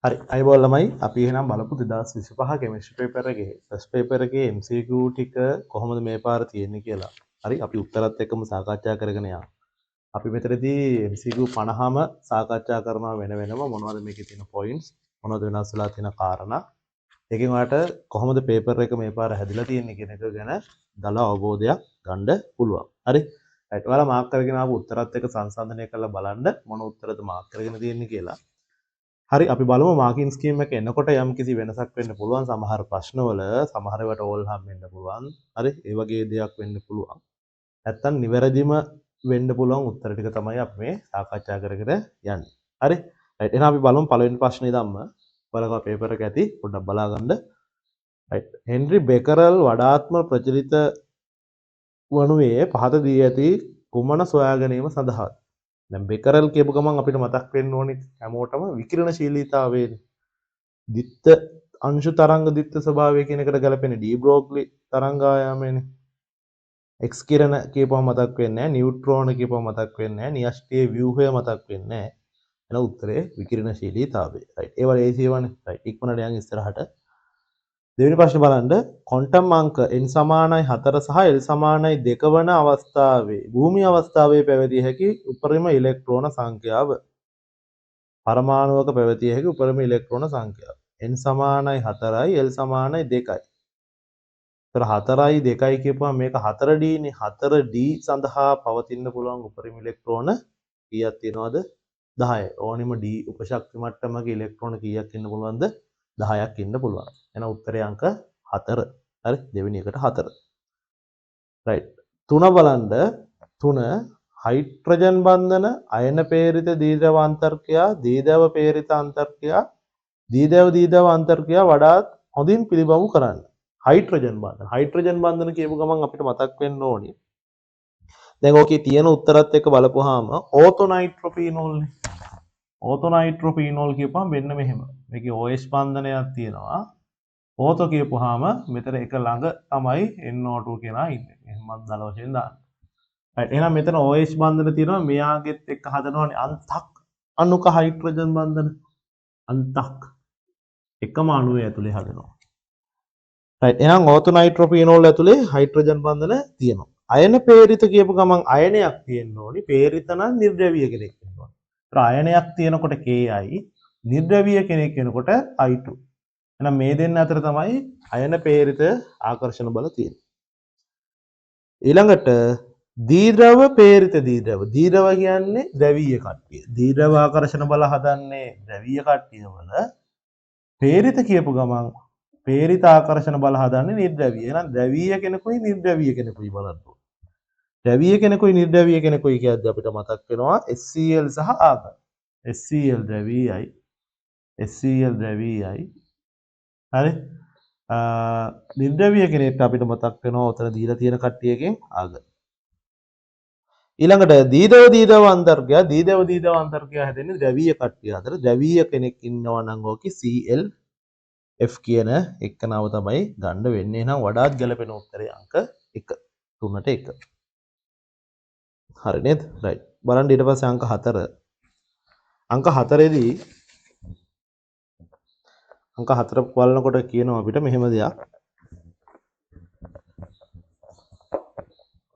හරි අයිබෝල් ළමයි අපි එහෙනම් බලමු 2025 කෙමිස්ට්‍රි පේපර් එකේ ෆස්ට් පේපර් එකේ MCQ ටික කොහොමද මේ පාර තියෙන්නේ කියලා. හරි අපි උත්තරත් එක්කම සාකච්ඡා කරගෙන යමු. අපි මෙතනදී MCQ 50ම සාකච්ඡා කරනවා වෙන වෙනම මොනවද මේකේ තියෙන පොයින්ට්ස් මොනවද වෙනස් වෙලා තියෙන කාරණා. ඒකෙන් ඔයාලට කොහොමද පේපර් එක මේ පාර හැදිලා තියෙන්නේ කියන එක ගැන දල අවබෝධයක් ගන්න පුළුවන්. හරි. රයිට්. ඔයාලා මාක් කරගෙන ආපු උත්තරත් එක්ක සංසන්දනය කරලා බලන්න මොන උත්තරද මාක් කරගෙන තියෙන්නේ කියලා. හරි අපි බලමු මාකින් ස්කීම් එක එනකොට යම් කිසි වෙනසක් වෙන්න පුළුවන් සමහර ප්‍රශ්නවල සමහර ඒවාට ඕල් හම් වෙන්න පුළුවන් හරි ඒ වගේ දෙයක් වෙන්න පුළුවන් නැත්තම් නිවැරදිම වෙන්න පුළුවන් උත්තර ටික තමයි අපි මේ සාකච්ඡා කරගෙන යන්නේ හරි රයිට් එහෙනම් අපි බලමු පළවෙනි ප්‍රශ්නේ ධම්ම බලක පේපර් එක ඇති පොඩ්ඩක් බලා ගන්න රයිට් හෙන්රි බෙකරල් වඩාත්ම ප්‍රචලිත වනුයේ පහත දී ඇති කුමන සොයා ගැනීම සඳහා දැන් බෙකරල් කියපු ගමන් අපිට මතක් වෙන්න ඕනේ හැමෝටම විකිරණශීලීතාවයනේ. දිත්ත අංශු තරංග දිත්ත ස්වභාවය කියන එකට ගැලපෙන ඩී බ්‍රෝග්ලි තරංගායාමයනේ. එක්ස් කිරණ කියපුවම මතක් වෙන්නේ නැහැ. නියුට්‍රෝන කියපුවම මතක් වෙන්නේ නැහැ. න්‍යෂ්ටියේ ව්‍යුහය මතක් වෙන්නේ නැහැ. එහෙනම් උත්තරේ විකිරණශීලීතාවය. රයිට්. ඒවල ඒසියවනේ. රයිට්. ඉක්මනට යන් ඉස්සරහට. දෙවෙනි ප්‍රශ්නේ බලන්න ක්වොන්ටම් අංක n සමානයි 4 සහ l සමානයි 2 වන අවස්ථාවේ භූමි අවස්ථාවේ පැවතිය හැකි උපරිම ඉලෙක්ට්‍රෝන සංඛ්‍යාව පරමාණුවක පැවතිය හැකි උපරිම ඉලෙක්ට්‍රෝන සංඛ්‍යාව n සමානයි 4යි l සමානයි 2යි. ඒතර 4යි 2යි කියපුවම මේක 4d නේ 4d සඳහා පවතින්න පුළුවන් උපරිම ඉලෙක්ට්‍රෝන කීයක් තියෙනවද 10යි. ඕනිම d උපශක්ති මට්ටමක ඉලෙක්ට්‍රෝන කීයක් ඉන්න පුළුවන්ද 10ක් ඉන්න පුළුවන්. එහෙනම් උත්තරේ අංක 4. හරි දෙවෙනි එකට 4. රයිට්. 3 බලන්න 3 හයිඩ්‍රජන් බන්ධන අයන පේරිත දීද්‍රව අන්තර්ක්‍රියා දීදව පේරිත අන්තර්ක්‍රියා දීදව අන්තර්ක්‍රියා වඩාත් හොඳින් පිළිබිඹු කරන්න. හයිඩ්‍රජන් බන්ධන කියපු ගමන් අපිට මතක් වෙන්න ඕනේ. දැන් ඕකේ තියෙන උත්තරත් එක්ක බලපුවාම ඕතොනයිට්‍රොපීනෝල් නේ. ඕතොනයිට්‍රොපීනෝල් කියපුවම මෙන්න මෙහෙම. මේකේ OH බන්ධනයක් තියෙනවා. ඕතෝ කියපුවාම මෙතන එක ළඟ තමයි NO2 කෙනා ඉන්නේ. එහෙමත් දල වශයෙන් දාන්න. right එහෙනම් මෙතන OH බන්ධන තියෙනවා මෙයාගෙත් එක්ක හදනවානේ අන්තක් අණුක හයිඩ්‍රජන් බන්ධන අන්තක් එකම අණුවේ ඇතුලේ හදනවා. right එහෙනම් ඕතොනයිට්‍රොපීනෝල් ඇතුලේ හයිඩ්‍රජන් බන්ධන තියෙනවා. අයන පේරිත කියපු ගමන් අයනයක් තියෙන්න ඕනි. පේරිත නම් නිර්ද්‍රවීය කෙනෙක් වෙන්න ඕනි. ඒතර අයනයක් තියෙනකොට Ki නිර්ද්‍රවීය කෙනෙක් වෙනකොට I2. එහෙනම් මේ දෙන්න අතර තමයි අයන පේරිත ආකර්ෂණ බල තියෙන්නේ. ඊළඟට දීද්‍රව පේරිත දීද්‍රව කියන්නේ ද්‍රවීය කට්ටිය. දීද්‍රව ආකර්ෂණ බල හදන්නේ ද්‍රවීය කට්ටිය වල පේරිත කියපු ගමන් පේරිත ආකර්ෂණ බල හදන්නේ නිර්ද්‍රවීය. එහෙනම් ද්‍රවීය කෙනෙකුයි නිර්ද්‍රවීය කෙනෙකුයි බලන්න ඕනේ. ද්‍රවීය කෙනෙකුයි නිර්ද්‍රවීය කෙනෙකුයි කියද්දී අපිට මතක් වෙනවා HCl සහ ආගන්. HCl ද්‍රවීයයි. HCl ද්‍රවීයයි. හරි නිර්ද්‍රවීය කෙනෙක්ට අපිට මතක් වෙනවා උතන දීලා තියෙන කට්ටියකින් ආග. ඊළඟට දීදව අන්තර්ගය හැදෙන්නේ ද්‍රවීය කට්ටිය අතර ද්‍රවීය කෙනෙක් ඉන්නවා නම් ඕකේ ClF කියන එක්කනාව තමයි ගන්න වෙන්නේ. එහෙනම් වඩාත් ගැළපෙන උත්තරේ අංක 1 3ට 1. හරි නේද? රයිට්. බලන්න ඊට පස්සේ අංක 4. අංක 4ේදී අංක 4 බලනකොට කියනවා අපිට මෙහෙම දෙයක්.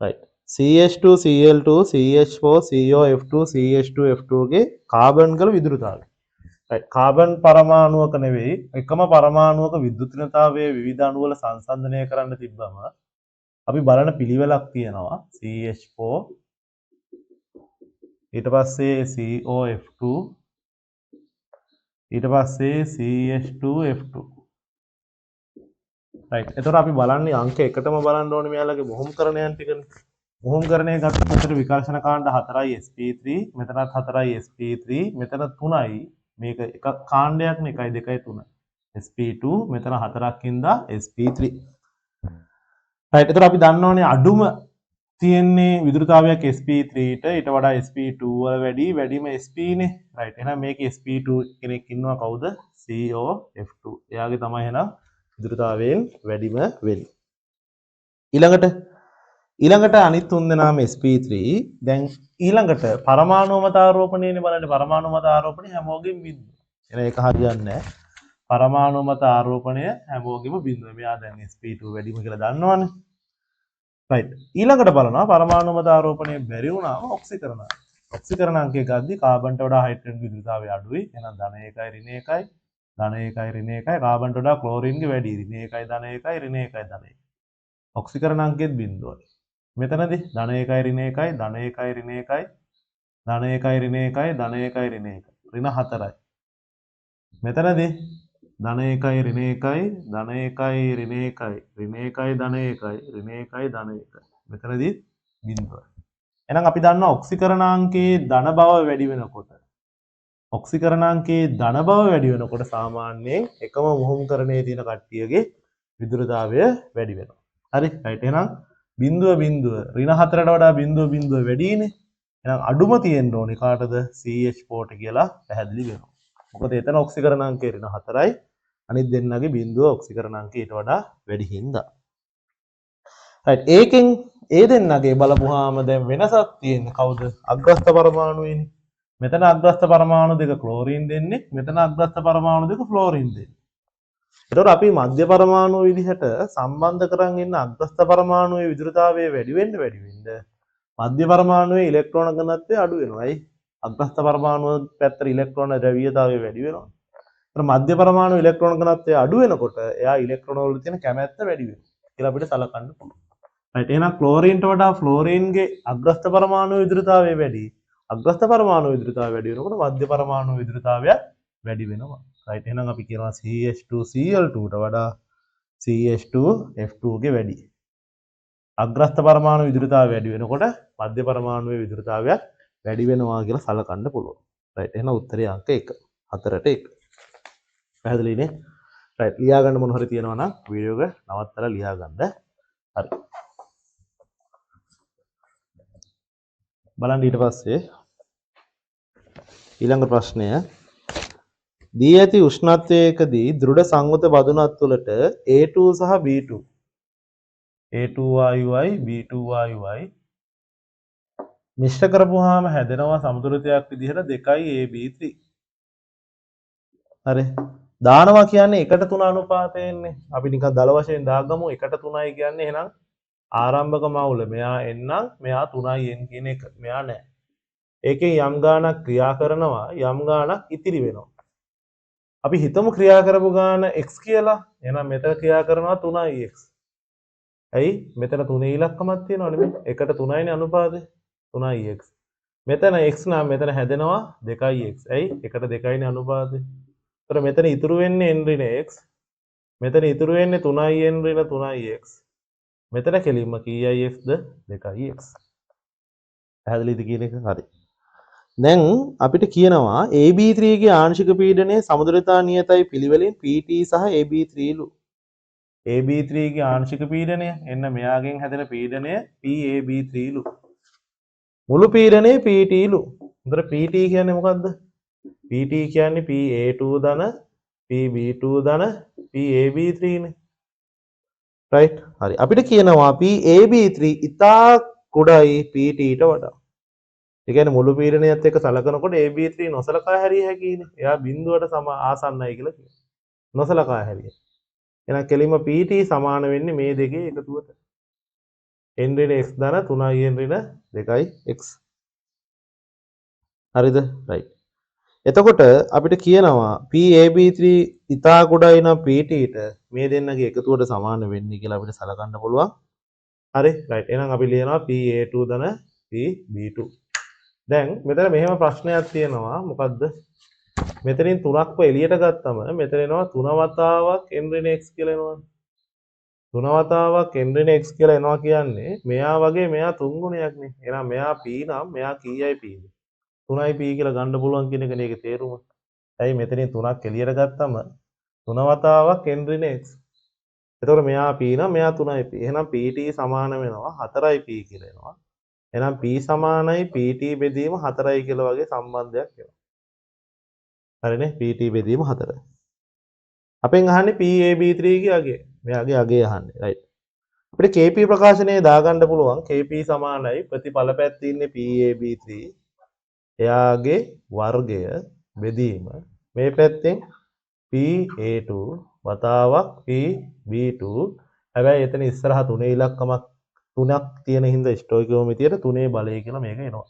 right CH2 Cl2 CH4 COF2 CH2F2 ගේ කාබන් වල විදුරුතාවය. right කාබන් පරමාණුවක නෙවෙයි එකම පරමාණුවක විද්‍යුත්නතාවයේ විවිධ අණු වල සංසන්දනය කරන්න තිබ්බම අපි බලන පිළිවෙලක් තියෙනවා CH4 ඊට පස්සේ COF2 ඊට පස්සේ CH2F2 right එතකොට අපි බලන්නේ අංක 1ටම බලන්න ඕනේ මෙයාලගේ මොහොම්කරණයන් ටිකනේ. මොහොම්කරණය ගත්තොත් මෙතන විකර්ෂණ කාණ්ඩ 4යි sp3 මෙතනත් 4යි sp3 මෙතන 3යි මේක එක කාණ්ඩයක්නේ 1යි 2යි 3යි sp2 මෙතන 4ක් ඉඳලා sp3 right එතකොට අපි දන්න ඕනේ අඩුම තියෙන්නේ විදුරුතාවයක් sp3ට ඊට වඩා sp2 වල වැඩිම sp නේ right එහෙනම් මේකේ sp2 කෙනෙක් ඉන්නවා කවුද COF2 එයාගේ තමයි එහෙනම් විදුරුතාවයෙන් වැඩිම වෙන්නේ. ඊළඟට අනිත් තුන් දෙනාම sp3 දැන් ඊළඟට පරමාණු මත ආරෝපණයනේ බලන්න පරමාණු මත ආරෝපණය හැමෝගෙම විද්ද. එන ඒක හරියන්නේ නැහැ. පරමාණු මත ආරෝපණය හැමෝගෙම බිඳුව. මෙයා දැන් sp2 වැඩිම කියලා දන්නවනේ. right. ඊළඟට බලනවා පරමාණු මත ආරෝපණය බැරි වුණාම ඔක්සිකරණ. ඔක්සිකරණ අංකය ගද්දි කාබන්ට වඩා හයිඩ්‍රජන් විද්‍යුතාවය අඩුයි. එහෙනම් ධන 1යි ඍණ 1යි ධන 1යි ඍණ 1යි කාබන්ට වඩා ක්ලෝරින්ගේ වැඩි. ඍණ 1යි ධන 1යි ඍණ 1යි ධන 1යි. ඔක්සිකරණ අංකයේත් බිඳුවයි. මෙතනදී ධන 1යි ඍණ 1යි ධන 1යි ඍණ 1යි ධන 1යි ඍණ 1යි ධන 1යි ඍණ 1යි ඍණ 4යි. මෙතනදී ධන 1යි ඍණ 1යි ධන 1යි ඍණ 1යි ඍණ 1යි ධන 1යි ඍණ 1යි ධන 1යි. මෙතනදී බිඳුවයි. එහෙනම් අපි දන්නවා ඔක්සිකරණාංකයේ ධන බව වැඩි වෙනකොට ඔක්සිකරණාංකයේ ධන බව වැඩි වෙනකොට සාමාන්‍යයෙන් එකම මුහුම්කරණයේ තියෙන කට්ටියගේ විදුලතාවය වැඩි වෙනවා. හරි රයිට්. එහෙනම් බිඳුව ඍණ 4ට වඩා බිඳුව වැඩිනේ. එහෙනම් අඩුම තියෙන්න ඕනේ කාටද CH4 කියලා පැහැදිලි වෙනවා. මොකද එතන ඔක්සිකරණාංකය ඍණ 4යි අනිත් දෙන්නගේ බිඳුව ඔක්සිකරණාංකය ඊට වඩා වැඩි හින්දා. right ඒකෙන් ඒ දෙන්නගේ බලපුවාම දැන් වෙනසක් තියෙන්නේ කවුද? අග්‍රස්ත පරමාණුවේනේ. මෙතන අග්‍රස්ත පරමාණු දෙක ක්ලෝරින් දෙන්නේ, මෙතන අග්‍රස්ත පරමාණු දෙක ෆ්ලෝරින් දෙන්නේ. එතකොට අපි මධ්‍ය පරමාණු විදිහට සම්බන්ධ කරන් ඉන්න අග්‍රස්ත පරමාණුවේ විදුලතාවය වැඩි වෙන්න මධ්‍ය පරමාණුවේ ඉලෙක්ට්‍රෝන ඝනත්වය අඩු වෙනවා. ඇයි? අග්‍රස්ත පරමාණුව පැත්තට ඉලෙක්ට්‍රෝන ද්‍රව්‍යතාවය වැඩි වෙනවා. ඒතර මධ්‍ය පරමාණු ඉලෙක්ට්‍රෝන ඝනත්වය අඩු වෙනකොට එයා ඉලෙක්ට්‍රෝන වල තියෙන කැමැත්ත වැඩි වෙනවා කියලා අපිට සලකන්න පුළුවන්. right එහෙනම් ක්ලෝරින්ට වඩා ෆ්ලෝරින්ගේ අග්‍රස්ත පරමාණු විදුලතාවය වැඩි. අග්‍රස්ත පරමාණු විදුලතාවය වැඩි වෙනකොට මධ්‍ය පරමාණු විදුලතාවය වැඩි වෙනවා. right එහෙනම් අපි කියනවා CH2Cl2 ට වඩා CH2F2 ගේ වැඩි. අග්‍රස්ත පරමාණු විදුලතාවය වැඩි වෙනකොට මධ්‍ය පරමාණුවේ විදුලතාවය වැඩි වෙනවා කියලා සලකන්න පුළුවන්. right එහෙනම් උත්තරේ අංක 1. 4ට 1. පැහැදිලිනේ? right ලියා ගන්න මොන හරි තියෙනවා නම් වීඩියෝ එක නවත්තලා ලියා ගන්න. හරි. බලන්න ඊට පස්සේ ඊළඟ ප්‍රශ්නය දී ඇති උෂ්ණත්වයකදී දෘಢ සංයුත බදුනක් තුළට A2 සහ B2 A2 වායුවයි B2 වායුවයි මිශ්‍ර කරපුවාම හැදෙනවා සමතුලිතයක් විදිහට 2AB3. හරි. දානවා කියන්නේ 1:3 අනුපාතයෙන්නේ. අපි නිකන් දල වශයෙන් දාගමු 1:3යි කියන්නේ එහෙනම් ආරම්භක මවුල මෙයා එන්නම් මෙයා 3යි n කියන එක. මෙයා නැහැ. ඒකේ යම් ගාණක් ක්‍රියා කරනවා යම් ගාණක් ඉතිරි වෙනවා. අපි හිතමු ක්‍රියා කරපු ගාන x කියලා. එහෙනම් මෙතන ක්‍රියා කරනවා 3ix. ඇයි? මෙතන 3 ඉලක්කමක් තියෙනවනේ මේ. 1:3යිනේ අනුපාතය. 3ix. මෙතන x නම් මෙතන හැදෙනවා 2ix. ඇයි? 1:2යිනේ අනුපාතය. ඒතර මෙතන ඉතුරු වෙන්නේ n ඍණ x. මෙතන ඉතුරු වෙන්නේ 3n ඍණ 3ix. මෙතන කෙලින්ම කීයයිxද 2ix. පැහැදිලිද කියන එක? හරි. දැන් අපිට කියනවා AB3 ගේ ආංශික පීඩනයේ සමතුලිතතා නියතයි පිළිවෙලින් PT සහ AB3 ලු. AB3 ගේ ආංශික පීඩනය එන්න මෙයාගෙන් හැදෙන පීඩනය PAB3 ලු. මුළු පීඩනය PT ලු. උතර PT කියන්නේ මොකද්ද? PT කියන්නේ PA2 ධන PB2 ධන PAB3 නේ. right හරි අපිට කියනවා PAB3 ඉතා කුඩායි PT ට වඩා. ඒ කියන්නේ මුළු පීඩනයත් එක්ක සලකනකොට AB3 නොසලකා හැරිය හැකියිනේ. එයා බිඳුවට සම ආසන්නයි කියලා කියනවා. නොසලකා හැරිය. එහෙනම් කෙලින්ම PT සමාන වෙන්නේ මේ දෙකේ එකතුවට. n ඍණ x ධන 3i n ඍණ 2x. හරිද? right. එතකොට අපිට කියනවා PAB3 ඉතා කුඩායි නම් PT ට මේ දෙන්නගේ එකතුවට සමාන වෙන්නේ කියලා අපිට සලකන්න පුළුවන්. හරි right. එහෙනම් අපි ලියනවා PA2 ධන PB2. දැන් මෙතන මෙහෙම ප්‍රශ්නයක් තියෙනවා. මොකද්ද? මෙතනින් 3ක්ව එළියට ගත්තම මෙතන එනවා 3 වතාවක් n ඍණ x කියලා එනවා. 3 වතාවක් n ඍණ x කියලා එනවා කියන්නේ මෙයා වගේ මෙයා 3 ගුණයක් නේ. එහෙනම් මෙයා p නම් මෙයා කීයයි p ද? 3යි p කියලා ගන්න පුළුවන් කියන එක නේක තේරුම. ඇයි මෙතනින් 3ක් එළියට ගත්තම 3 වතාවක් n ඍණ x. එතකොට මෙයා p නම් මෙයා 3යි p. එහෙනම් pt සමාන වෙනවා 4යි p කියලා එනවා. එහෙනම් p සමානයි pt බෙදීම 4යි කියලා වගේ සම්බන්ධයක් එනවා. හරිනේ pt බෙදීම 4යි. අපෙන් අහන්නේ PAB3 ගේ අගය. මෙයාගේ අගය අහන්නේ. right. අපිට KP ප්‍රකාශනයේ දාගන්න පුළුවන්. KP සමානයි ප්‍රතිඵල පැත්තේ ඉන්නේ PAB3. එයාගේ වර්ගය බෙදීම මේ පැත්තෙන් PA2 වතාවක් PB2. හැබැයි එතන ඉස්සරහා තුනේ ඉලක්කමක් තුනක් තියෙන හින්දා ස්ටොයිකියෝමෙට්‍රියට තුනේ බලය කියලා මේක එනවා.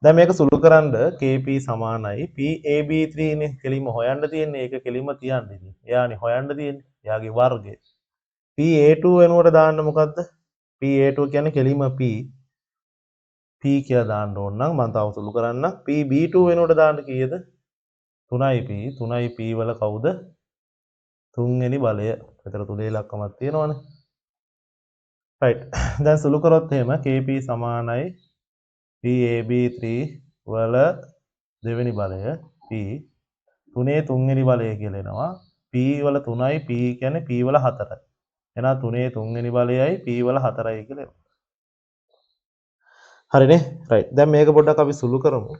දැන් මේක සුළු කරන්න KP සමානයි PAB3 නේ කෙලින්ම හොයන්න තියෙන්නේ. ඒක කෙලින්ම තියන්න ඉතින්. එයානේ හොයන්න තියෙන්නේ. එයාගේ වර්ගය. PA2 වෙනුවට දාන්න මොකද්ද? PA2 කියන්නේ කෙලින්ම P කියලා දාන්න ඕන නම් මම තව සුළු කරන්න. PB2 වෙනුවට දාන්න කීයද? 3යි P. 3යි P වල කවුද? තුන්වෙනි බලය. ඒතර තුනේ ඉලක්කමක් තියෙනවනේ. right. දැන් සුළු කරොත් එහෙම KP සමානයි PAB3 වල දෙවෙනි බලය P. තුනේ තුන්වෙනි බලය කියලා එනවා. P වල 3යි P කියන්නේ P වල 4යි. එහෙනම් තුනේ තුන්වෙනි බලයයි P වල 4යි කියලා එනවා. හරිනේ? right. දැන් මේක පොඩ්ඩක් අපි සුළු කරමු.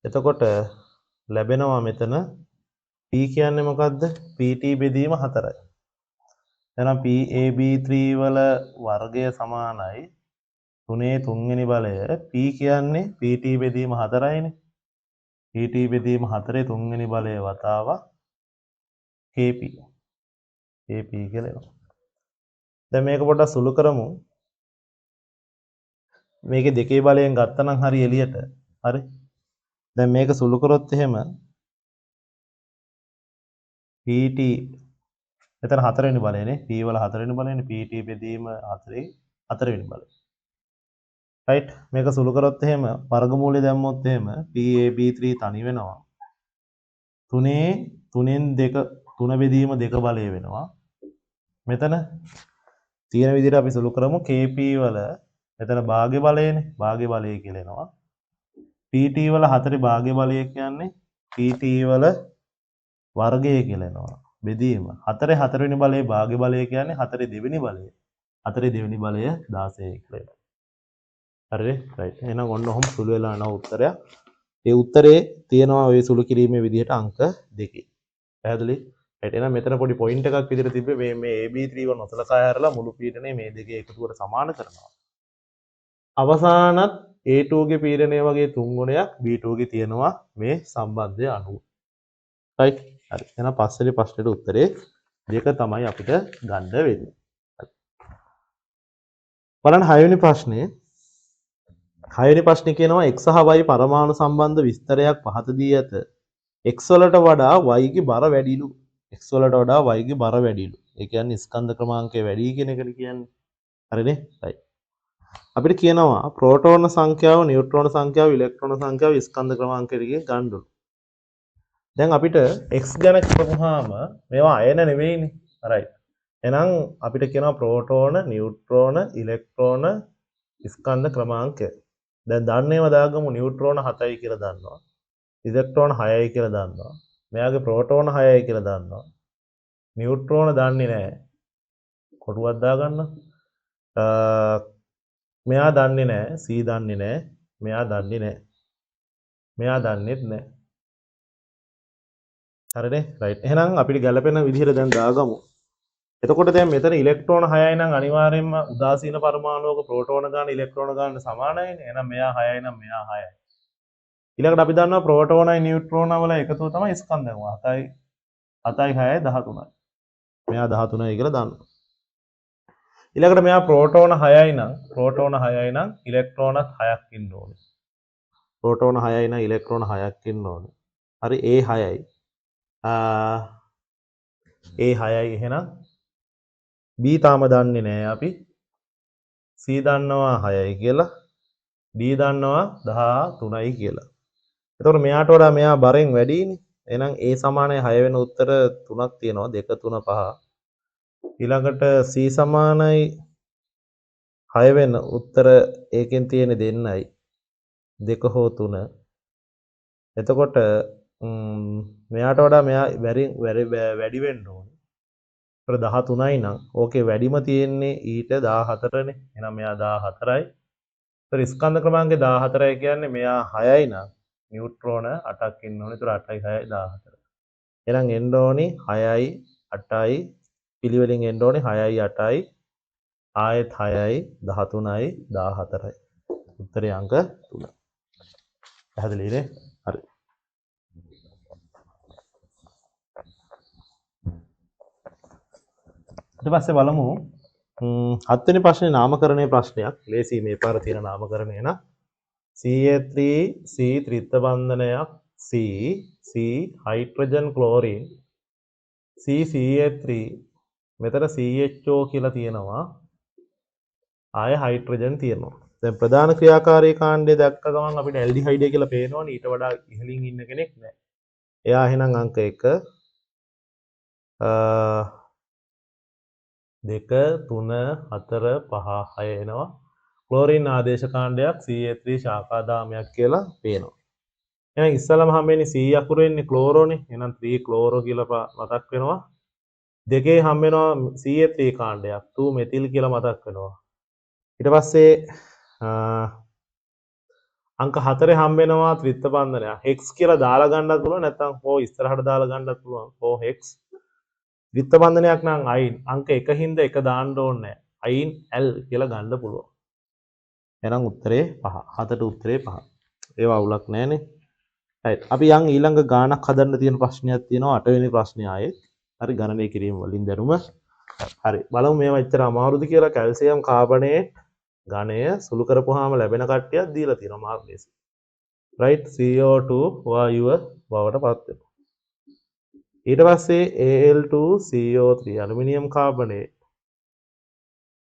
එතකොට ලැබෙනවා මෙතන P කියන්නේ මොකද්ද? PT බෙදීම 4යි. එහෙනම් PAB3 වල වර්ගය සමානයි තුනේ තුන්වෙනි බලය. P කියන්නේ PT බෙදීම 4යිනේ. PT බෙදීම 4 තුන්වෙනි බලය වතාවක් KP. KP කියලා එනවා. දැන් මේක පොඩ්ඩක් සුළු කරමු. මේකේ දෙකේ බලයෙන් ගත්තනම් හරි එළියට. හරි. දැන් මේක සුළු කරොත් එහෙම PT එතන 4 වෙනි බලයනේ. P වල 4 වෙනි බලයනේ. PT බෙදීම 4 4 වෙනි බලය. right. මේක සුළු කරොත් එහෙම වර්ගමූලය දැම්මොත් එහෙම PAB3 තනි වෙනවා. තුනෙන් 3 බෙදීම 2 බලය වෙනවා. මෙතන තියෙන විදිහට අපි සුළු කරමු. KP වල මෙතන භාග්‍ය බලයනේ. භාග්‍ය බලය කියලා එනවා. PT වල 4 භාග්‍ය බලය කියන්නේ PT වල වර්ගය කියලා එනවා. බෙදීම 4 4 වෙනි බලයේ භාග්‍ය බලය කියන්නේ 4 දෙවෙනි බලය. 4 දෙවෙනි බලය 16 කියලා එනවා. හරිද? right. එහෙනම් ඔන්න ඔහොම සුළු වෙලා යන උත්තරයක්. ඒ උත්තරේ තියෙනවා ওই සුළු කිරීමේ විදිහට අංක 2. පැහැදිලි? right. එහෙනම් මෙතන පොඩි පොයින්ට් එකක් විදිහට තිබ්බේ මේ AB3 ව නොසලකා හැරලා මුළු පීඩනය මේ දෙකේ එකතුවට සමාන කරනවා. අවසානත් A2 ගේ පීඩනය වගේ තුන් ගුණයක් B2 ගේ තියෙනවා මේ සම්බන්ධය අනුව. right. හරි. එහෙනම් පස්වෙනි ප්‍රශ්නෙට උත්තරේ 2 තමයි අපිට ගන්න වෙන්නේ. බලන්න 6 වෙනි ප්‍රශ්නේ. 6 වෙනි ප්‍රශ්නේ කියනවා x සහ y පරමාණු සම්බන්ධ විස්තරයක් පහත දී ඇත. x වලට වඩා y ගේ බර වැඩිලු. x වලට වඩා y ගේ බර වැඩිලු. ඒ කියන්නේ ස්කන්ධ ක්‍රමාංකය වැඩි කියන එකට කියන්නේ. හරිනේ? right. අපිට කියනවා ප්‍රෝටෝන සංඛ්‍යාව, නියුට්‍රෝන සංඛ්‍යාව, ඉලෙක්ට්‍රෝන සංඛ්‍යාව ස්කන්ධ ක්‍රමාංකයට ගන්නලු. දැන් අපිට x ගැන කියපුවාම මේවා අයන නෙවෙයිනේ. right. එහෙනම් අපිට කියනවා ප්‍රෝටෝන, නියුට්‍රෝන, ඉලෙක්ට්‍රෝන ස්කන්ධ ක්‍රමාංකය. දැන් දන්නේව දාගමු නියුට්‍රෝන 7යි කියලා දන්නවා. ඉලෙක්ට්‍රෝන 6යි කියලා දන්නවා. මෙයාගේ ප්‍රෝටෝන 6යි කියලා දන්නවා. නියුට්‍රෝන දන්නේ නැහැ. කොටුවක් දාගන්න. මෙයා දන්නේ නැහැ. C දන්නේ නැහැ. මෙයා දන්නේ නැහැ. මෙයා දන්නේත් නැහැ. හරිනේ? right. එහෙනම් අපිට ගැළපෙන විදිහට දැන් දාගමු. එතකොට දැන් මෙතන ඉලෙක්ට්‍රෝන 6යි නම් අනිවාර්යයෙන්ම උදාසීන පරමාණුවක ප්‍රෝටෝන ගාන ඉලෙක්ට්‍රෝන ගාන සමානයිනේ. එහෙනම් මෙයා 6යි නම් මෙයා 6යි. ඊළඟට අපි දන්නවා ප්‍රෝටෝනයි නියුට්‍රෝන වල එකතුව තමයි ස්කන්ධය. 7යි 7යි 6යි 13යි. මෙයා 13යි කියලා දන්නවා. ඊළඟට මෙයා ප්‍රෝටෝන 6යි නම් ඉලෙක්ට්‍රෝනත් 6ක් ඉන්න ඕනේ. ප්‍රෝටෝන 6යි නම් ඉලෙක්ට්‍රෝන 6ක් ඉන්න ඕනේ. හරි ඒ 6යි. ඒ 6යි එහෙනම් B තාම දන්නේ නැහැ අපි. C දන්නවා 6යි කියලා. D දන්නවා 13යි කියලා. එතකොට මෙයාට වඩා මෙයා බරෙන් වැඩිනේ. එහෙනම් A සමානයි 6 වෙන උත්තර 3ක් තියෙනවා. 2 3 5. ඊළඟට C සමානයි 6 වෙන උත්තර ඒකෙන් තියෙන දෙන්නයි. 2 හෝ 3. එතකොට මෙයාට වඩා මෙයා වැඩි වෙන්න ඕනේ. ඒතර 13යි නම් ඕකේ වැඩිම තියෙන්නේ ඊට 14නේ. එහෙනම් මෙයා 14යි. ඒතර ස්කන්ධ ක්‍රමාංකේ 14යි කියන්නේ මෙයා 6යි නම් නියුට්‍රෝන 8ක් ඉන්න ඕනේ. ඒතර 8යි 6යි 14. එහෙනම් එන්න ඕනේ 6යි 8යි පිළිවෙලින් එන්න ඕනේ 6යි 8යි ආයෙත් 6යි 13යි 14යි. උත්තරේ අංක 3. පැහැදිලිද? හරි. ඊට පස්සේ බලමු 7 වෙනි ප්‍රශ්නේ නාමකරණයේ ප්‍රශ්නයක්. ලේසි මේ පාර තියෙන නාමකරණය න CA3 C ත්‍රිත්ව බන්ධනයක් C C hydrogen chlorine C CA3 මෙතන CHO කියලා තියෙනවා. ආය හයිඩ්‍රජන් තියෙනවා. දැන් ප්‍රධාන ක්‍රියාකාරී කාණ්ඩය දැක්ක ගමන් අපිට ඇල්ඩිහයිඩය කියලා පේනවනේ. ඊට වඩා ඉහළින් ඉන්න කෙනෙක් නැහැ. එයා එහෙනම් අංක 1 2 3 4 5 6 එනවා. ක්ලෝරින් ආදේශ කාණ්ඩයක් CA3 ශාඛා දාමයක් කියලා පේනවා. එහෙනම් ඉස්සලම හම්බෙන්නේ C අකුර එන්නේ ක්ලෝරෝනේ. එහෙනම් 3 ක්ලෝරෝ කියලා මතක් වෙනවා. දෙකේ හම්බ වෙනවා CA3 කාණ්ඩයක් 2 මෙතිල් කියලා මතක් වෙනවා. ඊට පස්සේ අංක 4 හම්බ වෙනවා ත්‍රිත්ව බන්ධනයක්. hex කියලා දාලා ගන්නත් පුළුවන් නැත්නම් හෝ ඉස්සරහට දාලා ගන්නත් පුළුවන්. හෝ hex. ත්‍රිත්ව බන්ධනයක් නම් අයින් අංක 1 හින්දා 1 දාන්න ඕනේ නැහැ. අයින් L කියලා ගන්න පුළුවන්. එහෙනම් උත්තරේ 5. 7ට උත්තරේ 5. ඒව අවුලක් නැහැනේ. right. අපි යන් ඊළඟ ගානක් හදන්න තියෙන ප්‍රශ්නයක් තියෙනවා 8 වෙනි ප්‍රශ්නේ ආයේ. හරි ගණනය කිරීම වලින් දැනුම. හරි. බලමු මේවා එච්චර අමාරුද කියලා. කැල්සියම් කාබනේට් ඝනය සුළු කරපුවාම ලැබෙන කට්ටියක් දීලා තියෙනවා මාර්ක් ලේසි. right CO2 වායුව බවට පත් වෙනවා. ඊට පස්සේ Al2CO3 ඇලුමිනියම් කාබනේට්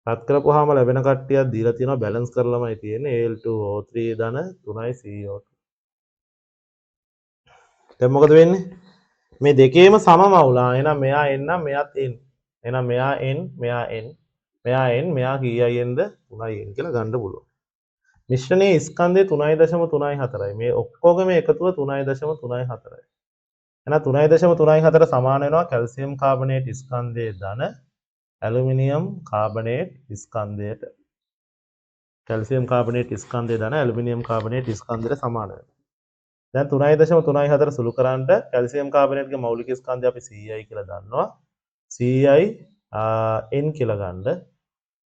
රත් කරපුවාම ලැබෙන කට්ටියක් දීලා තියෙනවා බැලන්ස් කරලාමයි තියෙන්නේ Al2O3 ධන 3යි CO2. දැන් මොකද වෙන්නේ? මේ දෙකේම සමම අවුලා. එහෙනම් මෙයා n නම් මෙයාත් n. එහෙනම් මෙයා n මෙයා n මෙයා n මෙයා කීයයින්ද 3යි n කියලා ගන්න පුළුවන්. මිශ්‍රණයේ ස්කන්ධය 3.34යි. මේ ඔක්කොගේම එකතුව 3.34යි. එහෙනම් 3.34 සමාන වෙනවා කැල්සියම් කාබනේට් ස්කන්ධයේ ධන ඇලුමිනියම් කාබනේට් ස්කන්ධයට. කැල්සියම් කාබනේට් ස්කන්ධයේ ධන ඇලුමිනියම් කාබනේට් ස්කන්ධයට සමාන වෙනවා. දැන් 3.34 සුළු කරන්න කැල්සියම් කාබනේට්ගේ මෞලික ස්කන්ධය අපි CI කියලා දන්නවා. CI N කියලා ගන්න.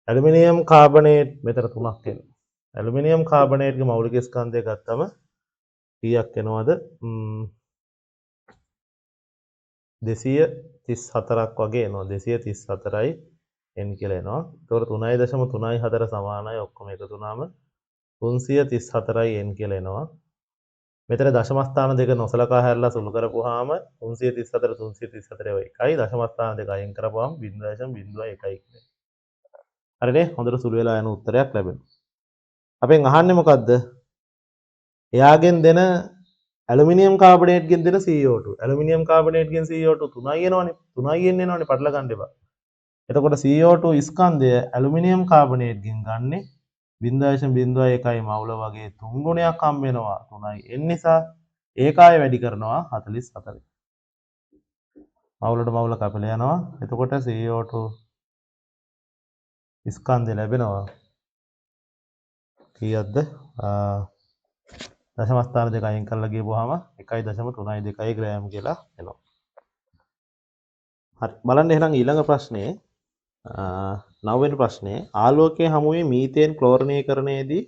ඇලුමිනියම් කාබනේට් මෙතන 3ක් එනවා. ඇලුමිනියම් කාබනේට්ගේ මෞලික ස්කන්ධය ගත්තම කීයක් එනවද? 234ක් වගේ එනවා. 234යි N කියලා එනවා. ඒතකොට 3.34 සමානයි ඔක්කොම එකතු වුණාම 334යි N කියලා එනවා. මෙතන දශම ස්ථාන දෙක නොසලකා හැරලා සුළු කරපුවාම 334 334 එකයි දශම ස්ථාන දෙක අයින් කරපුවාම 0.01 කියලා. හරිනේ? හොඳට සුළු වෙලා යන උත්තරයක් ලැබෙනවා. අපෙන් අහන්නේ මොකද්ද? එයාගෙන් දෙන ඇලුමිනියම් කාබනේට්ගෙන් දෙන CO2. ඇලුමිනියම් කාබනේට්ගෙන් CO2 3යි එනවනේ. 3යි එනවනේ පටල ගන්න එපා. එතකොට CO2 ස්කන්ධය ඇලුමිනියම් කාබනේට්ගෙන් ගන්නේ 0.01යි මවුල වගේ 3 ගුණයක් හම්බ වෙනවා 3යි n නිසා ඒකාය වැඩි කරනවා 44. මවුලට මවුල කැපලා යනවා. එතකොට CO2 ස්කන්ධය ලැබෙනවා කීයක්ද? දශම ස්ථාන දෙක අයින් කරලා ගියපුවාම 1.32 ග්‍රෑම් කියලා එනවා. හරි බලන්න එහෙනම් ඊළඟ ප්‍රශ්නේ 9 වෙනි ප්‍රශ්නේ ආලෝකයේ හමුවේ මීතේන් ක්ලෝරිනීකරණයේදී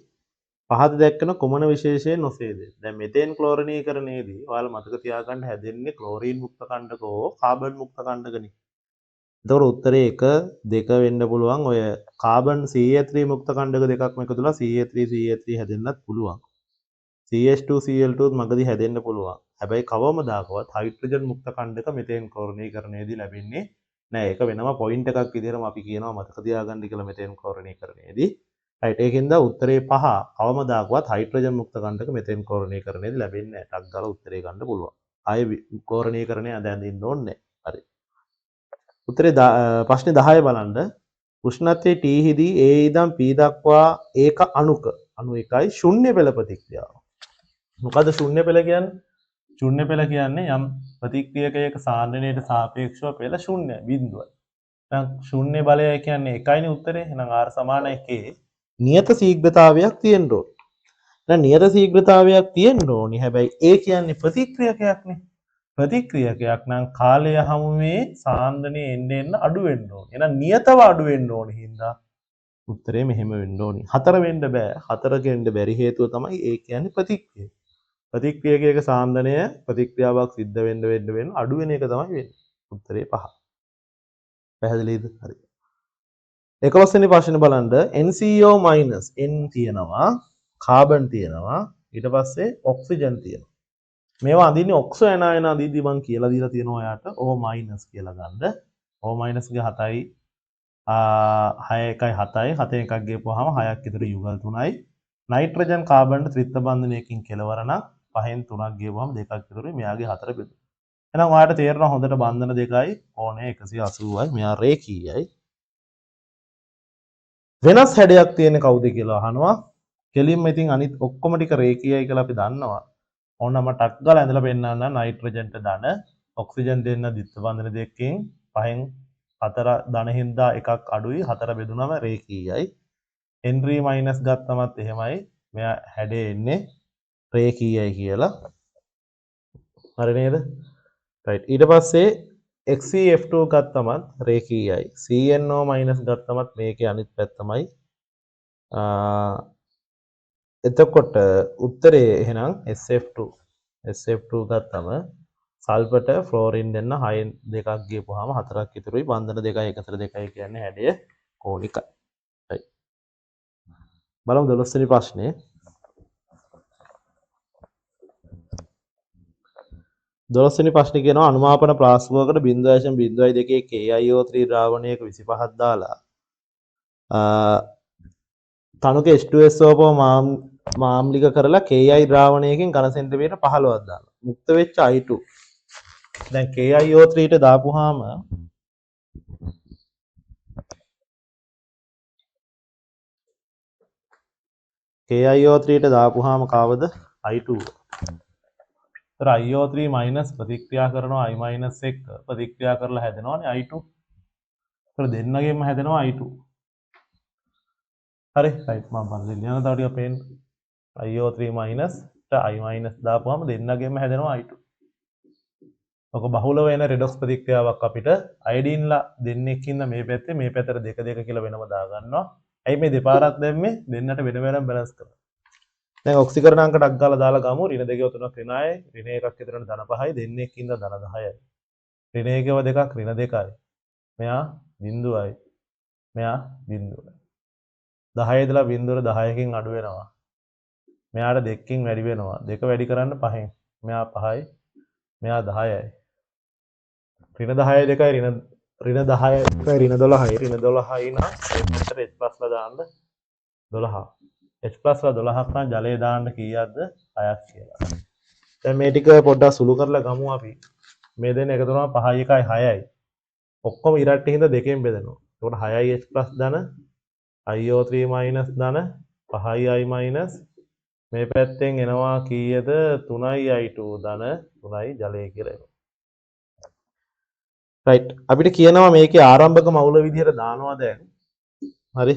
පහත දැක්කන කුමන විශේෂයෙන් නොසේද? දැන් මෙතේන් ක්ලෝරිනීකරණයේදී ඔයාලා මතක තියාගන්න හැදෙන්නේ ක්ලෝරින් මුක්ත කණ්ඩක හෝ කාබන් මුක්ත කණ්ඩකනේ. එතකොට උත්තරේ 1 2 වෙන්න පුළුවන්. ඔය කාබන් CA3 මුක්ත කණ්ඩක දෙකක්ම එකතුලා CA3 හැදෙන්නත් පුළුවන්. CH2 Cl2 මගදී හැදෙන්න පුළුවන්. හැබැයි කවමදාකවත් හයිඩ්‍රජන් මුක්ත කණ්ඩක මෙතේන් ක්ලෝරිනීකරණයේදී ලැබෙන්නේ නෑ. ඒක වෙනම පොයින්ට් එකක් විදිහටම අපි කියනවා මතක තියාගන්න කියලා මෙතේන් ක්ලෝරිනීකරණයේදී. රයිට් ඒකෙන්ද උත්තරේ 5 කවමදාකවත් හයිඩ්‍රජන් මුක්ත කණ්ඩක මෙතේන් ක්ලෝරිනීකරණයේදී ලැබෙන්නේ නෑ. ටක් ගාලා උත්තරේ ගන්න පුළුවන්. ආයේ ක්ලෝරිනීකරණය අඳින්න ඕනේ නෑ. හරි. උත්තරේ ප්‍රශ්නේ 10 බලන්න. උෂ්ණත්වයේ T හිදී A ඉඳන් P දක්වා ඒක අණුක අණු එකයි ශුන්‍ය පෙළ ප්‍රතික්‍රියාව. මොකද ශුන්‍ය පෙළ කියන්නේ? ශුන්‍ය පෙළ කියන්නේ යම් ප්‍රතික්‍රියකයක සාන්ද්‍රණයට සාපේක්ෂව පෙළ ශුන්‍යයි බිඳුවයි. දැන් ශුන්‍ය බලය කියන්නේ එකයිනේ උත්තරේ. එහෙනම් R සමාන 1 නියත ශීඝ්‍රතාවයක් තියෙන්න ඕනේ. දැන් නියත ශීඝ්‍රතාවයක් තියෙන්න ඕනේ. හැබැයි ඒ කියන්නේ ප්‍රතික්‍රියකයක්නේ. ප්‍රතික්‍රියකයක් නම් කාලය හැමුවේ සාන්ද්‍රණය එන්න අඩු වෙන්න ඕනේ. එහෙනම් නියතව අඩු වෙන්න ඕනේ හින්දා උත්තරේ මෙහෙම වෙන්න ඕනි. 4 වෙන්න බෑ. 4 වෙන්න බැරි හේතුව තමයි ඒ කියන්නේ ප්‍රතික්‍රිය. ප්‍රතික්‍රියකයක සාන්දනය ප්‍රතික්‍රියාවක් සිද්ධ වෙන්න අඩු වෙන එක තමයි වෙන්නේ. උත්තරේ 5. පැහැදිලිද? හරි. 11 වෙනි ප්‍රශ්නේ බලන්න NCO N තියෙනවා, කාබන් තියෙනවා, ඊට පස්සේ ඔක්සිජන් තියෙනවා. මේවා අඳින්නේ ඔක්සෝ ඇනායන අඳිද්දි මම කියලා දීලා තියෙනවා ඔයාට O- කියලා ගන්න. O- ගේ 7යි 6 1යි 7යි 7 එකක් ගියපුවාම 6ක් ඉතුරු යුගල් 3යි. නයිට්‍රජන් කාබන් ත්‍රිත්ව බන්ධනයකින් කෙලවර නම් 5න් 3ක් ගියපුවාම 2ක් ඉතුරුයි. මෙයාගේ 4 බෙදුවා. එහෙනම් ඔයාලට තේරෙනවා හොඳට බන්ධන දෙකයි කෝණය 180යි. මෙයා රේඛීයයි. වෙනස් හැඩයක් තියෙන කවුද කියලා අහනවා. කෙලින්ම ඉතින් අනිත් ඔක්කොම ටික රේඛීයයි කියලා අපි දන්නවා. ඕන්න මම ටක් ගාලා ඇඳලා පෙන්නන්න නයිට්‍රජන්ට ධන ඔක්සිජන් දෙන්න ද්විත්ව බන්ධන දෙකකින් 5න් 4 ධන හින්දා එකක් අඩුයි 4 බෙදුනම රේඛීයයි. හෙන්රි මයිනස් ගත්තමත් එහෙමයි. මෙයා හැඩේ එන්නේ රේඛීයයි කියලා. හරි නේද? right ඊට පස්සේ XeF2 ගත්තමත් රේඛීයයි. CNO මයිනස් ගත්තමත් මේකේ අනිත් පැත්තමයි. එතකොට උත්තරේ එහෙනම් SF2 ගත්තම සල්ෆරට ෆ්ලෝරින් දෙන්න 6න් 2ක් ගියපුවාම 4ක් ඉතුරුයි. බන්ධන 2යි 1 2යි කියන්නේ හැඩය කෝණිකයි. right බලමු 12 වෙනි ප්‍රශ්නේ. 12 වෙනි ප්‍රශ්නේ කියනවා අනුමාපන ප්‍රාශ්‍රවයකට 0.02 KiO3 ද්‍රාවණයක 25ක් දාලා තනුක H2SO4 මාම්ලික කරලා Ki ද්‍රාවණයකින් ඝන සෙන්ටිමීටර් 15ක් දානවා. මුක්ත වෙච්ච I2. දැන් KiO3 ට දාපුවාම කවද? I2. ඒතර IO3 මයිනස් ප්‍රතික්‍රියා කරනවා I මයිනස් එක්ක ප්‍රතික්‍රියා කරලා හැදෙනවානේ I2. ඒතර දෙන්නගෙම හැදෙනවා I2. හරි right මම බලන්න යන තව ටික පේන්න. IO3 මයිනස් I මයිනස් දාපුවාම දෙන්නගෙම හැදෙනවා I2. ඔක බහුල වෙන රෙඩොක්ස් ප්‍රතික්‍රියාවක් අපිට අයඩින්ලා දෙන්නෙක් ඉන්න මේ පැත්තේ මේ පැත්තට 2 2 කියලා වෙනම දා ගන්නවා. ඇයි මේ දෙපාරක් දැම්මේ? දෙන්නට වෙන වෙනම බැලන්ස් කරලා. දැන් ඔක්සිකරණ අංක ටක් ගාලා දාලා ගමු. ඍණ 2 3ක් ඍණයි. ඍණ 1ක් විතරන ධන 5යි. දෙන්නෙක් ඉන්න ධන 10යි. ඍණ 1ව 2ක් ඍණ 2යි. මෙයා බිඳුවයි. මෙයා බිඳුවයි. 10 ඉඳලා බිඳුවර 10කින් අඩු වෙනවා. මෙයාට 2කින් වැඩි වෙනවා. 2 වැඩි කරන්න 5න්. මෙයා 5යි. මෙයා 10යි. ඍණ 10යි 2යි ඍණ 10යි 2යි ඍණ 12යි. ඍණ 12යි නම් මෙතන H+ ලා දාන්න 12. H+ ලා 12ක් නම් ජලය දාන්න කීයක්ද? 6ක් කියලා. දැන් මේ ටික පොඩ්ඩක් සුළු කරලා ගමු අපි. මේ දෙන්න එකතු කරනවා 5යි 1යි 6යි. ඔක්කොම ඉරට්ටි හින්දා දෙකෙන් බෙදෙනවා. එතකොට 6යි H+ ධන IO3 මයිනස් ධන 5යි I මයිනස් මේ පැත්තෙන් එනවා කීයද? 3යි I2 ධන 3යි ජලය කියලා එනවා. right අපිට කියනවා මේකේ ආරම්භක මවුල විදිහට දානවා දැන්. හරි.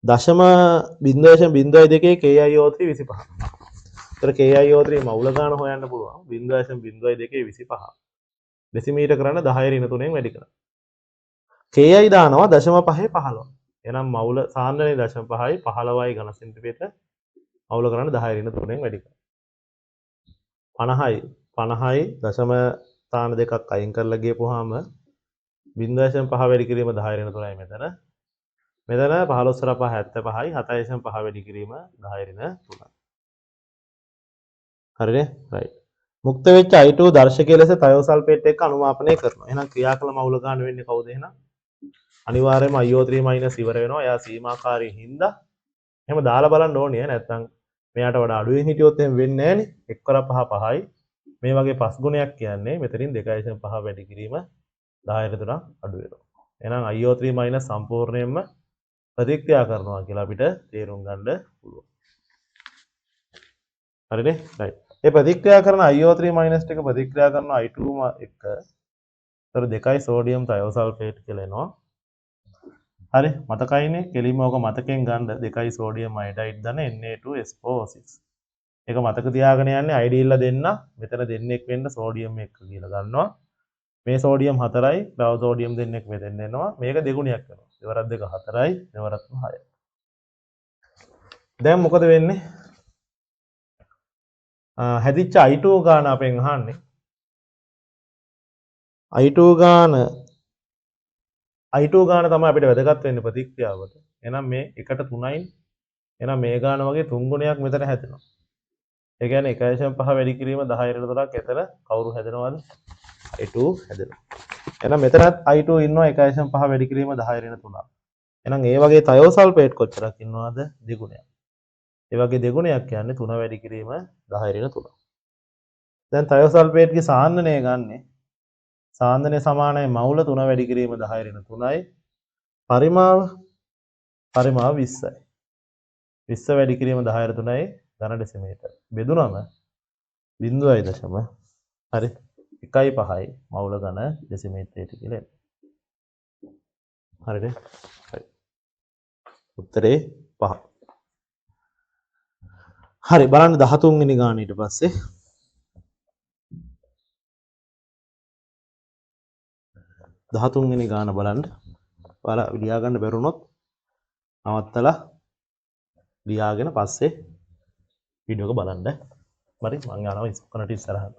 0.02 KiO3 25. ඒතර KiO3 මවුල ගාන හොයන්න පුළුවන් 0.02 25. ඩෙසිමීටර් කරන්න 10 ඍණ 3ෙන් වැඩි කරන්න. Ki දානවා 0.5 15. එහෙනම් මවුල සාන්ද්‍රණය 0.5යි 15යි ඝන සෙන්ටිමීටර මවුල කරන්න 10 ඍණ 3ෙන් වැඩි කරන්න. 50යි දශම ස්ථාන දෙකක් අයින් කරලා ගියපුවාම 0.5 වැඩි කිරීම 10 ඍණ 3යි මෙතන. මෙතන 15 × 5 75යි 7.5 වැඩි කිරීම 10 ඍණ 3යි. හරිනේ? right. මුක්ත වෙච්ච I2 දර්ශකයේ ලෙස තයෝසල්ෆේට් එක්ක අනුමාපනය කරනවා. එහෙනම් ක්‍රියාකල මවුල ගන්න වෙන්නේ කවුද එහෙනම්? අනිවාර්යයෙන්ම IO3 ඉවර වෙනවා. එයා සීමාකාරී හින්දා. එහෙම දාලා බලන්න ඕනේ නැත්නම් මෙයාට වඩා අඩුවෙන් හිටියොත් එහෙම වෙන්නේ නැහනේ. 1 × 5 5යි. මේ වගේ 5 ගුණයක් කියන්නේ මෙතනින් 2.5 වැඩි කිරීම 10 ට 3 අඩු වෙනවා. එහෙනම් IO3 සම්පූර්ණයෙන්ම ප්‍රතික්‍රියා කරනවා කියලා අපිට තේරුම් ගන්න පුළුවන්. හරිනේ? right. ඒ ප්‍රතික්‍රියා කරන IO3 ටික ප්‍රතික්‍රියා කරන I2 එක්ක තර 2යි සෝඩියම් තයෝසල්ෆේට් කියලා එනවා. හරි මතකයිනේ කෙලින්ම ඔක මතකෙන් ගන්න 2යි සෝඩියම් අයඩයිඩ් ධන Na2SO6. ඒක මතක තියාගෙන යන්නේ අයිඩීල්ලා දෙන්න මෙතන දෙන්නෙක් වෙන්න සෝඩියම් එක්ක කියලා ගන්නවා. මේ සෝඩියම් 4යි තව සෝඩියම් දෙන්නෙක් මෙතෙන් එනවා. මේක දෙගුණයක් වෙනවා. දෙවරක් 2 4යි දෙවරක් 6යි. දැන් මොකද වෙන්නේ? හැදිච්ච I2 ගාන අපෙන් අහන්නේ. I2 ගාන තමයි අපිට වැදගත් වෙන්නේ ප්‍රතික්‍රියාවට. එහෙනම් මේ 1ට 3යි. එහෙනම් මේ ගාන වගේ 3 ගුණයක් මෙතන හැදෙනවා. ඒ කියන්නේ 1.5 වැඩි කිරීම 10 කට තොරක් එතන කවුරු හැදෙනවද? I2 හැදෙනවා. එහෙනම් මෙතනත් I2 ඉන්නවා 1.5 වැඩි කිරීම 10 ඍණ 3. එහෙනම් ඒ වගේ තයෝසල්ෆේට් කොච්චරක් ඉන්නවද? දෙගුණයක්. ඒ වගේ දෙගුණයක් කියන්නේ 3 වැඩි කිරීම 10 ඍණ 3. දැන් තයෝසල්ෆේට්ගේ සාන්ද්‍රණය ගන්නෙ. සාන්ද්‍රණය සමානයි මවුල 3 වැඩි කිරීම 10 ඍණ 3යි. පරිමාව 20යි. 20 වැඩි කිරීම 10 ඍණ 3යි ඝන ඩෙසිමීටර්. බෙදුනම 0.0 හරි 1.5යි මවුල ඝන ඩෙසිමීටරයට කියලා එන්නේ. හරිද? හරි. උත්තරේ 5. හරි බලන්න 13 වෙනි ගාන ඊට පස්සේ 13 වෙනි ගාන බලන්න. ඔයාලා ලියා ගන්න බැරුණොත් නවත්තලා ලියාගෙන පස්සේ වීඩියෝ එක බලන්න. හරි මම යනවා ඉස්සරහට ඉස්සරහට.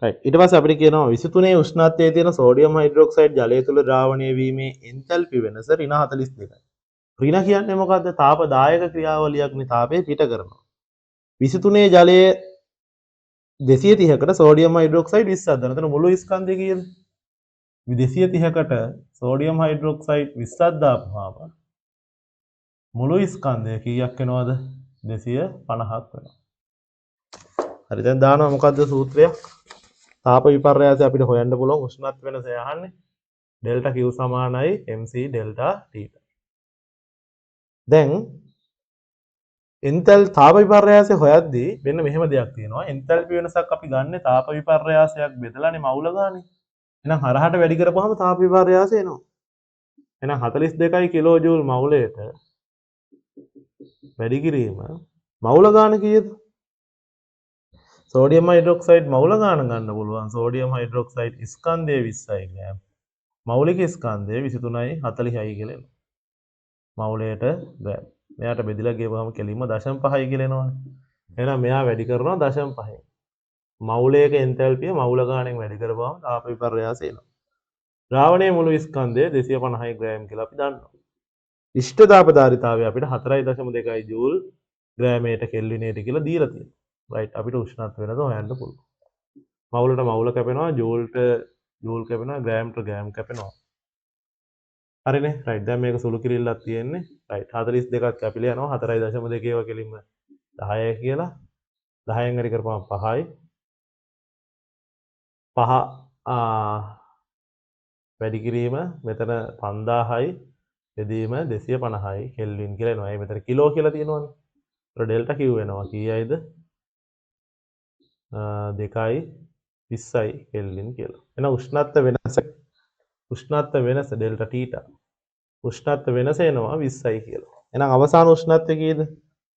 right ඊට පස්සේ අපිට කියනවා 23 උෂ්ණත්වයේ තියෙන සෝඩියම් හයිඩ්‍රොක්සයිඩ් ජලය තුළ ද්‍රාවණය වීමේ එන්තල්පි වෙනස ඍණ 42යි. ඍණ කියන්නේ මොකද්ද? තාපදායක ක්‍රියාවලියක්නේ තාපය පිට කරනවා. 23 ජලයේ 230කට සෝඩියම් හයිඩ්‍රොක්සයිඩ් 20ක් දාන. එතන මුළු ස්කන්ධය කීයද? 230කට සෝඩියම් හයිඩ්‍රොක්සයිඩ් 20ක් දාපුවාම මුළු ස්කන්ධය කීයක් වෙනවද? 250ක් වෙනවා. හරි දැන් දානවා මොකද්ද සූත්‍රය? තාප විපර්යාසය අපිට හොයන්න පුළුවන් උෂ්ණත්ව වෙනස යහන්නේ ඩෙල්ටා Q සමානයි mc ඩෙල්ටා T. දැන් තාප විපර්යාසය හොයද්දී මෙන්න මෙහෙම දෙයක් තියෙනවා. එන්තල්පි වෙනසක් අපි ගන්න තාප විපර්යාසයක් බෙදලානේ මවුල ගානේ. එහෙනම් හරහට වැඩි කරපුවාම තාප විපර්යාසය එනවා. එහෙනම් 42යි කිලෝ ජූල් මවුලයට වැඩි කිරීම මවුල ගාන කීයද? සෝඩියම් හයිඩ්‍රොක්සයිඩ් මවුල ගාන ගන්න පුළුවන්. සෝඩියම් හයිඩ්‍රොක්සයිඩ් ස්කන්ධය 20යි ග්‍රෑම්. මෞලික ස්කන්ධය 23යි 40යි කියලා එනවා. මවුලයට ග්‍රෑම්. මෙයාට බෙදලා ගියපුවම කෙලින්ම 0.5යි කියලා එනවනේ. එහෙනම් මෙයා වැඩි කරනවා 0.5යි. මවුලයක එන්තල්පිය මවුල ගානෙන් වැඩි කරපුවම තාප විපර්යාසය එනවා. ද්‍රාවණයේ මුළු ස්කන්ධය 250 ග්‍රෑම් කියලා අපි දන්නවා. ඉෂ්ට තාපධාරිතාවය අපිට 4.2 ජූල් ග්‍රෑමයට කෙල්විනයට කියලා දීලා තියෙනවා. රයිට් අපිට උෂ්ණත්ව වෙනද හොයන්න පුළුවන්. මවුලට මවුල කැපෙනවා ජූල්ට ජූල් කැපෙනවා ග්‍රෑම්ට ග්‍රෑම් කැපෙනවා. හරිනේ රයිට් දැන් මේක සුළු කිරිල්ලක් තියෙන්නේ. රයිට් 42ක් කැපිලා යනවා 4.2 ඒවා කෙලින්ම 10යි කියලා 10න් වැඩි කරපුවම 5යි 5 වැඩි කිරීම මෙතන 5000යි බෙදීම 250යි කෙල්වින් කියලා එනවා. ඒ මෙතන කිලෝ කියලා තියෙනවනේ. ඒතර ඩෙල්ටා Q වෙනවා කීයයිද? 2.20යි කෙල්වින් කියලා. එහෙනම් උෂ්ණත්ව වෙනස ඩෙල්ටා තීටා. උෂ්ණත්ව වෙනස එනවා 20යි කියලා. එහෙනම් අවසාන උෂ්ණත්වය කීයද?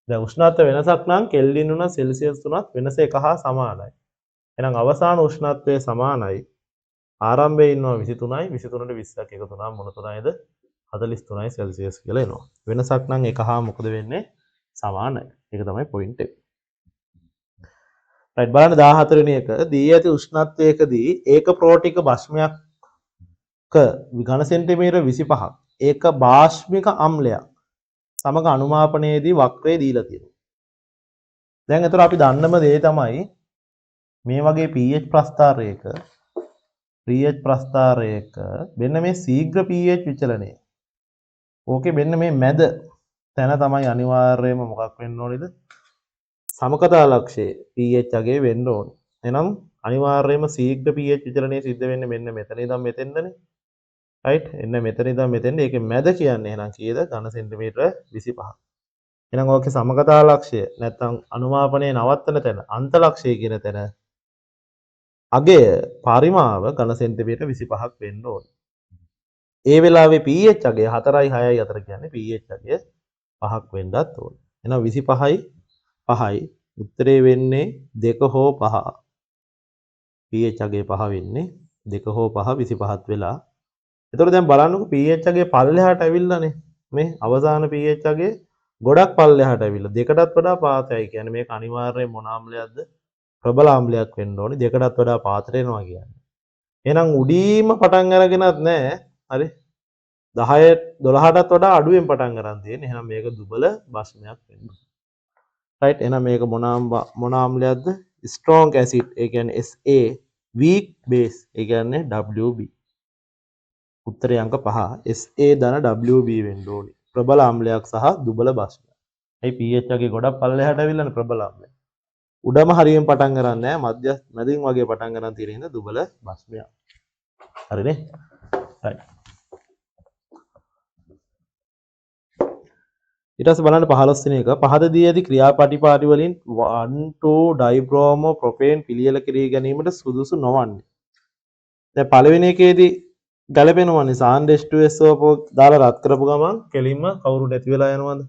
දැන් උෂ්ණත්ව වෙනසක් නම් කෙල්වින් උනත් සෙල්සියස් උනත් වෙනස එක හා සමානයි. එහෙනම් අවසාන උෂ්ණත්වය සමානයි. ආරම්භයේ ඉන්නවා 23යි 23ට 20ක් එකතු වුණාම මොන තුනයිද? 43යි සෙල්සියස් කියලා එනවා. වෙනසක් නම් එක හා මොකද වෙන්නේ? සමානයි. ඒක තමයි පොයින්ට් එක. රයිට් බලන්න 14 වෙනි එක දී ඇති උෂ්ණත්වයකදී ඒක ප්‍රෝටික භස්මයක් ඝන සෙන්ටිමීටර් 25ක් ඒක භාෂ්මික අම්ලයක් සමග අනුමාපනයේදී වක්‍රය දීලා තියෙනවා. දැන් එතකොට අපි දන්නම දේ තමයි මේ වගේ pH ප්‍රස්ථාරයක මෙන්න මේ ශීඝ්‍ර pH විචලනය. ඕකේ මෙන්න මේ මැද තැන තමයි අනිවාර්යයෙන්ම මොකක් වෙන්න ඕනේද? සමකතා ලක්ෂයේ pH අගේ වෙන්න ඕනේ. එහෙනම් අනිවාර්යයෙන්ම ශීඝ්‍ර pH විචලනය සිද්ධ වෙන්නේ මෙන්න මෙතන ඉඳන් මෙතෙන්දනේ. රයිට් එන්න මෙතන ඉඳන් මෙතෙන්ද ඒකේ මැද කියන්නේ එහෙනම් කීයද? ඝන සෙන්ටිමීටර 25ක්. එහෙනම් ඕකේ සමකතා ලක්ෂය නැත්නම් අනුමාපනයේ නවත්තන තැන අන්ත ලක්ෂය කියන තැන අගය පරිමාව ඝන සෙන්ටිමීටර 25ක් වෙන්න ඕනේ. ඒ වෙලාවේ pH අගය 4යි 6යි අතර කියන්නේ pH අගය 5ක් වෙන්නත් ඕනේ. එහෙනම් 25යි 5යි උත්තරේ වෙන්නේ 2 හෝ 5. pH අගේ 5 වෙන්නේ 2 හෝ 5 25ත් වෙලා. එතකොට දැන් බලන්නකො pH අගේ පල්ලෙහාට ඇවිල්ලානේ. මේ අවසාන pH අගේ ගොඩක් පල්ලෙහාට ඇවිල්ලා දෙකටත් වඩා පාතයි. කියන්නේ මේක අනිවාර්යයෙන් මොන ආම්ලයක්ද? ප්‍රබල ආම්ලයක් වෙන්න ඕනේ. දෙකටත් වඩා පාතට එනවා කියන්නේ. එහෙනම් උඩීම පටන් අරගෙනත් නැහැ. හරි. 10 12ටත් වඩා අඩුවෙන් පටන් ගන්න තියෙන්නේ. එහෙනම් මේක දුබල බස්මයක් වෙන්න. රයිට්. එහෙනම් මේක මොන ආම්ලයක්ද? strong acid. ඒ කියන්නේ SA, weak base. ඒ කියන්නේ WB. උත්තරේ අංක 5. SA ධන WB වෙන්න ඕනේ. ප්‍රබල ආම්ලයක් සහ දුබල බස්මයක්. ඒ pH එකේ ගොඩක් පල්ලෙහාට ඇවිල්ලානේ ප්‍රබල ආම්ලය. උඩම හරියෙන් පටන් ගන්න නැහැ. මැදින් වගේ පටන් ගන්න තියෙන හින්දා දුබල බස්මයක්. හරිනේ? right. ඊට පස්සේ බලන්න 15 වෙනි එක පහත දී ඇති ක්‍රියාපටිපාටි වලින් 1,2 ඩයිබ්‍රෝමෝ ප්‍රොපේන් පිළියෙල කිරී ගැනීමට සුදුසු නොවන්නේ. දැන් පළවෙනි එකේදී ගැලපෙනවනේ සාන්ඩ් H2SO4 දාලා රත් කරපු ගමන් කෙලින්ම කවුරු නැති වෙලා යනවද?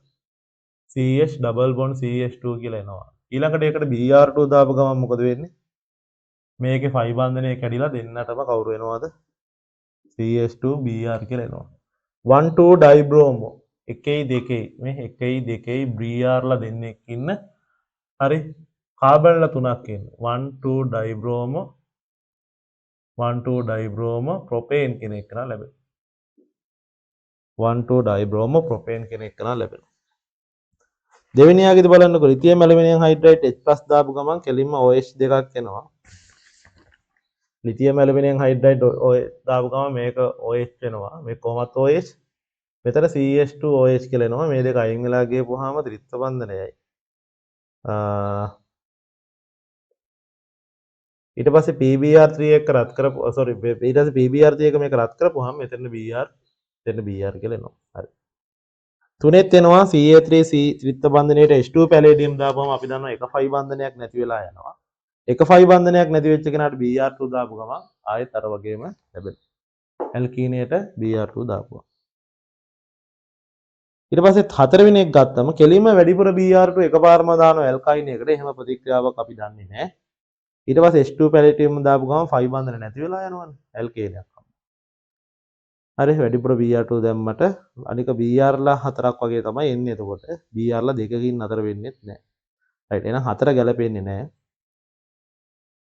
CH ඩබල් බොන්ඩ් CH2 කියලා එනවා. ඊළඟට ඒකට Br2 දාපු ගමන් මොකද වෙන්නේ? මේකේ ෆයි බන්ධනය කැඩිලා දෙන්නටම කවුරු වෙනවද? CH2 Br කියලා එනවා. 1,2 ඩයිබ්‍රෝමෝ එකයි දෙකයි මේ එකයි දෙකයි බ්‍රීආර්ලා දෙන්නෙක් ඉන්න හරි කාබන්ලා තුනක් ඉන්න 1,2 ඩයිබ්‍රෝමෝ ප්‍රොපේන් කෙනෙක් කරා ලැබෙනවා 1,2 ඩයිබ්‍රෝමෝ ප්‍රොපේන් කෙනෙක් කරා ලැබෙනවා දෙවෙනි යාගේදී බලන්නකො ලිතියම් ඇලුමිනියම් හයිඩ්‍රයිඩ් H+ දාපු ගමන් කෙලින්ම OH දෙකක් එනවා ලිතියම් ඇලුමිනියම් හයිඩ්‍රයිඩ් දාපු ගමන් මේක OH වෙනවා මේ කොහොමත් OH මෙතන CH2OH කියලා එනවා මේ දෙක අයින් වෙලා ගියපුවාම ත්‍රිත්ව බන්ධනයයි ඊට පස්සේ PBr3 එක රත් කරපු sorry ඊට පස්සේ PBr3 එක මේක රත් කරපුවාම මෙතන Br කියලා එනවා හරි තුනෙත් එනවා Ca3C ත්‍රිත්ව බන්ධනයේට H2 පැලේඩියම් දාපුවාම අපි දන්නවා එක ෆයි බන්ධනයක් නැති වෙලා යනවා එක ෆයි බන්ධනයක් නැති වෙච්ච කෙනාට Br2 දාපු ගමන් ආයෙත් අර වගේම ලැබෙනවා ඇල්කීනේට Br2 දාපුවා ඊට පස්සේ හතරවෙනි එක ගත්තම කෙලින්ම වැඩිපුර Br2 එකපාරම දානවා ඇල්කයින් එකට. එහෙම ප්‍රතික්‍රියාවක් අපි දන්නේ නැහැ. ඊට පස්සේ H2 පැලේටියම් දාපු ගමන් ෆයි බන්ධන නැති වෙලා යනවනේ. ඇල්කේනයක්. හරි වැඩිපුර Br2 දැම්මට අනික Brලා හතරක් වගේ තමයි එන්නේ එතකොට. Brලා දෙකකින් අතර වෙන්නේත් නැහැ. රයිට් එහෙනම් හතර ගැලපෙන්නේ නැහැ.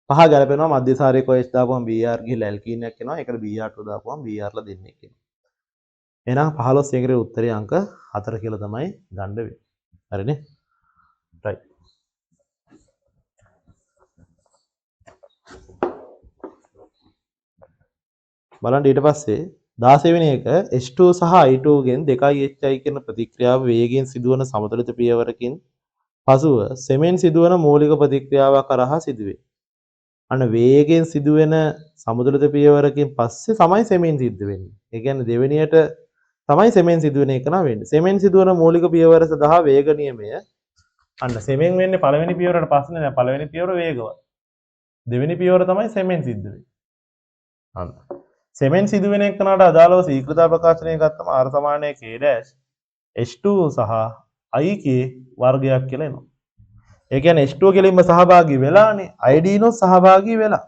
පහ ගැලපෙනවා මධ්‍යසාරයක OH දාපුවම Br ගිහලා ඇල්කීනයක් එනවා. ඒකට Br2 දාපුවම Brලා දෙන්නේ එනවා. එහෙනම් 15 එකේ උත්තරේ අංක 4 කියලා තමයි ගන්න වෙන්නේ. හරිනේ? right. බලන්න ඊට පස්සේ 16 වෙනි එක H2 සහ I2 ගෙන් 2HI කියන ප්‍රතික්‍රියාව වේගයෙන් සිදුවන සමතුලිත පියවරකින් පසුව සෙමෙන් සිදුවන මූලික ප්‍රතික්‍රියාවක් කරහා සිදුවේ. අන්න වේගයෙන් සිදුවෙන සමතුලිත පියවරකින් පස්සේ තමයි සෙමෙන් සිද්ධ වෙන්නේ. ඒ කියන්නේ දෙවෙනියට තමයි සෙමෙන් සිදුවෙන එක නා වෙන්නේ. සෙමෙන් සිදුවන මූලික පියවර සඳහා වේග නියමය අන්න සෙමෙන් වෙන්නේ පළවෙනි පියවරට පස්සේ නෑ පළවෙනි පියවර වේගවත්. දෙවෙනි පියවර තමයි සෙමෙන් සිද්ධ වෙන්නේ. අන්න. සෙමෙන් සිදුවෙන එකනට අදාළව ශීඝ්‍රතා ප්‍රකාශනය ගත්තම R සමානයි K dash H2 සහ IK වර්ගයක් කියලා එනවා. ඒ කියන්නේ H2 කෙලින්ම සහභාගී වෙලානේ ID නොත් සහභාගී වෙලා.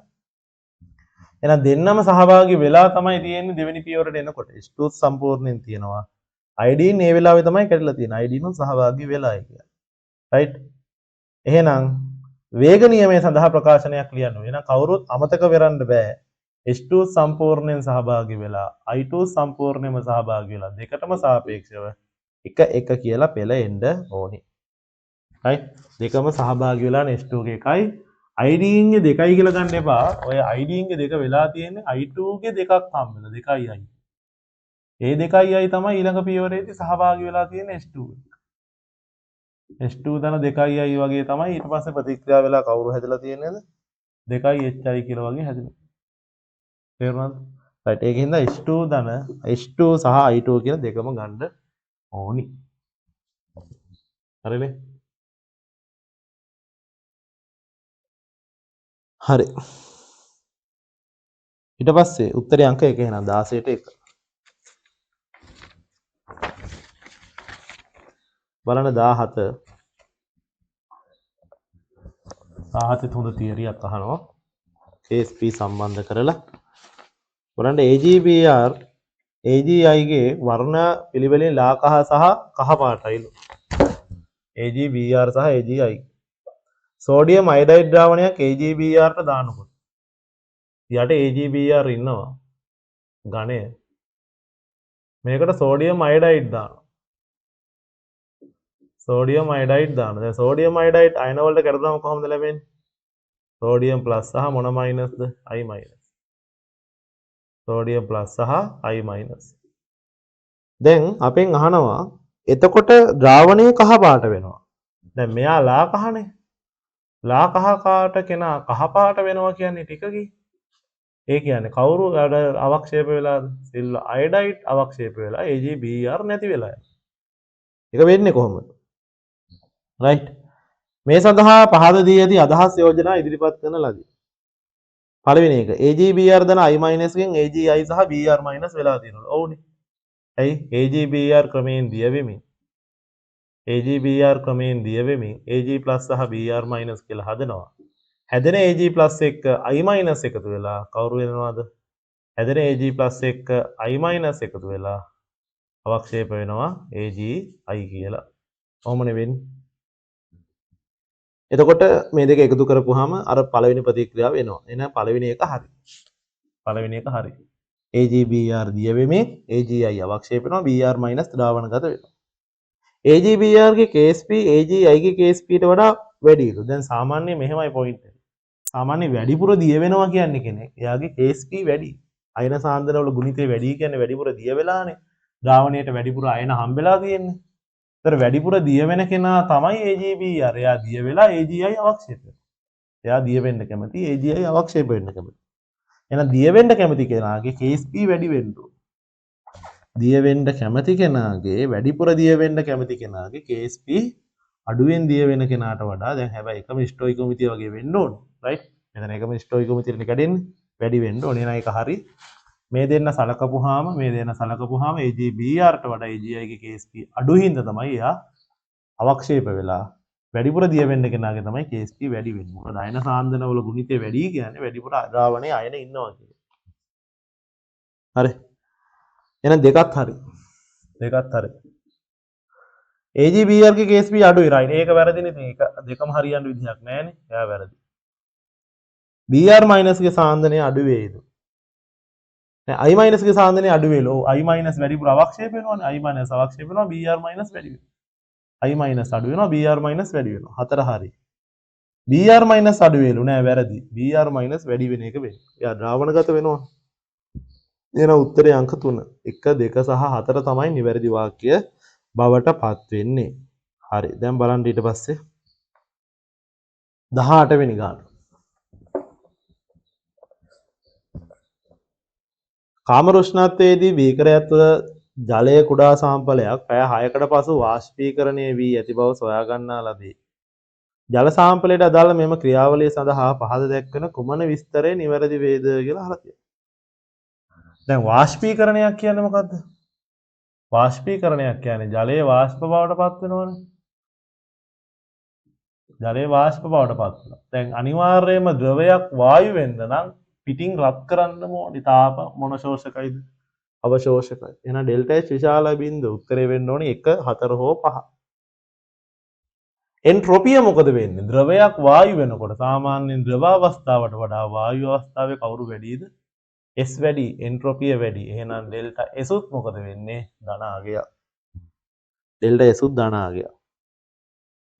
එහෙනම් දෙන්නම සහභාගී වෙලා තමයි තියෙන්නේ දෙවෙනි පියවරට එනකොට. H2 සම්පූර්ණයෙන් තියෙනවා. ID මේ වෙලාවේ තමයි කැඩලා තියෙන්නේ. ID නොත් සහභාගී වෙලායි කියන්නේ. right? එහෙනම් වේග නියමය සඳහා ප්‍රකාශනයක් ලියන්න ඕනේ. එහෙනම් කවුරුත් අමතක වෙරන්න බෑ. H2 සම්පූර්ණයෙන් සහභාගී වෙලා I2 සම්පූර්ණයෙන්ම සහභාගී වෙලා දෙකටම සාපේක්ෂව 1 කියලා පෙළ එන්න ඕනේ. right? දෙකම සහභාගී වෙලා H2 ගේ 1යි ID ගේ 2යි කියලා ගන්න එපා. ඔය ID ගේ 2 වෙලා තියෙන්නේ I2 ගේ 2ක් හම් වෙලා 2යි I. ඒ 2යි I තමයි ඊළඟ පියවරේදී සහභාගී වෙලා තියෙන්නේ H2 එක. H2 දන 2යි I වගේ තමයි ඊට පස්සේ ප්‍රතික්‍රියා වෙලා කවුරු හැදලා තියෙන්නේද? 2යි HI කියලා වගේ හැදෙනවා. තේරුණාද? right ඒකින්ද H2 ධන H2 සහ I2 කියන දෙකම ගන්න ඕනි. හරිනේ? හරි. ඊට පස්සේ උත්තරේ අංක 1 එහෙනම් 16ට 1. බලන්න 17. 17 හොඳ තියරියක් අහනවා. KSP සම්බන්ධ කරලා බලන්න AgBr AgI ගේ වර්ණ පිළිවෙලින් ලා කහ සහ කහ පාටයිලු. AgBr සහ AgI. සෝඩියම් අයඩයිඩ් ද්‍රාවණයක් AgBr ට දානකොට යට AgBr ඉන්නවා. ඝණය. මේකට සෝඩියම් අයඩයිඩ් දානවා. සෝඩියම් අයඩයිඩ් දානවා. දැන් සෝඩියම් අයඩයිඩ් අයන වලට කරද්දාම කොහොමද ලැබෙන්නේ? සෝඩියම් ප්ලස් සහ මොන මයිනස්ද? I minus. සෝඩියම් ප්ලස් සහ I මයිනස්. දැන් අපෙන් අහනවා එතකොට ද්‍රාවණය කහ පාට වෙනවා. දැන් මෙයා ලා කහනේ. ලා කහ කාට කෙනා කහ පාට වෙනවා කියන්නේ ටිකකි. ඒ කියන්නේ කවුරු අවක්ෂේප වෙලාද? සිල්වර් අයඩයිඩ් අවක්ෂේප වෙලා AgBr නැති වෙලා යනවා. ඒක වෙන්නේ කොහොමද? රයිට්. මේ සඳහා පහද දී ඇති අදහස් යෝජනා ඉදිරිපත් කරන ලදී. පළවෙනි එක AgBr දන I- ගෙන් AgI සහ Br- වෙලා තියෙනවා. ඔව්නේ. ඇයි AgBr ක්‍රමයෙන් දිය වෙමින් AgBr ක්‍රමයෙන් දිය වෙමින් Ag+ සහ Br- කියලා හදනවා. හැදෙන Ag+ එක්ක I- එකතු වෙලා කවුරු වෙනවද? හැදෙන Ag+ එක්ක I- එකතු වෙලා අවක්ෂේප වෙනවා AgI කියලා. කොහොමනේ වෙන්නේ? එතකොට මේ දෙක එකතු කරපුවාම අර පළවෙනි ප්‍රතික්‍රියාව එනවා. එහෙනම් පළවෙනි එක හරි. පළවෙනි එක හරි. AgBr දිය වෙමින් AgI අවක්ෂේප වෙනවා Br- ද්‍රාවණගත වෙනවා. AgBr ගේ KSP AgI ගේ KSP ට වඩා වැඩිලු. දැන් සාමාන්‍යයෙන් මෙහෙමයි පොයින්ට් එක. සාමාන්‍ය වැඩිපුර දිය වෙනවා කියන්නේ කෙනෙක්. එයාගේ KSP වැඩි. අයන සාන්ද්‍රණ වල ගුණිතය වැඩි කියන්නේ වැඩිපුර දිය වෙලානේ. ද්‍රාවණයට වැඩිපුර අයන හම්බෙලා තියෙන්නේ. ඒතර වැඩිපුර දිය වෙන කෙනා තමයි AgBr. එයා දිය වෙලා AgI අවක්ෂේප වෙනවා. එයා දිය වෙන්න කැමති AgI අවක්ෂේප වෙන්න කැමති. එහෙනම් දිය වෙන්න කැමති කෙනාගේ KSP වැඩි වෙන්න ඕන. දිය වෙන්න කැමති කෙනාගේ වැඩිපුර දිය වෙන්න කැමති කෙනාගේ KSP අඩුවෙන් දිය වෙන කෙනාට වඩා දැන් හැබැයි එකම ස්ටොයිකොමිතිය වගේ වෙන්න ඕනේ. රයිට්? මෙතන එකම ස්ටොයිකොමිතියනේ කැඩෙන්නේ. වැඩි වෙන්න ඕනේ. එහෙනම් ඒක හරි. මේ දෙන්න සලකපුවාම AgBr ට වඩා AgI ගේ KSP අඩු හින්දා තමයි එයා අවක්ෂේප වෙලා වැඩිපුර දිය වෙන්න කෙනාගේ තමයි KSP වැඩි වෙන්නේ. මොකද අයන සාන්ද්‍රණ වල ගුණිතය වැඩි කියන්නේ වැඩිපුර ද්‍රාවණයේ අයන ඉන්නවා කියන්නේ. හරි. එහෙනම් දෙකත් හරි. දෙකත් හරි. AgBr ගේ KSP අඩුයි රයිට්. ඒක වැරදිනේ. ඉතින් ඒක දෙකම හරියන්න විදිහක් නැහැනේ. එයා වැරදි. Br- ගේ සාන්ද්‍රණය අඩු වේද? දැන් I- ගේ සාන්ද්‍රණය අඩු වේලු. ඔව් I- වැඩිපුර අවක්ෂේප වෙනවනේ. I- අවක්ෂේප වෙනවා Br- වැඩි වෙනවා. I- අඩු වෙනවා Br- වැඩි වෙනවා. හතර හරි. Br- අඩු වේලු නෑ වැරදි. Br- වැඩි වෙන එක වෙන්නේ. එයා ද්‍රාවණගත වෙනවා. එහෙනම් උත්තරේ අංක 3. 1 2 සහ 4 තමයි නිවැරදි වාක්‍ය බවට පත් වෙන්නේ. හරි. දැන් බලන්න ඊට පස්සේ 18 වෙනි ගාන. කාම රුෂ්ණත්වයේදී බීකරයක් තුළ ජලය කුඩා සාම්පලයක් පැය 6කට පසු වාෂ්පීකරණය වී ඇති බව සොයා ගන්නා ලදී. ජල සාම්පලයට අදාළ මෙම ක්‍රියාවලිය සඳහා පහත දැක්වෙන කුමන විස්තරය නිවැරදි වේද කියලා අහලා තියෙනවා. දැන් වාෂ්පීකරණයක් කියන්නේ මොකද්ද? වාෂ්පීකරණයක් කියන්නේ ජලයේ වාෂ්ප බවට පත් වෙනවනේ. ජලයේ වාෂ්ප බවට පත් වෙනවා. දැන් අනිවාර්යයෙන්ම ද්‍රවයක් වායු වෙන්න නම් පිටින් රත් කරන්න ඕනේ. තාප මොන ශෝෂකයිද? අවශෝෂකයි. එහෙනම් ඩෙල්ටා H විශාල බිඳුව උත්තරේ වෙන්න ඕනේ 1 4 හෝ 5. එන්ට්‍රොපිය මොකද වෙන්නේ? ද්‍රවයක් වායු වෙනකොට සාමාන්‍යයෙන් ද්‍රව අවස්ථාවට වඩා වායු අවස්ථාවේ කවුරු වැඩිද? S වැඩි, එන්ට්‍රොපිය වැඩි. එහෙනම් ඩෙල්ටා S උත් මොකද වෙන්නේ? ධනාගයක්. ඩෙල්ටා S උත් ධනාගයක්.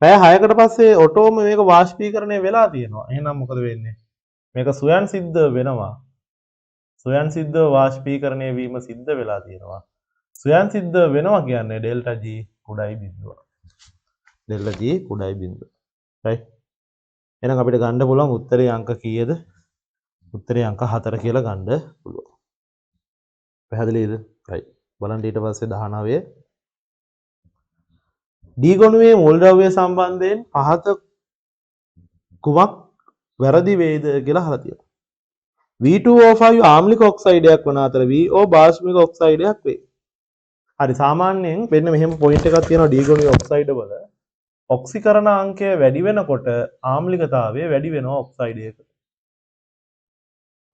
පැය 6කට පස්සේ ඔටෝම මේක වාෂ්පීකරණය වෙලා තියෙනවා. එහෙනම් මොකද වෙන්නේ? මේක ස්වයන් සිද්ධ වෙනවා. ස්වයන් සිද්ධ වාෂ්පීකරණය වීම සිද්ධ වෙලා තියෙනවා. ස්වයන් සිද්ධ වෙනවා කියන්නේ ඩෙල්ටා G කුඩායි බිඳුව. ඩෙල්ටා G කුඩායි බිඳුව. right? එහෙනම් අපිට ගන්න පුළුවන් උත්තරේ අංක කීයද? උත්තරේ අංක 4 කියලා ගන්න පුළුවන්. පැහැදිලිද? right. බලන්න ඊට පස්සේ 19 D ගොනුවේ මූල ද්‍රව්‍ය සම්බන්ධයෙන් පහත කුමක් වැරදි වේද කියලා අහලා තියෙනවා. V2O5 ආම්ලික ඔක්සයිඩයක් වන අතර VO බාෂ්මික ඔක්සයිඩයක් වේ. හරි සාමාන්‍යයෙන් වෙන්න මෙහෙම පොයින්ට් එකක් තියෙනවා D ගොනුවේ ඔක්සයිඩ වල ඔක්සිකරණ අංකය වැඩි වෙනකොට ආම්ලිකතාවය වැඩි වෙනවා ඔක්සයිඩයක.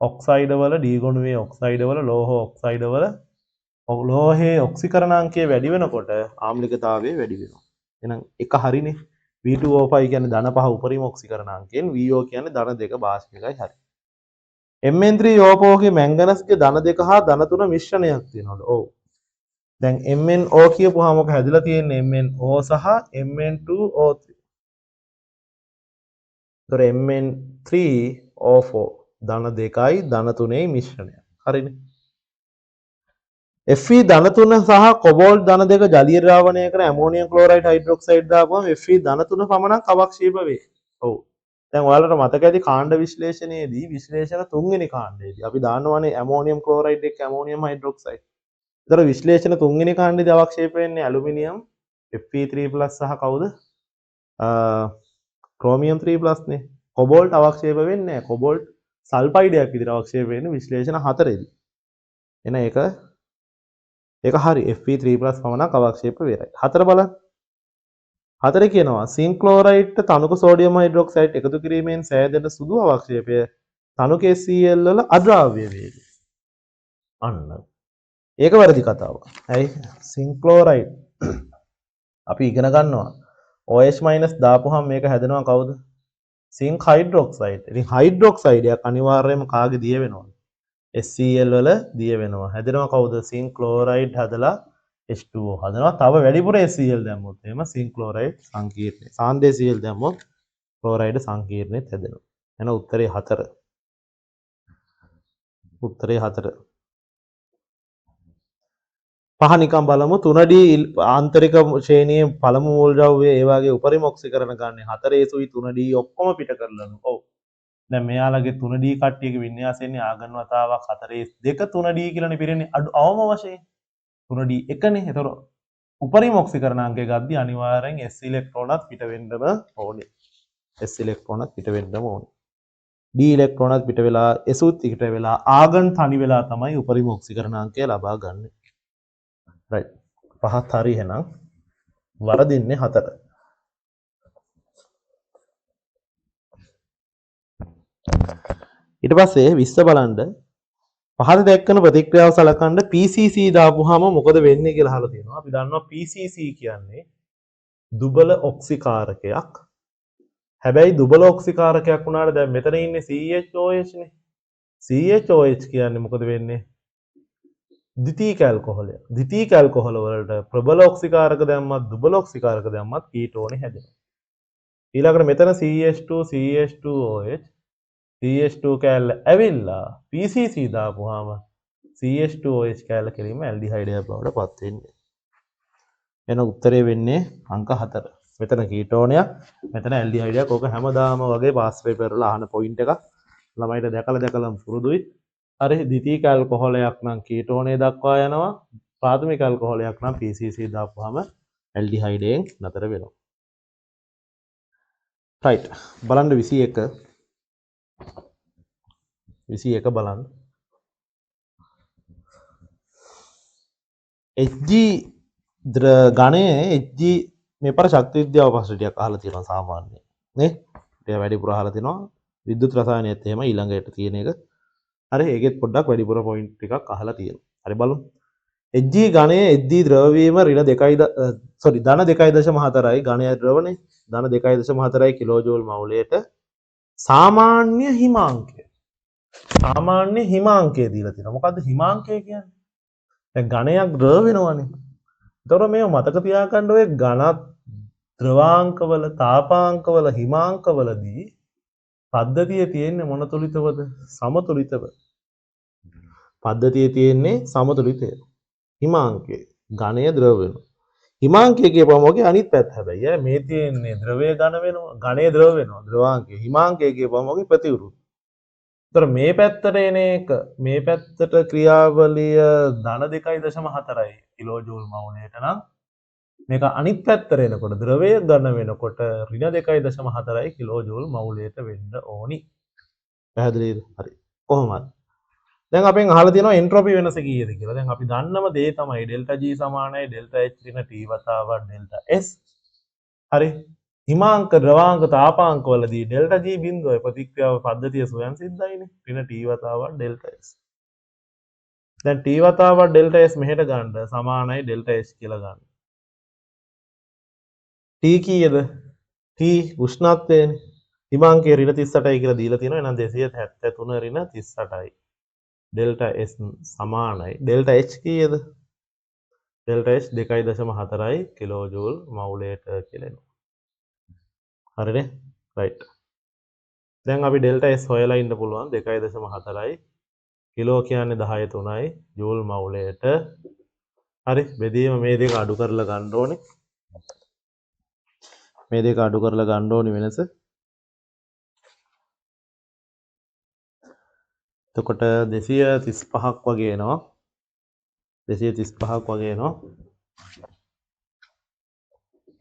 ඔක්සයිඩ වල D ගොණුවේ ඔක්සයිඩ වල ලෝහ ඔක්සයිඩ වල ලෝහයේ ඔක්සිකරණාංකය වැඩි වෙනකොට ආම්ලිකතාවය වැඩි වෙනවා. එහෙනම් එක හරිනේ. V2O5 කියන්නේ ධන 5 උපරිම ඔක්සිකරණාංකයෙන් VO කියන්නේ ධන 2 භාෂ්මිකයි හරි. Mn3O4 ගේ මැංගනස්ගේ ධන 2 හා ධන 3 මිශ්‍රණයක් තියෙනවලු. ඔව්. දැන් MnO කියපුවාම මොක හැදිලා තියෙන්නේ MnO සහ Mn2O3. ඒතර Mn3O4 ධන 2යි ධන 3යි මිශ්‍රණය. හරිනේ. Fe ධන 3 සහ කොබෝල්ට් ධන 2 ජලීය ද්‍රාවණය කර ඇමෝනියම් ක්ලෝරයිඩ් හයිඩ්‍රොක්සයිඩ් දාපුවම Fe ධන 3 පමණක් අවක්ෂේප වේ. ඔව්. දැන් ඔයාලට මතක ඇති කාණ්ඩ විශ්ලේෂණයේදී විශ්ලේෂණ තුන්වෙනි කාණ්ඩයේදී අපි දාන්නවානේ ඇමෝනියම් ක්ලෝරයිඩ් එක්ක ඇමෝනියම් හයිඩ්‍රොක්සයිඩ්. ඒතර විශ්ලේෂණ තුන්වෙනි කාණ්ඩයේදී අවක්ෂේප වෙන්නේ ඇලුමිනියම් Fe3+ සහ කවුද? ක්‍රෝමියම් 3+ නේ. කොබෝල්ට් අවක්ෂේප වෙන්නේ නැහැ. කොබෝල්ට් සල්ෆයිඩයක් විදිහට අවක්ෂේප වෙන්නේ විශ්ලේෂණ 4ේදී. එන ඒක හරි Fe3+ පමණක් අවක්ෂේප වෙරයි. 4 බලන්න. 4 කියනවා සිංක් ක්ලෝරයිඩ් තනුක සෝඩියම් හයිඩ්‍රොක්සයිඩ් එකතු කිරීමෙන් සෑදෙන සුදු අවක්ෂේපය තනුක HCl වල අද්‍රාව්‍ය වේද. අන්න. ඒක වැරදි කතාවක්. ඇයි සිංක් ක්ලෝරයිඩ් අපි ඉගෙන ගන්නවා. OH- දාපුවහම මේක හැදෙනවා කවුද? Sync hydroxide. ඉතින් හයිඩ්‍රොක්සයිඩයක් අනිවාර්යයෙන්ම කාගේ දිය වෙනවද? HCl වල දිය වෙනවා. හැදෙනවා කවුද? සිංක් ක්ලෝරයිඩ් හදලා H2O හදනවා. තව වැඩිපුර HCl දැම්මොත් එහෙම සිංක් ක්ලෝරයිඩ් සංකීර්ණය. සාන්ද්‍ර HCl දැම්මොත් ක්ලෝරයිඩ් සංකීර්ණෙත් හැදෙනවා. එහෙනම් උත්තරේ 4. උත්තරේ 4. පහ නිකන් බලමු 3D ආන්තරික ශ්‍රේණියේ පළමු මූලද්‍රව්‍ය ඒ වගේ උපරිම ඔක්සිකරණ ගන්න 4 සුයි 3D ඔක්කොම පිට කරලනු. ඔව්. දැන් මෙයාලගේ 3D කට්ටියගේ වින්‍යාසයනේ ආගම් වතාවක් 4 2 3D කියලානේ පිරෙන්නේ අවම වශයෙන් 3D එකනේ. ඒතර උපරිම ඔක්සිකරණාංකය ගද්දි අනිවාර්යෙන් S ඉලෙක්ට්‍රෝනත් පිට වෙන්නම ඕනේ. S ඉලෙක්ට්‍රෝනත් පිට වෙන්නම ඕනේ. D ඉලෙක්ට්‍රෝනත් පිට වෙලා S උත් පිට වෙලා ආගම් තනි වෙලා තමයි උපරිම ඔක්සිකරණාංකය ලබා ගන්න. right. පහත් හරි එහෙනම් වරදින්නේ 4. ඊට පස්සේ 20 බලන්න පහත දැක්කන ප්‍රතික්‍රියාව සලකන්න PCC දාපුවාම මොකද වෙන්නේ කියලා අහලා තියෙනවා. අපි දන්නවා PCC කියන්නේ දුබල ඔක්සිකාරකයක්. හැබැයි දුබල ඔක්සිකාරකයක් වුණාට දැන් මෙතන ඉන්නේ CHOH නේ. CHOH කියන්නේ මොකද වෙන්නේ? ද්විතීයික ඇල්කොහොලය. ද්විතීයික ඇල්කොහොල වලට ප්‍රබල ඔක්සිකාරක දැම්මත් දුබල ඔක්සිකාරක දැම්මත් කීටෝනේ හැදෙනවා. ඊළඟට මෙතන CH2OH CH2 කෑල්ල ඇවිල්ලා PCC දාපුවාම CH2OH කෑල්ල කෙලින්ම ඇල්ඩිහයිඩයක් බවට පත් වෙන්නේ. එහෙනම් උත්තරේ වෙන්නේ අංක 4. මෙතන කීටෝනයක්, මෙතන ඇල්ඩිහයිඩයක්. ඕක හැමදාම වගේ පාස් පේපර් වල අහන පොයින්ට් එකක්. ළමයිට දැකලා පුරුදුයි. හරි ද්විතීයික ඇල්කොහොලයක් නම් කීටෝනේ දක්වා යනවා. ප්‍රාථමික ඇල්කොහොලයක් නම් PCC දාපුවාම ඇල්ඩිහයිඩයෙන් නතර වෙනවා. right. බලන්න 21 බලන්න. Hg ගණයේ Hg මේ පාර ශක්ති විද්‍යාව ප්‍රශ්න ටිකක් අහලා තියෙනවා සාමාන්‍යයෙන් නේ. ටික වැඩිපුර අහලා තියෙනවා. විද්‍යුත් රසායනයත් එහෙම ඊළඟට තියෙන එක. හරි ඒකෙත් පොඩ්ඩක් වැඩිපුර පොයින්ට් ටිකක් අහලා තියෙනවා. හරි බලමු. Hg ගණයේ Hg ද්‍රව්‍යවීම ඍණ 2 ධන 2.4යි ගණය ද්‍රවනේ ධන 2.4යි කිලෝජූල් මවුලයට සාමාන්‍ය හිමාංකය. සාමාන්‍ය හිමාංකය දීලා තියෙනවා. මොකද්ද හිමාංකය කියන්නේ? දැන් ඝණයක් ද්‍රව වෙනවනේ. ඒතකොට මේව මතක තියාගන්න ඔය ඝන ද්‍රවාංකවල තාපාංකවල හිමාංකවලදී පද්ධතිය තියෙන්නේ මොන තුලිතවද? සමතුලිතව. පද්ධතිය තියෙන්නේ සමතුලිතය. හිමාංකය ඝණය ද්‍රව වෙනවා. හිමාංකය කියපුවම ඔගේ අනිත් පැත්ත හැබැයි මේ තියෙන්නේ ද්‍රවය ඝන වෙනවා. ඝණය ද්‍රව වෙනවා. ද්‍රවාංකය. හිමාංකය කියපුවම ඔගේ ප්‍රතිවිරුද්ධ. ඒතර මේ පැත්තට එන එක මේ පැත්තට ක්‍රියාවලිය ධන 2.4යි කිලෝජූල් මවුලයට නම් මේක අනිත් පැත්තට එනකොට ද්‍රවය ඝන වෙනකොට ඍණ 2.4යි කිලෝජූල් මවුලයට වෙන්න ඕනි. පැහැදිලිද? හරි. කොහොමද? දැන් අපෙන් අහලා තියෙනවා එන්ට්‍රොපි වෙනස කීයද කියලා. දැන් අපි දන්නම දේ තමයි ΔG සමානයි ΔH ඍණ T වතාවක් ΔS. හරි. හිමාංක ද්‍රවාංක තාපාංක වලදී ඩෙල්ටා G බිඳුවයි ප්‍රතික්‍රියාව පද්ධතිය ස්වයං සිද්ධයිනේ. ඍණ t වතාවක් ඩෙල්ටා s. දැන් t වතාවක් ඩෙල්ටා s මෙහෙට ගන්න සමානයි ඩෙල්ටා s කියලා ගන්න. t කීයද? t උෂ්ණත්වයනේ. හිමාංකයේ ඍණ 38යි කියලා දීලා තියෙනවා. එහෙනම් 273 ඍණ 38යි. ඩෙල්ටා s සමානයි. ඩෙල්ටා h කීයද? ඩෙල්ටා h 2.4යි කිලෝජූල් මවුලයට කියලා එනවා. හරිනේ? රයිට්. දැන් අපි ඩෙල්ටා s හොයලා ඉන්න පුළුවන් 2.4යි කිලෝ කියන්නේ 10/3යි ජූල් මවුලයට. හරි බෙදීම මේ දෙක අඩු කරලා ගන්න ඕනේ. මේ දෙක අඩු කරලා ගන්න ඕනේ වෙනස. එතකොට 235ක් වගේ එනවා. 235ක් වගේ එනවා.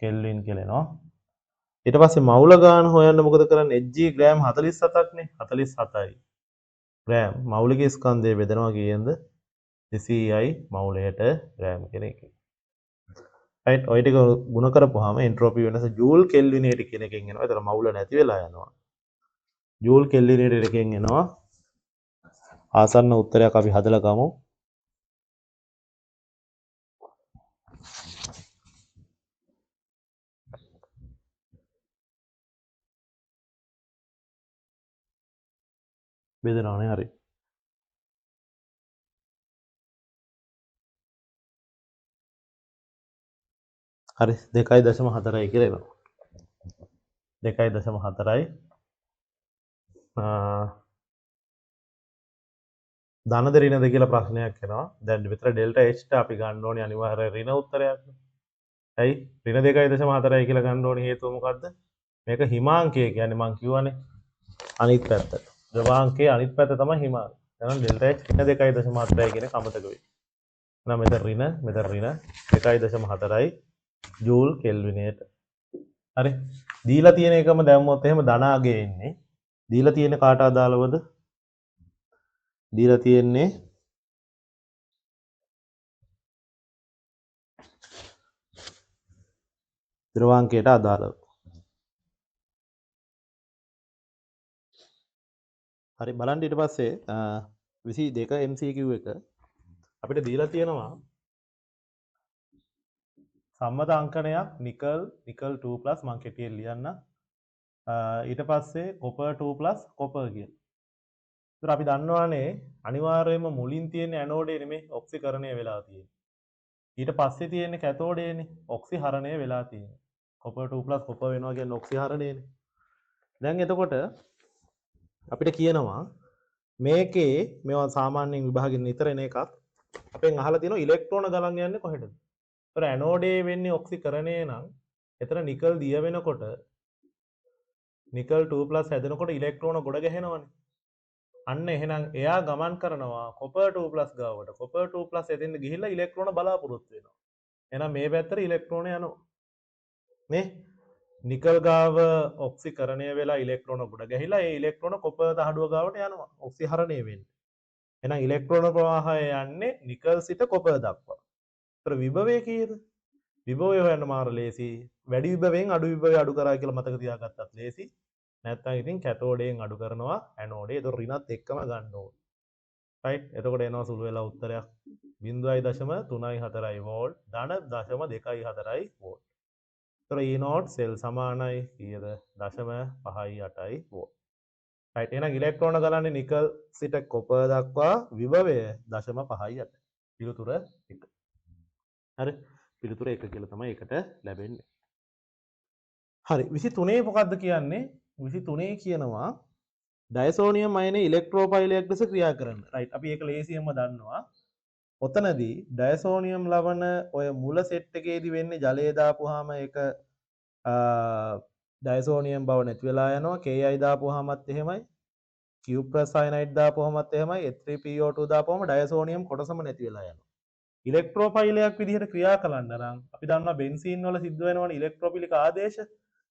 කෙල්වින් කියලා එනවා. ඊට පස්සේ මවුල ගාන හොයන්න මොකද කරන්නේ? Hg ග්‍රෑම් 47ක්නේ. 47යි. ග්‍රෑම් මෞලික ස්කන්ධය බෙදනවා කීයෙන්ද? 200යි මවුලයට ග්‍රෑම් කියන එක. රයිට් ඔය ටික ගුණ කරපුවාම එන්ට්‍රෝපි වෙනස ජූල් කෙල්විනේට කියන එකෙන් එනවා. ඒතර මවුල නැති වෙලා යනවා. ජූල් කෙල්විනේට එකෙන් එනවා. ආසන්න උත්තරයක් අපි හදලා ගමු. බෙදනවානේ හරි. හරි 2.4යි කියලා එනවා. 2.4යි ධනද ඍණද කියලා ප්‍රශ්නයක් එනවා. දැන් විතර ඩෙල්ටා h ට අපි ගන්න ඕනේ අනිවාර්ය ඍණ උත්තරයක්. ඇයි? ඍණ 2.4යි කියලා ගන්න ඕනේ හේතුව මොකද්ද? මේක හිමාංකය කියන්නේ මං කියවනේ අනිත් පැත්ත. ද්‍රවාංකයේ අනිත් පැත්ත තමයි හිමාංක. එහෙනම් ඩෙල්ටා h ඍණ 2.4යි කියන කමතක වෙයි. එහෙනම් මෙතන ඍණ 2.4යි ජූල් කෙල්විනේට. හරි. දීලා තියෙන එකම දැම්මොත් එහෙම ධනාගේ එන්නේ. දීලා තියෙන කාට අදාළවද? දීලා තියෙන්නේ ද්‍රවාංකයට අදාළව. හරි බලන්න ඊට පස්සේ 22 MCQ එක අපිට දීලා තියෙනවා සම්මත අංකනයක් නිකල් 2+ මං කෙටියෙන් ලියන්න. ඊට පස්සේ කොපර් 2+ කොපර් කියලා. ඒතර අපි දන්නවානේ අනිවාර්යයෙන්ම මුලින් තියෙන ඇනෝඩේ නෙමෙයි ඔක්සිකරණය වෙලා තියෙන්නේ. ඊට පස්සේ තියෙන කැතෝඩේනේ ඔක්සිහරණය වෙලා තියෙන්නේ. කොපර් 2+ කොපර් වෙනවා කියන්නේ ඔක්සිහරණයනේ. දැන් එතකොට අපිට කියනවා මේකේ මේවා සාමාන්‍යයෙන් විභාගෙන් නිතර එන එකක්. අපෙන් අහලා තියෙනවා ඉලෙක්ට්‍රෝන ගලන් යන්නේ කොහෙටද? ඒතර ඇනෝඩේ වෙන්නේ ඔක්සිකරණය නම් එතන නිකල් දිය වෙනකොට නිකල් 2+ හැදෙනකොට ඉලෙක්ට්‍රෝන ගොඩ ගැහෙනවනේ. අන්න එහෙනම් එයා ගමන් කරනවා කොපර් 2+ ගාවට. කොපර් 2+ එතෙන්ද ගිහිල්ලා ඉලෙක්ට්‍රෝන බලාපොරොත්තු වෙනවා. එහෙනම් මේ පැත්තට ඉලෙක්ට්‍රෝන යනවා. නේ? නිකල් ගාව ඔක්සිකරණය වෙලා ඉලෙක්ට්‍රෝන ගොඩ ගැහිලා ඒ ඉලෙක්ට්‍රෝන කොපර් දහඩුව ගාවට යනවා. ඔක්සිහරණය වෙන්නේ. එහෙනම් ඉලෙක්ට්‍රෝන ප්‍රවාහය යන්නේ නිකල් සිට කොපර් දක්වා. ඒතර විභවය කීයද? විභවය හොයන්න මාර ලේසි. වැඩි විභවයෙන් අඩු විභවය අඩු කරා කියලා මතක තියාගත්තත් ලේසි. නැත්නම් ඉතින් කැතෝඩයෙන් අඩු කරනවා ඇනෝඩේ. ඒක ඍණත් එක්කම ගන්න ඕනේ. රයිට්. එතකොට එනවා සුළු වෙලා උත්තරයක් 0.394 වෝල්ට් ධන 0.24යි වෝල්ට්. ඒතර E0 සෙල් සමානයි කීයද? 0.58යි වෝල්ට්. රයිට්. එහෙනම් ඉලෙක්ට්‍රෝන ගලන්නේ නිකල් සිට කොපර් දක්වා විභවය 0.58. පිළිතුර 1. හරි. පිළිතුර 1 කියලා තමයි ඒකට ලැබෙන්නේ. හරි 23 මොකක්ද කියන්නේ? 23 කියනවා ඩයසෝනියම් අයනේ ඉලෙක්ට්‍රෝපයිලයක් ලෙස ක්‍රියා කරන්න. රයිට්. අපි ඒක ලේසියෙන්ම දන්නවා. ඔතනදී ඩයසෝනියම් ලවණ ඔය මුල සෙට් එකේදී වෙන්නේ ජලය දාපුවාම ඒක ඩයසෝනියම් බව නැති වෙලා යනවා. Ki දාපුවාමත් එහෙමයි. Cuprous cyanide දාපුවාමත් එහෙමයි. H3PO2 දාපුවාම ඩයසෝනියම් කොටසම නැති වෙලා යනවා. ඉලෙක්ට්‍රෝපයිලයක් විදිහට ක්‍රියා කරන්න නම් අපි දන්නවා බෙන්සීන් වල සිද්ධ වෙනවනේ ඉලෙක්ට්‍රෝපිලික ආදේශ.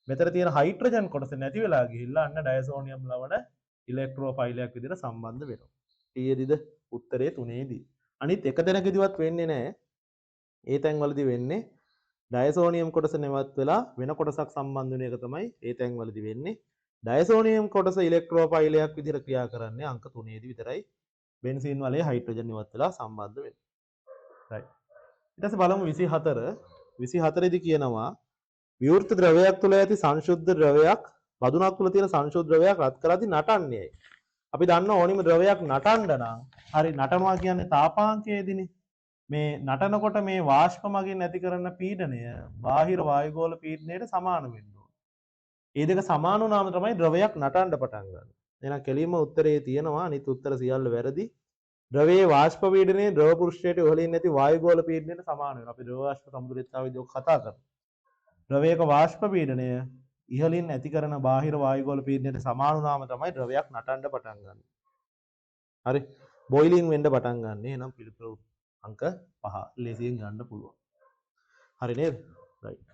මෙතන තියෙන හයිඩ්‍රජන් කොටස නැති වෙලා ගිහිල්ලා අන්න ඩයසෝනියම් ලවණ ඉලෙක්ට්‍රෝපයිලයක් විදිහට සම්බන්ධ වෙනවා. ඊයේදීද උත්තරේ 3 දී. අනිත් එක දෙනකදීවත් වෙන්නේ නැහැ. ඒ තැන්වලදී වෙන්නේ ඩයසෝනියම් කොටස නැවත් වෙලා වෙන කොටසක් සම්බන්ධ වෙන එක තමයි ඒ තැන්වලදී වෙන්නේ. ඩයසෝනියම් කොටස ඉලෙක්ට්‍රෝපයිලයක් විදිහට ක්‍රියා කරන්නේ අංක 3 දී විතරයි. බෙන්සීන් වලේ හයිඩ්‍රජන් ඉවත් වෙලා සම්බන්ධ වෙන්නේ. right. ඊට පස්සේ බලමු 24. 24 දී කියනවා විවෘත ද්‍රවයක් තුළ ඇති සංශුද්ධ ද්‍රවයක් බදුනක් තුළ තියෙන සංශුද්ධ ද්‍රවයක් රත් කරද්දී නටන්නේ. අපි දන්න ඕනිම ද්‍රවයක් නටන්න නම් හරි නටනවා කියන්නේ තාපාංකයේදීනේ. මේ නටනකොට මේ වාෂ්ප මගින් ඇති කරන පීඩනය බාහිර වායුගෝල පීඩනයට සමාන වෙන්න ඕන. ඒ දෙක සමාන වුණාම තමයි ද්‍රවයක් නටන්න පටන් ගන්න. එහෙනම් කෙලින්ම උත්තරේ තියෙනවා අනිත් උත්තර සියල්ල වැරදි. ද්‍රවයේ වාෂ්ප පීඩනය ද්‍රව පෘෂ්ඨයට ඉහළින් නැති වායුගෝල පීඩනයට සමාන වෙනවා. අපි ද්‍රව වාෂ්ප සමුද්‍රතාවයේදී ඔක කතා කරමු. ද්‍රවයක වාෂ්ප පීඩනය ඉහළින් ඇති කරන බාහිර වායුගෝල පීඩනයට සමාන වුණාම තමයි ද්‍රවයක් නටන්න පටන් ගන්න. හරි. බොයිලින් වෙන්න පටන් ගන්න. එහෙනම් පිළිතුරු අංක 5 ලේසියෙන් ගන්න පුළුවන්. හරි නේද? right.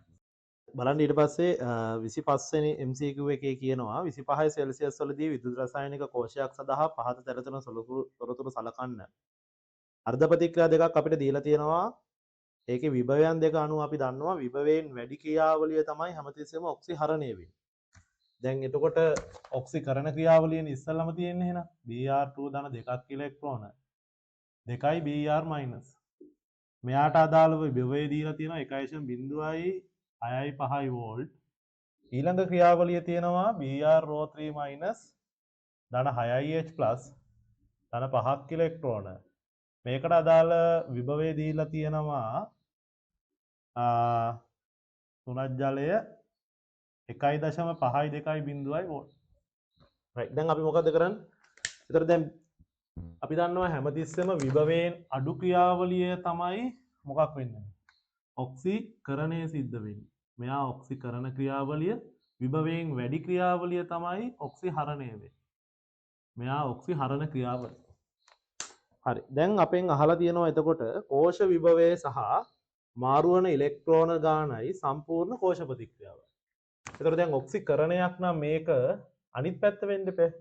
බලන්න ඊට පස්සේ 25 වෙනි MCQ එකේ කියනවා 25 සෙල්සියස් වලදී විද්‍යුත් රසායනික කෝෂයක් සඳහා පහත තැරතන තොරතුරු සලකන්න. අර්ධ ප්‍රතික්‍රියා දෙකක් අපිට දීලා තියෙනවා. ඒකේ විභවයන් දෙක අනුව අපි දන්නවා විභවයෙන් වැඩි ක්‍රියාවලිය තමයි හැමතිස්සෙම ඔක්සිහරණය වෙන්නේ. දැන් එතකොට ඔක්සිකරණ ක්‍රියාවලියනේ ඉස්සෙල්ලාම තියෙන්නේ එහෙනම් Br2 ධන 2ක් ඉලෙක්ට්‍රෝන 2යි Br මයිනස්. මෙයාට අදාළව විභවය දීලා තියෙනවා 1.0.6.5 වෝල්ට්. ඊළඟ ක්‍රියාවලිය තියෙනවා Br3 මයිනස් ධන 6H ප්ලස් ධන 5ක් ඉලෙක්ට්‍රෝන. මේකට අදාළ විභවය දීලා තියෙනවා තුනක් ජලය 1.5.2 වෝල්ට්. right. දැන් අපි මොකද කරන්නේ? ඒතර දැන් අපි දන්නවා හැමතිස්සෙම විභවයෙන් අඩු ක්‍රියාවලිය තමයි මොකක් වෙන්නේ? ඔක්සිකරණය සිද්ධ වෙන්නේ. මෙයා ඔක්සිකරණ ක්‍රියාවලිය විභවයෙන් වැඩි ක්‍රියාවලිය තමයි ඔක්සිහරණය වෙන්නේ. මෙයා ඔක්සිහරණ ක්‍රියාවලිය. හරි. දැන් අපෙන් අහලා තියෙනවා එතකොට කෝෂ විභවය සහ මාරු වන ඉලෙක්ට්‍රෝන ගානයි සම්පූර්ණ කෝෂ ප්‍රතික්‍රියාව. එතකොට දැන් ඔක්සිකරණයක් නම් මේක අනිත් පැත්ත වෙන්න එපා.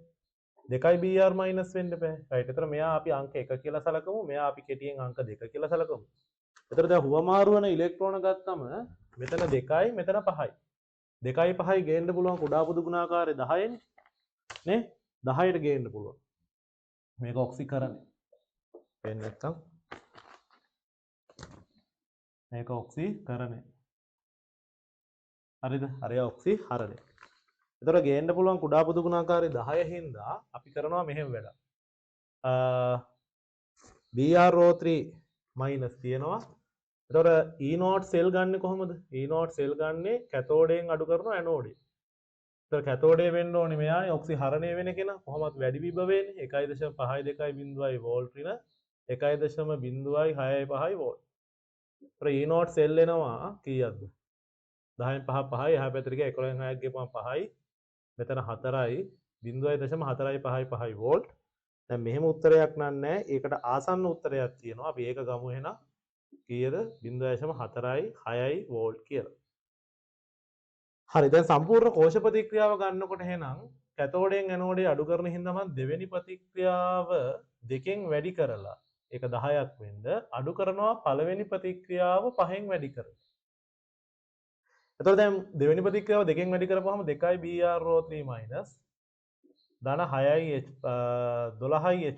2යි Br මයිනස් වෙන්න එපා. right. එතකොට මෙයා අපි අංක 1 කියලා සලකමු. මෙයා අපි කෙටියෙන් අංක 2 කියලා සලකමු. එතකොට දැන් හුවමාරු වන ඉලෙක්ට්‍රෝන ගත්තම මෙතන 2යි මෙතන 5යි. 2යි 5යි ගේන්න පුළුවන් කුඩා පොදු ගුණාකාරය 10නේ. නේ? 10ට ගේන්න පුළුවන්. මේක ඔක්සිකරණය. වෙන්නේ නැත්තම් මේක ඔක්සිකරණය. හරිද? හරිය ඔක්සිහරණය. එතකොට ගේන්න පුළුවන් කුඩා පොදු ගුණාකාරය 10 හින්දා අපි කරනවා මෙහෙම වැඩක්. BrO3 මයිනස් තියෙනවා. එතකොට E නෝට් සෙල් ගන්න කොහොමද? E නෝට් සෙල් ගන්නේ කැතෝඩයෙන් අඩු කරනවා ඇනෝඩයෙන්. එතකොට කැතෝඩේ වෙන්න ඕනේ මෙයානේ ඔක්සිහරණය වෙන කෙනා. කොහොමත් වැඩි විභවයනේ 1.52 වෝල්ට් රින 1.065 වෝල්ට්. එතකොට E නෝට් සෙල් එනවා කීයක්ද? 10න් 5 5යි එහා පැත්තට ගියා 11න් 6ක් ගියපුවම 5යි. මෙතන 4යි 0.455 වෝල්ට්. දැන් මෙහෙම උත්තරයක් නෑ. ඒකට ආසන්න උත්තරයක් තියෙනවා. අපි ඒක ගමු එහෙනම්. කීයද? 0.4යි 6යි වෝල්ට් කියලා. හරි. දැන් සම්පූර්ණ කෝෂ ප්‍රතික්‍රියාව ගන්නකොට එහෙනම් කැතෝඩයෙන් ඇනෝඩේ අඩු කරන හින්දා මම දෙවෙනි ප්‍රතික්‍රියාව දෙකෙන් වැඩි කරලා ඒක 10ක් වෙන්න අඩු කරනවා පළවෙනි ප්‍රතික්‍රියාව 5න් වැඩි කරලා. එතකොට දැන් දෙවෙනි ප්‍රතික්‍රියාව දෙකෙන් වැඩි කරපුවාම 2යි BrO3 මයිනස් ධන 6යි 12යි H+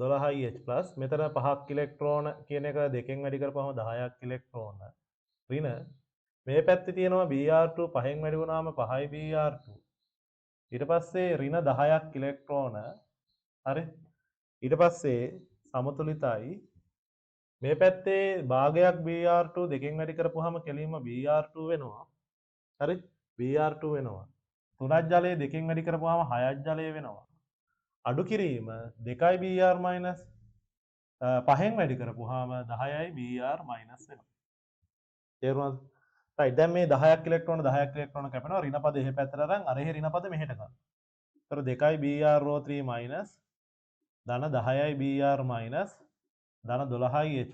12යි H+ මෙතන 5ක් ඉලෙක්ට්‍රෝන කියන එක දෙකෙන් වැඩි කරපුවාම 10ක් ඉලෙක්ට්‍රෝන ඍණ මේ පැත්තේ තියෙනවා Br2 5න් වැඩි වුණාම 5යි Br2 ඊට පස්සේ ඍණ 10ක් ඉලෙක්ට්‍රෝන හරි ඊට පස්සේ සමතුලිතයි මේ පැත්තේ භාගයක් Br2 දෙකෙන් වැඩි කරපුවාම කෙලින්ම Br2 වෙනවා. හරි? Br2 වෙනවා. 3ක් ජලය දෙකෙන් වැඩි කරපුවාම 6ක් ජලය වෙනවා. අඩු කිරීම 2යි Br මයිනස් 5න් වැඩි කරපුවාම 10යි Br මයිනස් වෙනවා. තේරුණාද? right දැන් මේ 10ක් ඉලෙක්ට්‍රෝන 10ක් ඉලෙක්ට්‍රෝන කැපෙනවා ඍණ පද එහෙ පැත්තට අරන් අර එහෙ ඍණ පද මෙහෙට ගන්න. ඒතර 2යි BrO3 මයිනස් ධන 10යි Br මයිනස් ධන 12යි H+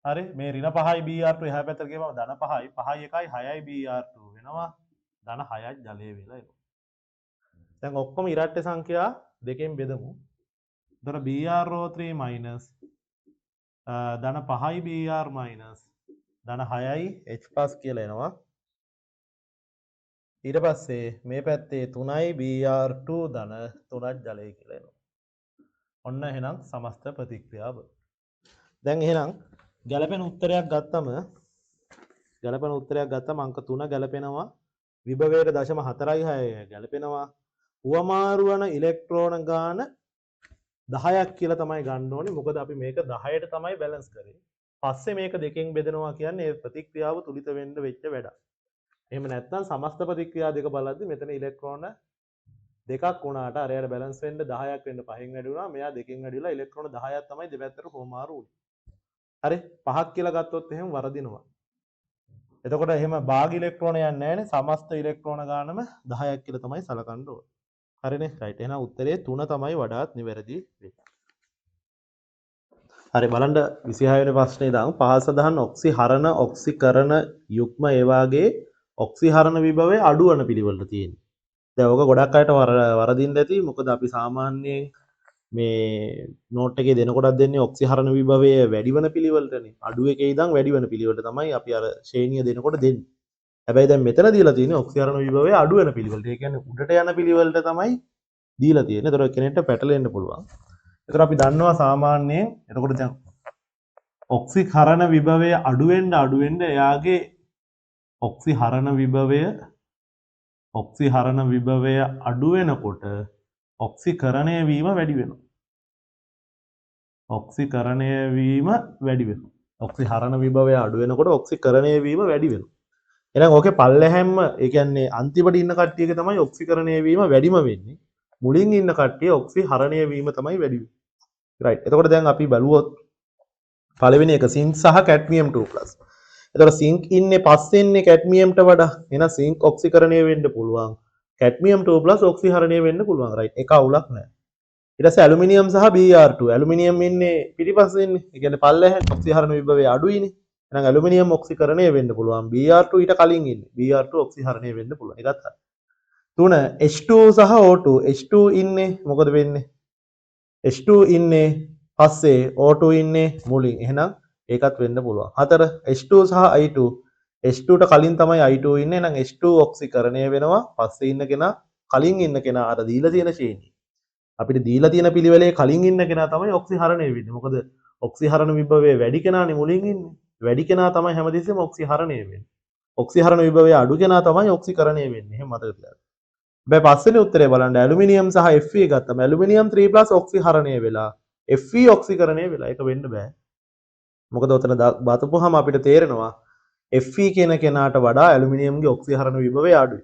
හරි මේ ඍණ 5යි Br2 එහා පැත්තට ගියම ධන 5යි 5යි 1යි 6යි Br2 වෙනවා ධන 6ක් ජලය වෙලා එනවා. දැන් ඔක්කොම ඉරට්ට සංඛ්‍යා දෙකෙන් බෙදමු. එතකොට BrO3 මයිනස් ධන 5යි Br මයිනස් ධන 6යි H+ කියලා එනවා. ඊට පස්සේ මේ පැත්තේ 3යි Br2 ධන 3ක් ජලය කියලා එනවා. ඔන්න එහෙනම් සමස්ත ප්‍රතික්‍රියාව. දැන් එහෙනම් ගැළපෙන උත්තරයක් ගත්තම අංක 3 ගැළපෙනවා. විභවයට 0.46 ගැළපෙනවා. උවමාරු වන ඉලෙක්ට්‍රෝන ගාන 10ක් කියලා තමයි ගන්න ඕනේ. මොකද අපි මේක 10ට තමයි බැලන්ස් කරේ. පස්සේ මේක දෙකෙන් බෙදනවා කියන්නේ ඒ ප්‍රතික්‍රියාව තුලිත වෙන්න වෙච්ච වැඩක්. එහෙම නැත්නම් සමස්ත ප්‍රතික්‍රියා දෙක බලද්දි මෙතන ඉලෙක්ට්‍රෝන දෙකක් වුණාට අරයට බැලන්ස් වෙන්න 10ක් වෙන්න 5න් වැඩි වුණා. මෙයා දෙකෙන් වැඩි වෙලා ඉලෙක්ට්‍රෝන 10ක් තමයි දෙපැත්තට හොමාරු වුනේ. හරි 5ක් කියලා ගත්තොත් එහෙම වරදිනවා. එතකොට එහෙම භාග ඉලෙක්ට්‍රෝන යන්නේ නැහැනේ. සමස්ත ඉලෙක්ට්‍රෝන ගානම 10ක් කියලා තමයි සලකන්න ඕනේ. හරිනේ රයිට්. එහෙනම් උත්තරේ 3 තමයි වඩාත් නිවැරදි වෙන්නේ. හරි බලන්න 26 වෙනි ප්‍රශ්නේ දාමු. පහළ සඳහන් ඔක්සිහරණ ඔක්සිකරණ යුග්ම ඒ වාගේ ඔක්සිහරණ විභවයේ අඩු වන පිළිවෙලට තියෙනවා. දැන් ඔක ගොඩක් අයට වරදින්න ඇති. මොකද අපි සාමාන්‍යයෙන් මේ නෝට් එකේ දෙනකොටත් දෙන්නේ ඔක්සිහරණ විභවයේ වැඩි වෙන පිළිවෙලටනේ. අඩු එකේ ඉඳන් වැඩි වෙන පිළිවෙලට තමයි අපි අර ශ්‍රේණිය දෙනකොට දෙන්නේ. හැබැයි දැන් මෙතන දීලා තියෙන්නේ ඔක්සිහරණ විභවයේ අඩු වෙන පිළිවෙලට. ඒ කියන්නේ උඩට යන පිළිවෙලට තමයි දීලා තියෙන්නේ. ඒතර කෙනෙක්ට පැටලෙන්න පුළුවන්. ඒතර අපි දන්නවා සාමාන්‍යයෙන් එතකොට දැන් ඔක්සිහරණ විභවය අඩු වෙන්න එයාගේ ඔක්සිහරණ විභවය අඩු වෙනකොට ඔක්සිකරණය වීම වැඩි වෙනවා. ඔක්සිකරණය වීම වැඩි වෙනවා. ඔක්සිහරණ විභවය අඩු වෙනකොට ඔක්සිකරණය වීම වැඩි වෙනවා. එහෙනම් ඕකේ පල්ලෙහැම්ම ඒ කියන්නේ අන්තිමට ඉන්න කට්ටියක තමයි ඔක්සිකරණය වීම වැඩිම වෙන්නේ. මුලින් ඉන්න කට්ටිය ඔක්සිහරණය වීම තමයි වැඩි වෙන්නේ. රයිට්. එතකොට දැන් අපි බලුවොත් පළවෙනි එක සිංක් සහ කැඩ්මියම් 2+. එතකොට සිංක් ඉන්නේ පස්සේ ඉන්නේ කැඩ්මියම්ට වඩා. එහෙනම් සිංක් ඔක්සිකරණය වෙන්න පුළුවන්. කැඩ්මියම් 2+ ඔක්සිහරණය වෙන්න පුළුවන්. රයිට්. එක අවුලක් නැහැ. ඊට පස්සේ ඇලුමිනියම් සහ Br2. ඇලුමිනියම් ඉන්නේ පිටිපස්සේ ඉන්නේ. ඒ කියන්නේ පල්ලෙහාට ඔක්සිහරණ විභවය අඩුයිනේ. එහෙනම් ඇලුමිනියම් ඔක්සිකරණය වෙන්න පුළුවන්. Br2 ඊට කලින් ඉන්නේ. Br2 ඔක්සිහරණය වෙන්න පුළුවන්. ඒකත් හරි. 3 H2 සහ O2. H2 ඉන්නේ මොකද වෙන්නේ? H2 ඉන්නේ පස්සේ O2 ඉන්නේ මුලින්. එහෙනම් ඒකත් වෙන්න පුළුවන්. 4 H2 සහ I2. H2ට කලින් තමයි I2 ඉන්නේ. එහෙනම් H2 ඔක්සිකරණය වෙනවා. පස්සේ ඉන්න කෙනා කලින් ඉන්න කෙනා අර දීලා තියෙන ශ්‍රේණිය. අපිට දීලා තියෙන පිළිවෙලේ කලින් ඉන්න කෙනා තමයි ඔක්සිහරණය වෙන්නේ. මොකද ඔක්සිහරණ විභවයේ වැඩි කෙනානේ මුලින් ඉන්නේ. වැඩි කෙනා තමයි හැමදෙස්සෙම ඔක්සිහරණය වෙන්නේ. ඔක්සිහරණ විභවයේ අඩු කෙනා තමයි ඔක්සිකරණය වෙන්නේ. එහෙම මතක තියාගන්න. බෑ පස්වෙනි උත්තරේ බලන්න ඇලුමිනියම් සහ Fe ගත්තම ඇලුමිනියම් 3+ ඔක්සිහරණය වෙලා Fe ඔක්සිකරණය වෙලා ඒක වෙන්න බෑ. මොකද උතන බතපුවාම අපිට තේරෙනවා Fe කියන කෙනාට වඩා ඇලුමිනියම්ගේ ඔක්සිහරණ විභවය අඩුයි.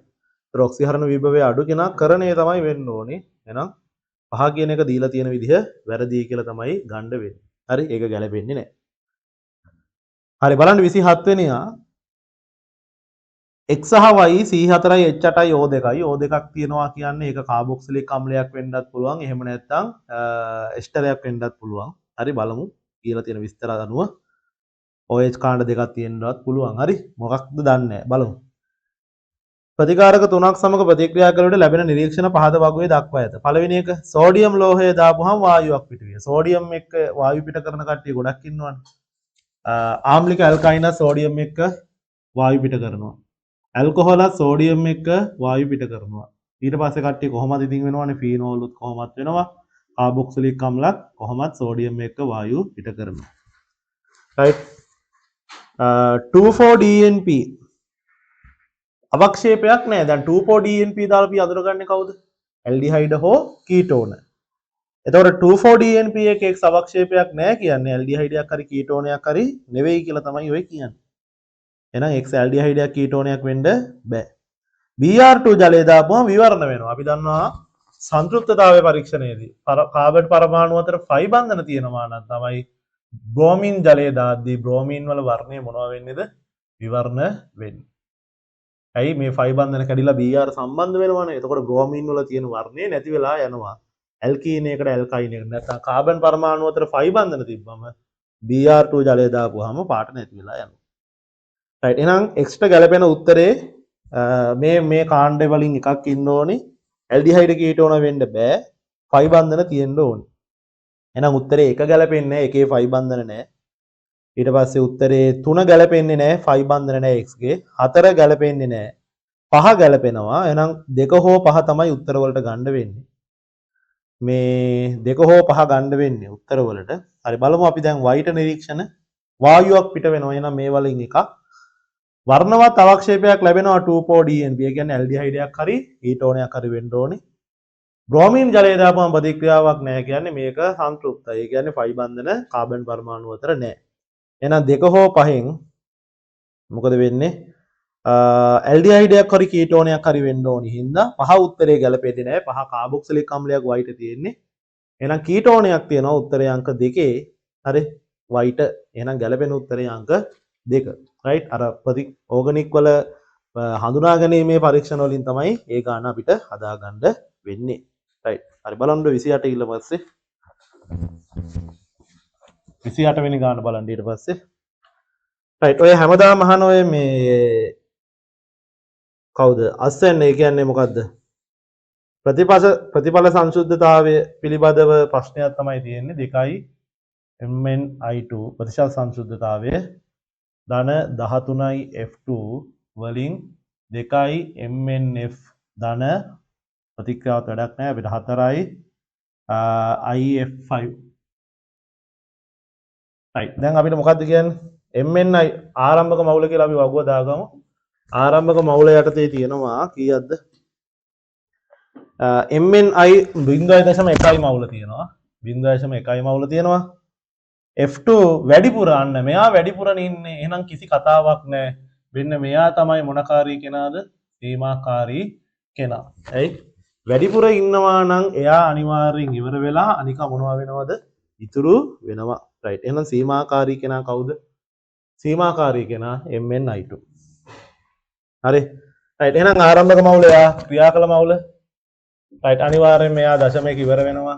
ඒතර ඔක්සිහරණ විභවය අඩු කෙනා කරණය තමයි වෙන්න ඕනේ. එහෙනම් පහ කියන එක දීලා තියෙන විදිහ වැරදි කියලා තමයි ගන්න වෙන්නේ. හරි ඒක ගැලපෙන්නේ නැහැ. හරි බලන්න 27 වෙනියා X සහ Y C4යි H8යි O2යි O2ක් තියෙනවා කියන්නේ ඒක කාබොක්සිලික් අම්ලයක් වෙන්නත් පුළුවන් එහෙම නැත්නම් එස්ටරයක් වෙන්නත් පුළුවන්. හරි බලමු කියලා තියෙන විස්තර අනුව OH කාණ්ඩ දෙකක් තියෙන්නවත් පුළුවන්. හරි මොකක්ද දන්නේ නැහැ බලමු. ප්‍රතිකාරක තුනක් සමග ප්‍රතික්‍රියා කරනකොට ලැබෙන නිරීක්ෂණ පහත වගුවේ දක්වා ඇත. පළවෙනි එක සෝඩියම් ලෝහය දාපුවහම වායුවක් පිට වෙනවා. සෝඩියම් එක්ක වායු පිට කරන කට්ටිය ගොඩක් ඉන්නවනේ. ආම්ලික ඇල්කයිනස් සෝඩියම් එක්ක වායු පිට කරනවා. ඇල්කොහොලත් සෝඩියම් එක්ක වායු පිට කරනවා. ඊට පස්සේ කට්ටිය කොහොමද ඉතින් වෙනවනේ ෆීනෝලුත් කොහොමත් වෙනවා. කාබොක්සිලික් අම්ලත් කොහොමත් සෝඩියම් එක්ක වායු පිට කරනවා. right 2,4-DNP අවක්ෂේපයක් නෑ. දැන් 2,4-DNP දාලා අපි අඳුරගන්නේ කවුද? ඇල්ඩිහයිඩ් හෝ කීටෝන. එතකොට 2,4-DNP එකේ එක්ස් අවක්ෂේපයක් නෑ කියන්නේ ඇල්ඩිහයිඩයක් හරි කීටෝනයක් හරි නෙවෙයි කියලා තමයි ඔය කියන්නේ. එහෙනම් එක්ස් ඇල්ඩිහයිඩයක් කීටෝනයක් වෙන්න බෑ. Br2 ජලය දාපුවම විවරණ වෙනවා. අපි දන්නවා සංතෘප්තතාවය පරීක්ෂණයේදී කාබන් පරමාණු අතර ෆයි බන්ධන තියෙනවා නම් තමයි බ්‍රෝමින් ජලය දාද්දී බ්‍රෝමින් වල වර්ණය මොනවා වෙන්නේද? විවරණ වෙන්නේ. ඇයි මේ ෆයි බන්ධන කැඩිලා Br සම්බන්ධ වෙනවනේ. එතකොට බ්‍රෝමින් වල තියෙන වර්ණය නැති වෙලා යනවා. ඇල්කීන එකට ඇල්කයින් එකට නැත්නම් කාබන් පරමාණු අතර ෆයි බන්ධන තිබ්බම Br2 ජලය දාපුවාම පාට නැති වෙලා යනවා. right එහෙනම් x ට ගැලපෙන උත්තරේ මේ කාණ්ඩ වලින් එකක් ඉන්න ඕනේ. ඇල්ඩිහයිඩ් කීටෝන වෙන්න බෑ. ෆයි බන්ධන තියෙන්න ඕනේ. එහෙනම් උත්තරේ එක ගැලපෙන්නේ නැහැ. එකේ ෆයි බන්ධන නැහැ. ඊට පස්සේ උත්තරේ 3 ගැලපෙන්නේ නැහැ 5 බන්ධන නැහැ x ගේ 4 ගැලපෙන්නේ නැහැ 5 ගැලපෙනවා එහෙනම් 2 හෝ 5 තමයි උත්තර වලට ගන්න වෙන්නේ මේ 2 හෝ 5 ගන්න වෙන්නේ උත්තර වලට හරි බලමු අපි දැන් y ට නිරීක්ෂණ වායුවක් පිට වෙනවා එහෙනම් මේ වලින් එකක් වර්ණවත් අවක්ෂේපයක් ලැබෙනවා 2,4-DNB ඒ කියන්නේ ඇල්ඩිහයිඩයක් හරි කීටෝනයක් හරි වෙන්න ඕනේ බ්‍රෝමීන් ජලය දාපුවම ප්‍රතික්‍රියාවක් නැහැ කියන්නේ මේක සංතෘප්තයි ඒ කියන්නේ 5 බන්ධන කාබන් පරමාණු අතර නැහැ එහෙනම් 2 හෝ 5න් මොකද වෙන්නේ ඇල්ඩිහයිඩයක් හරි කීටෝනයක් හරි වෙන්න ඕනි හින්දා පහ උත්තරේ ගැලපෙන්නේ නැහැ පහ කාබොක්සිලික් අම්ලයක් y ට තියෙන්නේ එහෙනම් කීටෝනයක් තියෙනවා උත්තරේ අංක 2 හරි y ට එහෙනම් ගැලපෙන උත්තරේ අංක 2 රයිට් අර ඕගනික් වල හඳුනා ගැනීමේ පරීක්ෂණ වලින් තමයි ඒ ගාන අපිට හදාගන්න වෙන්නේ රයිට් හරි බලන්න 28 ඊළ පස්සේ 28 වෙනි ගාන බලන්න ඊට පස්සේ රයිට් ඔය හැමදාම අහන ඔය මේ කවුද අස්සෙන් ඒ කියන්නේ මොකද්ද ප්‍රතිඵල සංශුද්ධතාවය පිළිබඳව ප්‍රශ්නයක් තමයි තියෙන්නේ 2 mni2 ප්‍රතිශත සංශුද්ධතාවය ධන 13යි f2 වලින් 2 mnf ධන ප්‍රතික්‍රියාවට වැඩක් නැහැ අපිට 4යි if5 right දැන් අපිට මොකද්ද කියන්නේ mni ආරම්භක මවුල කියලා අපි වගුව දාගමු ආරම්භක මවුල යටතේ තියෙනවා කීයක්ද mni 0.1 මවුල තියෙනවා 0.1 මවුල තියෙනවා f2 වැඩිපුර අන්න මෙයා වැඩිපුර ඉන්නේ එහෙනම් කිසි කතාවක් නැහැ වෙන්න මෙයා තමයි මොනකාරී කෙනාද සීමාකාරී කෙනා ඇයි වැඩිපුර ඉන්නවා නම් එයා අනිවාර්යෙන් ඉවර වෙලා අනික මොනවා වෙනවද ඉතුරු වෙනවා රයිට් එහෙනම් සීමාකාරී කෙනා කවුද සීමාකාරී කෙනා mni2 හරි රයිට් එහෙනම් ආරම්භක මවුල එයා ක්‍රියා කළ මවුල රයිට් අනිවාර්යෙන් මෙයා දශමයක ඉවර වෙනවා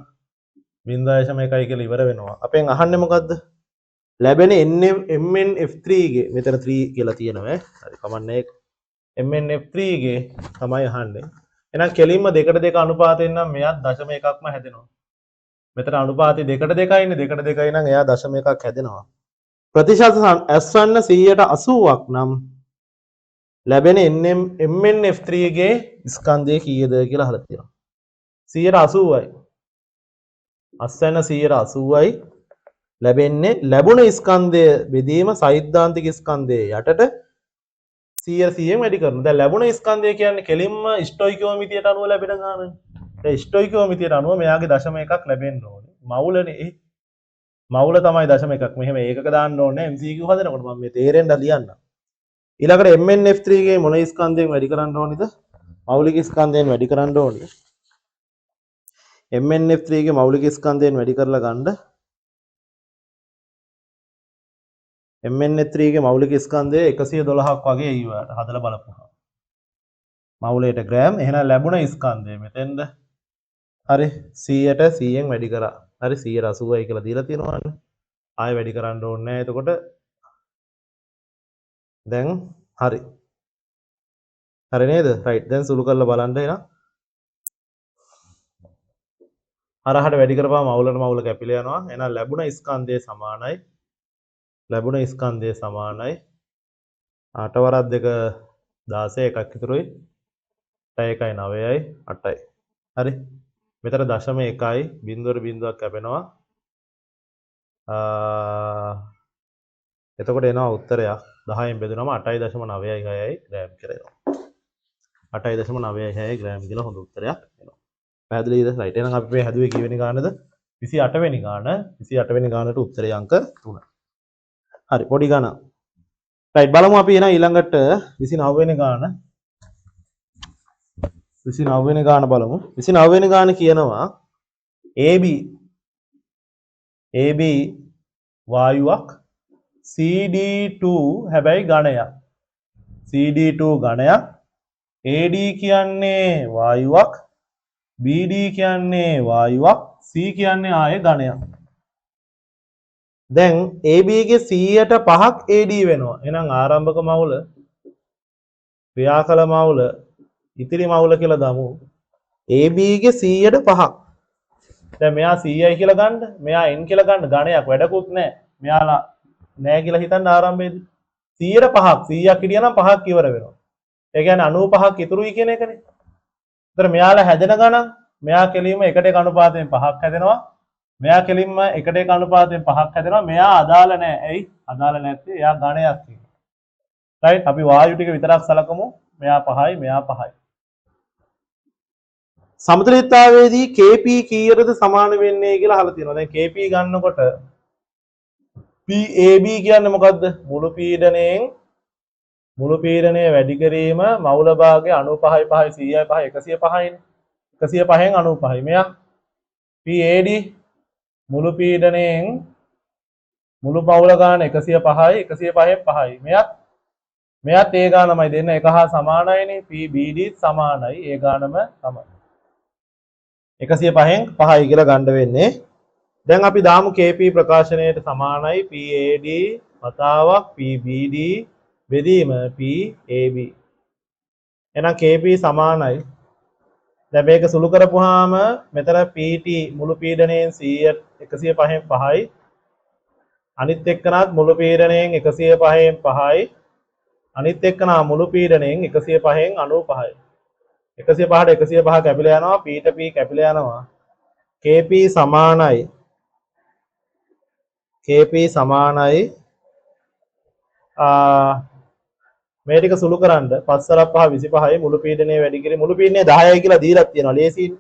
0.1 කියලා ඉවර වෙනවා අපෙන් අහන්නේ මොකද්ද ලැබෙන mnf3 ගේ මෙතන 3 කියලා තියෙනවා හරි කමන්නේ mnf3 ගේ තමයි අහන්නේ එහෙනම් කෙලින්ම 2ට 2 අනුපාතයෙන් නම් මෙයාත් දශම එකක්ම හැදෙනවා මෙතන අනුපාතය 2ට 2යි ඉන්නේ 2ට 2යි නම් එයා දශම එකක් හැදෙනවා ප්‍රතිශත S1 180ක් නම් ලැබෙන mnf3 ගේ ස්කන්ධය කීයද කියලා අහලා තියෙනවා 180යි අස්වැන්න 180යි ලැබෙන්නේ ලැබුණ ස්කන්ධය බෙදීම සෛද්ධාන්තික ස්කන්ධයේ යටට 100න් වැඩි කරනවා. දැන් ලැබුණ ස්කන්ධය කියන්නේ කෙලින්ම ස්ටොයිකියෝමිතියට අනුව ලැබෙන ගානනේ. ඒ ස්ටොයිකියෝමිතියට අනුව මෙයාගේ දශම එකක් ලැබෙන්න ඕනේ. මවුලනේ. මවුල තමයි දශම එකක්. මෙහෙම ඒකක දාන්න ඕනේ MCQ හදනකොට මම මේ තේරෙන්න ලියන්න. ඊළඟට MnF3 ගේ මොන ස්කන්ධයෙන් වැඩි කරන්න ඕනේද? මෞලික ස්කන්ධයෙන් වැඩි කරන්න ඕනේ. MnF3 ගේ මෞලික ස්කන්ධයෙන් වැඩි කරලා ගන්න. MnF3 ගේ මෞලික ස්කන්ධය 112ක් වගේ ඊවට හදලා බලපුවා. මවුලයට ග්‍රෑම් එහෙනම් ලැබුණ ස්කන්ධය මෙතෙන්ද හරි 100ට 100න් වැඩි කරා. හරි 180යි කියලා දීලා තියෙනවානේ. ආයෙ වැඩි කරන්න ඕනේ නැහැ. එතකොට දැන් හරි. හරි නේද? රයිට්. දැන් සුළු කරලා බලන්න එනවා. හරහට වැඩි කරපුවාම මවුලට මවුල කැපිලා යනවා. එහෙනම් ලැබුණ ස්කන්ධය සමානයි. ලැබුණ ස්කන්ධය සමානයි 8 වරක් 2 16 එකක් ඉතුරුයි 1යි 9යි 8යි හරි මෙතන දශම 1යි බිංදුවර බිංදුවක් කැපෙනවා එතකොට එනවා උත්තරයක් 10න් බෙදුනම 8.96යි 6යි ග්‍රෑම් කියලා එනවා 8.96යි ග්‍රෑම් කියලා හොඳ උත්තරයක් එනවා පැහැදිලිද රයිට් එහෙනම් අපි මේ හැදුවේ කීවෙනි ගානද 28 වෙනි ගාන 28 වෙනි ගානට උත්තරය අංක 3 හරි පොඩි ගාන. රයිට් බලමු අපි එන ඊළඟට 29 වෙනි ගාන. 29 වෙනි ගාන බලමු. 29 වෙනි ගාන කියනවා AB වායුවක් CD2 හැබැයි ඝනයක්. CD2 ඝනයක්. AD කියන්නේ වායුවක්. BD කියන්නේ වායුවක්. C කියන්නේ ආයේ ඝනයක්. දැන් AB ගේ 100%ක් AD වෙනවා. එහෙනම් ආරම්භක මවුල ක්‍රියාකල මවුල ඉතිරි මවුල කියලා දාමු. AB ගේ 100%ක්. දැන් මෙයා 100යි කියලා ගන්න. මෙයා n කියලා ගන්න. ඝණයක් වැඩකුත් නැහැ. මෙයාලා නැහැ කියලා හිතන්න ආරම්භයේදී 100ට 5ක් 100ක් හිටියා නම් 5ක් ඉවර වෙනවා. ඒ කියන්නේ 95ක් ඉතුරුයි කියන එකනේ. ඒතර මෙයාලා හැදෙන ගණන් මෙයා කෙලින්ම 1:1 අනුපාතයෙන් 5ක් හැදෙනවා. මෙයා කෙලින්ම 1:1 අනුපාතයෙන් 5ක් හැදෙනවා. මෙයා අදාළ නැහැ. ඇයි? අදාළ නැත්තේ එයා ඝණයක් තියෙනවා. රයිට් අපි වායු ටික විතරක් සලකමු. මෙයා 5යි මෙයා 5යි. සමතුලිතතාවයේදී Kp කීයටද සමාන වෙන්නේ කියලා අහලා තියෙනවා. දැන් Kp ගන්නකොට PAB කියන්නේ මොකද්ද? මුළු පීඩනය වැඩි කිරීම මවුල භාගය 95යි 5යි 100යි 5යි 105යි 105න් 95යි. මෙයා PAD මුළු පීඩනයෙන් මුළු මවුල ගාන 105යි 105න් 5යි. මෙයාත් ඒ ගානමයි දෙන්න එක හා සමානයිනේ. PBD සමානයි ඒ ගානම තමයි. 105න් 5යි කියලා ගන්න වෙන්නේ. දැන් අපි දාමු KP ප්‍රකාශනයට සමානයි PAD වතාවක් PBD බෙදීම PAB. එහෙනම් KP සමානයි. දැන් මේක සුළු කරපුවාම මෙතන PT මුළු පීඩනයෙන් 105න් 5යි. අනිත් එක්කනත් මුළු පීඩනයෙන් 105න් 5යි. අනිත් එක්කනා මුළු පීඩනයෙන් 105න් 95යි. 105ට 105 කැපිලා යනවා. P ට P කැපිලා යනවා. KP සමානයි. KP සමානයි මේ ටික සුළු කරන්න 5 5 25යි මුළු පීඩනය වැඩි කිරීම මුළු පීඩනය 10යි කියලා දීලා තියෙනවා ලේසියෙන්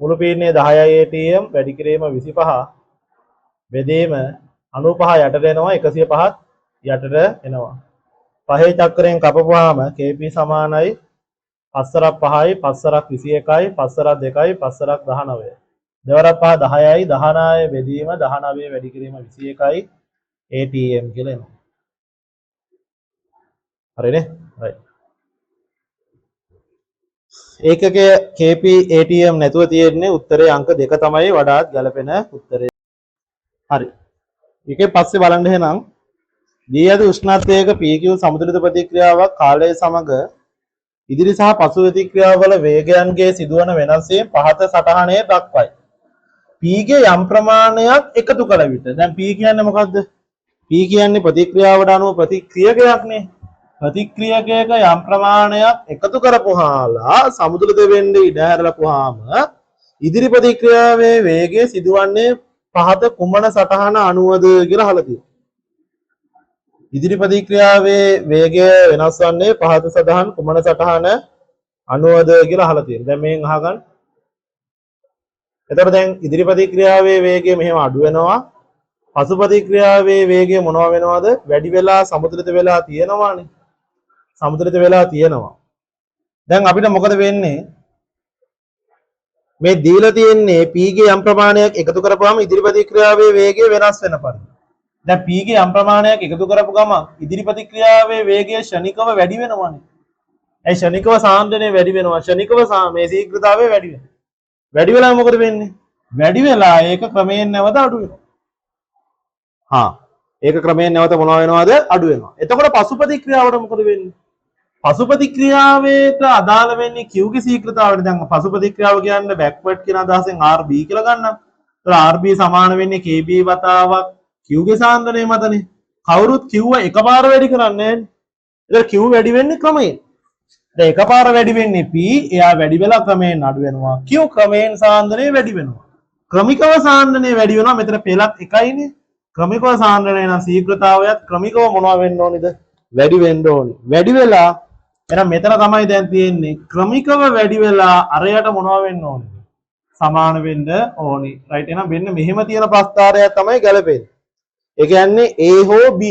මුළු පීඩනය 10යි ATM වැඩි කිරීම 25 බෙදීම 95 යටට එනවා 105ත් යටට එනවා පහේ චක්‍රයෙන් කපපුවාම KP සමානයි 5 5යි 5 21යි 5 2යි 5 19 දෙවරක් 5 10යි 19 බෙදීම 19 වැඩි කිරීම 21යි ATM කියලා එනවා හරිනේ right ඒකකයේ KP ATM නැතුව තියෙන්නේ උත්තරේ අංක 2 තමයි වඩාත් ගැළපෙන උත්තරේ හරි ඊකේ පස්සේ බලන්න එහෙනම් දී ඇති උෂ්ණත්වයක PQ සමතුලිත ප්‍රතික්‍රියාවක් කාලය සමග ඉදිරි සහ පසු ප්‍රතික්‍රියාවල වේගයන්ගේ සිදුවන වෙනස් වීම පහත සටහනේ දක්වයි. P ගේ යම් ප්‍රමාණයක් එකතු කළ විට දැන් P කියන්නේ මොකද්ද? P කියන්නේ ප්‍රතික්‍රියාවට අනුව ප්‍රතික්‍රියකයක්නේ. ප්‍රතික්‍රියකයක යම් ප්‍රමාණයක් එකතු කරපුවාලා සමතුලිත වෙන්න ඉඩ හැරලපුවාම ඉදිරි ප්‍රතික්‍රියාවේ වේගය සිදුවන්නේ පහත කුමන සටහන අනුවද කියලා අහලා තියෙනවා. ඉදිරි ප්‍රතික්‍රියාවේ වේගය වෙනස් වන්නේ පහත සටහන් කුමන සටහන අනුවද කියලා අහලා තියෙනවා. දැන් මේන් අහගන්න. එතකොට දැන් ඉදිරි ප්‍රතික්‍රියාවේ වේගය මෙහෙම අඩු වෙනවා. පසු ප්‍රතික්‍රියාවේ වේගය මොනවා වෙනවද? වැඩි වෙලා සමතුලිත වෙලා තියෙනවානේ. සමතුලිත වෙලා තියෙනවා. දැන් අපිට මොකද වෙන්නේ? මේ දීලා තියෙන්නේ P ගේ යම් ප්‍රමාණයක් එකතු කරපුවාම ඉදිරි ප්‍රතික්‍රියාවේ වේගය වෙනස් වෙන පරිදි. දැන් P ගේ යම් ප්‍රමාණයක් එකතු කරපු ගමන් ඉදිරි ප්‍රතික්‍රියාවේ වේගය ක්ෂණිකව වැඩි වෙනවනේ. ඒ ක්ෂණිකව සාන්ද්‍රණය වැඩි වෙනවා. ක්ෂණිකව මේ ශීඝ්‍රතාවය වැඩි වෙනවා. වැඩි වෙලා මොකද වෙන්නේ? වැඩි වෙලා ඒක ක්‍රමයෙන් නැවත අඩු වෙනවා. ඒක ක්‍රමයෙන් නැවත මොනවා වෙනවද? අඩු වෙනවා. එතකොට පසු ප්‍රතික්‍රියාවට මොකද වෙන්නේ? පසු ප්‍රතික්‍රියාවට අදාළ වෙන්නේ Q ගේ ශීඝ්‍රතාවයට. දැන් පසු ප්‍රතික්‍රියාව කියන්නේ බෑක්වර්ඩ් කියන අදහසෙන් RB කියලා ගන්නවා. ඒතර RB සමාන වෙන්නේ KB වතාවක් Q ගේ සාන්ද්‍රණය මතනේ. කවුරුත් Q එකපාර වැඩි කරන්නේ නැහැ. ඒතර Q වැඩි වෙන්නේ ක්‍රමයෙන්. දැන් එකපාර වැඩි වෙන්නේ P එයා වැඩි වෙලා ක්‍රමයෙන් අඩු වෙනවා. Q ක්‍රමයෙන් සාන්ද්‍රණය වැඩි වෙනවා. ක්‍රමිකව සාන්ද්‍රණය වැඩි වෙනවා. මෙතන පෙළක් එකයිනේ. ක්‍රමිකව සාන්ද්‍රණය නම් ශීඝ්‍රතාවයත් ක්‍රමිකව මොනවා වෙන්න ඕනේද? වැඩි වෙන්න ඕනේ. වැඩි වෙලා එහෙනම් මෙතන තමයි දැන් තියෙන්නේ ක්‍රමිකව වැඩි වෙලා අරයට මොනවා වෙන්න ඕනේද? සමාන වෙන්න ඕනේ. රයිට් එහෙනම් මෙන්න මෙහෙම තියෙන ප්‍රස්ථාරයක් තමයි ගැලපෙන්නේ. ඒ කියන්නේ A හෝ B.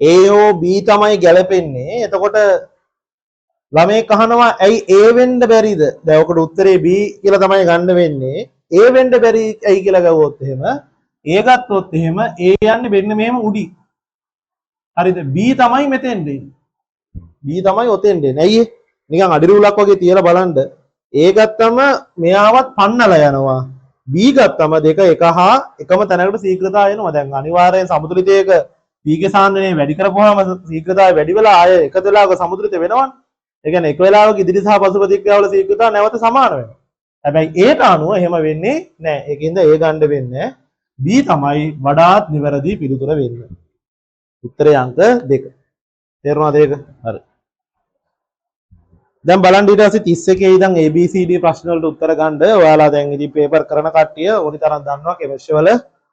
A හෝ B තමයි ගැලපෙන්නේ. එතකොට ළමයි කහනවා ඇයි A වෙන්න බැරිද? දැන් ඔකට උත්තරේ B කියලා තමයි ගන්න වෙන්නේ. A වෙන්න බැරි ඇයි කියලා ගවුවොත් එහෙම A ගත්තොත් එහෙම A යන්නේ මෙන්න මෙහෙම උඩි. හරිද? B තමයි මෙතෙන් දෙන්නේ. B තමයි ඔතෙන් දෙන්නේ. ඇයි නිකන් අඩිරුලක් වගේ තියලා බලන්න. A ගත්තම මෙයාවත් පන්නලා යනවා. B ගත්තම දෙක එක හා එකම තැනකට ශීඝ්‍රතාවය එනවා. දැන් අනිවාර්යෙන් සමතුලිතයක P ගේ සාන්ද්‍රණය වැඩි කරපුවාම ශීඝ්‍රතාවය වැඩි වෙලා ආය එක වෙලාවක සමතුලිත වෙනවනේ. ඒ කියන්නේ එක වෙලාවක ඉදිරි සහ පසු ප්‍රතික්‍රියාවල ශීඝ්‍රතාව නැවත සමාන වෙනවා. හැබැයි ඒට අනුව එහෙම වෙන්නේ නැහැ. ඒකින්ද ඒ ගන්න වෙන්නේ B තමයි වඩාත් නිවැරදි පිළිතුර වෙන්නේ. උත්තරේ අංක 2. තේරුණාද ඒක? හරි. දැන් බලන්න ඊට පස්සේ 31 ඉඳන් ABCD ප්‍රශ්න වලට උත්තර ගන්න ඔයාලා දැන් ඉතින් පේපර් කරන කට්ටිය ඕනි තරම් දන්නවා කෙමිස්ට්‍රි වල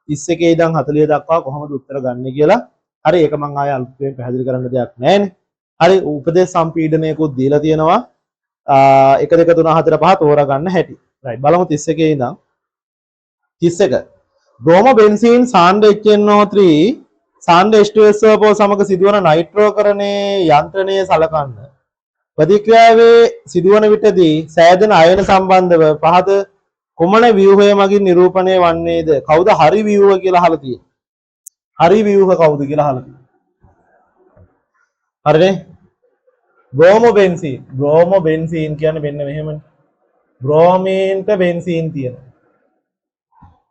31 ඉඳන් 40 දක්වා කොහොමද උත්තර ගන්න කියලා. හරි ඒක මම ආයෙ අල්පයෙන් පැහැදිලි කරන්න දෙයක් නැහැනේ. හරි උපදේශ සම්පීඩනයකුත් දීලා තියෙනවා. 1 2 3 4 5 තෝරගන්න හැටි. රයිට් බලමු 31 ඉඳන් 31 බ්‍රෝම බෙන්සීන් සාන්ඩ් HNO3 සාන්ඩ් H2SO4 සමග සිදුවන නයිට්‍රෝකරණයේ යන්ත්‍රණයේ සලකන්න. ප්‍රතික්‍රියාවේ සිදුවන විටදී සෑදෙන අයන සම්බන්ධව පහත කුමන ව්‍යුහය මගින් නිරූපණය වන්නේද? කවුද හරි ව්‍යුහ කියලා අහලා තියෙන්නේ? හරි ව්‍යුහ කවුද කියලා අහලා තියෙන්නේ? හරිනේ? බ්‍රෝමෝ බෙන්සීන් කියන්නේ මෙන්න මෙහෙමනේ. බ්‍රෝමීන්ට බෙන්සීන් තියෙනවා.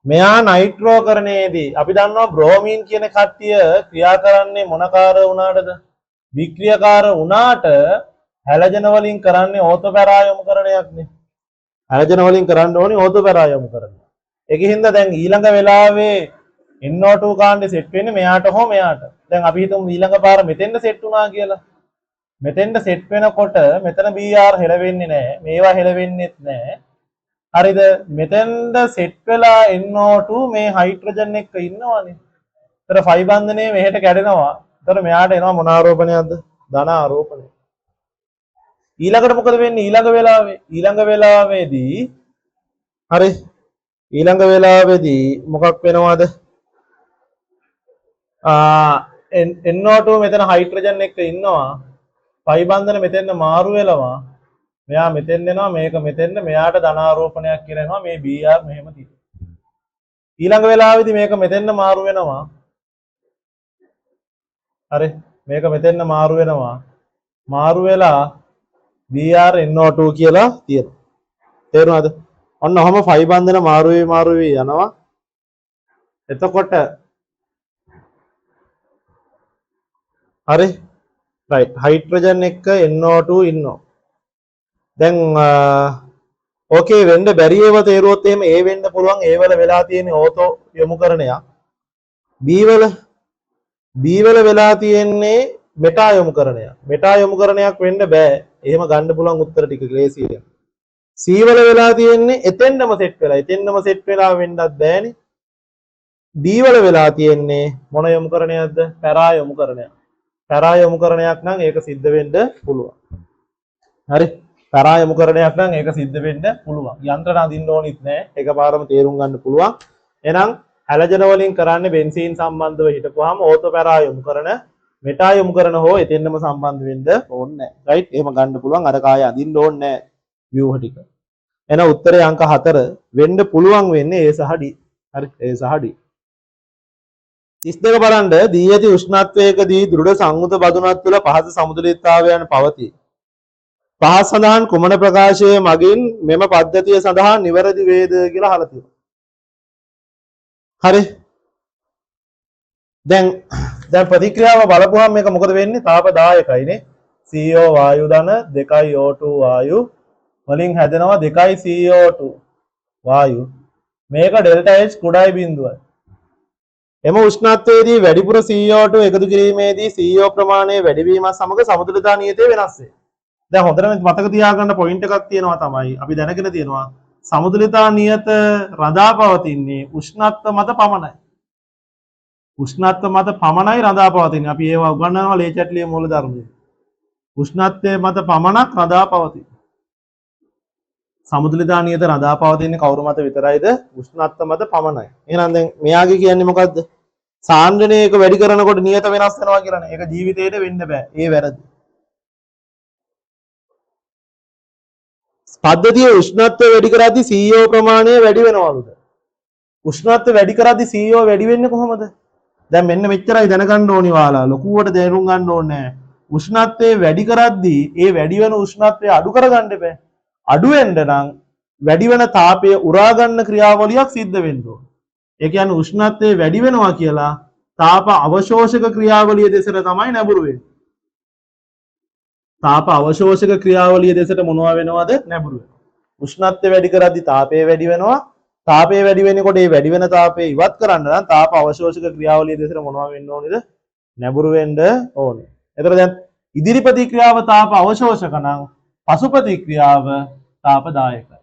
මෙයා නයිට්‍රෝකරණයේදී අපි දන්නවා බ්‍රෝමීන් කියන කට්ටිය ක්‍රියා කරන්නේ මොන කාර වුණාටද? වික්‍රියාකාර වුණාට හැලජන වලින් කරන්නේ ඕතොපැරායමුකරණයක්නේ. හැලජන වලින් කරන්න ඕනේ ඕතොපැරායමුකරණය. ඒකින්ද දැන් ඊළඟ වෙලාවේ NO2 කාණ්ඩේ සෙට් වෙන්නේ මෙයාට හෝ මෙයාට. දැන් අපි හිතමු ඊළඟ පාර මෙතෙන්ට සෙට් වුණා කියලා. මෙතෙන්ට සෙට් වෙනකොට මෙතන BR හෙලවෙන්නේ නැහැ. මේවා හෙලවෙන්නේත් නැහැ. හරිද? මෙතෙන්ට සෙට් වෙලා NO2 මේ හයිඩ්‍රජන් එක්ක ඉන්නවනේ. ඒතර ෆයි බන්ධනයේ මෙහෙට කැඩෙනවා. ඒතර මෙයාට එනවා මොන ආරෝපණයක්ද? ධන ආරෝපණය. ඊළඟට මොකද වෙන්නේ? ඊළඟ වෙලාවේදී හරි ඊළඟ වෙලාවේදී මොකක් වෙනවද? NO2 මෙතන හයිඩ්‍රජන් එක්ක ඉන්නවා. ෆයි බන්ධන මෙතෙන් මාරු වෙලවා. මෙයා මෙතෙන් එනවා මේක මෙතෙන් මෙයාට ධනාරෝපණයක් කියලා එනවා මේ BR මෙහෙම තියෙනවා. ඊළඟ වෙලාවේදී මේක මෙතෙන් මාරු වෙනවා. හරි මේක මෙතෙන් මාරු වෙනවා. මාරු වෙලා BR NO2 කියලා තියෙනවා. තේරුණාද? ඔන්න ඔහම ෆයි බන්ධන මාරු වෙවි යනවා. එතකොට හරි රයිට් හයිඩ්‍රජන් එක්ක NO2 ඉන්නවා. දැන් ඕකේ වෙන්න බැරි ඒවා තේරුවොත් එහෙම ඒ වෙන්න පුළුවන් ඒ වල වෙලා තියෙන ඕතෝ යොමුකරණයක්. B වල වෙලා තියෙන්නේ මෙටා යොමුකරණයක්. මෙටා යොමුකරණයක් වෙන්න බෑ. එහෙම ගන්න පුළුවන් උත්තර ටික ක්ලේසියෙන්. C වල වෙලා තියෙන්නේ එතෙන්නම සෙට් වෙලා වෙන්නත් බෑනේ. D වල වෙලා තියෙන්නේ මොන යොමුකරණයක්ද? පැරා යොමුකරණයක්. පැරා යොමුකරණයක් නම් ඒක සිද්ධ වෙන්න පුළුවන්. හරි. පැරා යොමුකරණයක් නම් ඒක සිද්ධ වෙන්න පුළුවන්. යන්ත්‍රණ අදින්න ඕනිත් නෑ. එකපාරම තේරුම් ගන්න පුළුවන්. එහෙනම් හැලජන වලින් කරන්නේ බෙන්සීන් සම්බන්ධව හිටපුවාම ඕතෝ පැරා යොමුකරණ මෙටා යොමුකරණ හෝ එතෙන්නම සම්බන්ධ වෙන්න ඕනේ නෑ. රයිට්? එහෙම ගන්න පුළුවන්. අර කාය අදින්න ඕනේ නෑ ව්‍යුහ ටික. එහෙනම් උත්තරේ අංක 4 වෙන්න පුළුවන් වෙන්නේ A සහ D. හරි? A සහ D. 32 බලන්න දී ඇති උෂ්ණත්වයකදී දෘಢ සංයුත බඳුනක් තුළ පහත සමතුලිතතාවයන් පවතී. පහත සඳහන් කුමන ප්‍රකාශයේ මගින් මෙම පද්ධතිය සඳහා නිවැරදි වේද කියලා අහලා තියෙනවා. හරි. දැන් ප්‍රතික්‍රියාව බලපුවම මේක මොකද වෙන්නේ? තාපදායකයිනේ. CO වායු ධන 2යි O2 වායු වලින් හැදෙනවා 2යි CO2 වායු. මේක ඩෙල්ටා H කුඩායි බිඳුවයි. එම උෂ්ණත්වයේදී වැඩිපුර CO2 එකතු කිරීමේදී CO ප්‍රමාණය වැඩි වීමත් සමග සමතුලිතතා නියතය වෙනස් වේ. දැන් හොඳට මතක තියාගන්න පොයින්ට් එකක් තියෙනවා තමයි අපි දැනගෙන තියෙනවා සමතුලිතතා නියත රඳා පවතින්නේ උෂ්ණත්ව මත පමණයි. උෂ්ණත්ව මත පමණයි රඳා පවතින්නේ. අපි ඒවා උගන්වනවා ලේ චැට්ලියේ මූල ධර්මයේ. උෂ්ණත්වයේ මත පමණක් රඳා පවතින. සමතුලිතතා නියත රඳා පවතින්නේ කවුරු මත විතරයිද? උෂ්ණත්ව මත පමණයි. එහෙනම් දැන් මෙයාගේ කියන්නේ මොකද්ද? සාන්ද්‍රණයක වැඩි කරනකොට නියත වෙනස් වෙනවා කියලානේ. ඒක ජීවිතේට වෙන්න බෑ. ඒ වැරදි. පද්ධතියේ උෂ්ණත්වය වැඩි කරද්දී CO ප්‍රමාණය වැඩි වෙනවලුද? උෂ්ණත්වය වැඩි කරද්දී CO වැඩි වෙන්නේ කොහොමද? දැන් මෙන්න මෙච්චරයි දැනගන්න ඕනි ඔයාලා. ලොකුවට තේරුම් ගන්න ඕනේ නැහැ. උෂ්ණත්වය වැඩි කරද්දී ඒ වැඩි වෙන උෂ්ණත්වය අඩු කරගන්න බෑ. අඩු වෙන්න නම් වැඩි වෙන තාපය උරා ගන්න ක්‍රියාවලියක් සිද්ධ වෙන්න ඕන. ඒ කියන්නේ උෂ්ණත්වය වැඩි වෙනවා කියලා තාප අවශෝෂක ක්‍රියාවලිය දෙසට තමයි නැඹුරු වෙන්නේ. තාප අවශෝෂක ක්‍රියාවලිය දෙසට මොනවා වෙනවද? නැඹුරු වෙනවා. උෂ්ණත්වය වැඩි කරද්දී තාපය වැඩි වෙනවා. තාපය වැඩි වෙනකොට ඒ වැඩි වෙන තාපය ඉවත් කරන්න නම් තාප අවශෝෂක ක්‍රියාවලිය දෙසට මොනවා වෙන්න ඕනේද? නැඹුරු වෙන්න ඕනේ. එතකොට දැන් ඉදිරි ප්‍රතික්‍රියාව තාප අවශෝෂක නම් පසු ප්‍රතික්‍රියාව තාප දායකයි.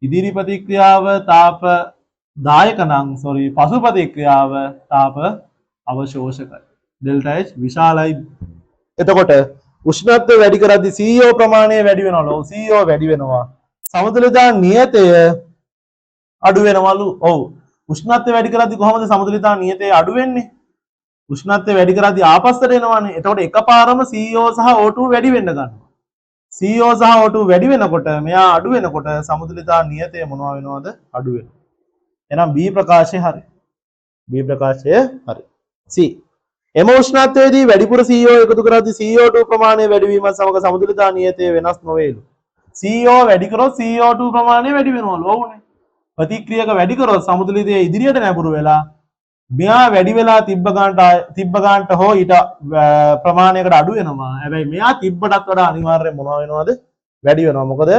ඉදිරි ප්‍රතික්‍රියාව තාප දායක නම් පසු ප්‍රතික්‍රියාව තාප අවශෝෂකයි. Delta H විශාලයි. එතකොට උෂ්ණත්වය වැඩි කරද්දී CO ප්‍රමාණය වැඩි වෙනවලු. CO වැඩි වෙනවා. සමතුලිතතා නියතය අඩු වෙනවලු. ඔව්. උෂ්ණත්වය වැඩි කරද්දී කොහොමද සමතුලිතතා නියතය අඩු වෙන්නේ? උෂ්ණත්වය වැඩි කරද්දී ආපස්සට එනවනේ. එතකොට එකපාරම CO සහ O2 වැඩි වෙන්න ගන්නවා. CO සහ O2 වැඩි වෙනකොට මෙයා අඩු වෙනකොට සමතුලිතතා නියතය මොනවා වෙනවද? අඩු වෙනවා. එහෙනම් B ප්‍රකාශය හරි. B ප්‍රකාශය හරි. C. එම උෂ්ණත්වයේදී වැඩිපුර CO එකතු කරද්දී CO2 ප්‍රමාණය වැඩි වීමත් සමග සමතුලිතතා නියතය වෙනස් නොවේලු. CO වැඩි කරොත් CO2 ප්‍රමාණය වැඩි වෙනවලු. ඕනේ. ප්‍රතික්‍රියක වැඩි කරොත් සමතුලිතය ඉදිරියට නැඹුරු වෙලා මෙයා වැඩි වෙලා තිබ්බ ගන්නට හෝ ඊට ප්‍රමාණයකට අඩු වෙනවා. හැබැයි මෙයා තිබ්බටත් වඩා අනිවාර්යයෙන් මොනවා වෙනවද? වැඩි වෙනවා. මොකද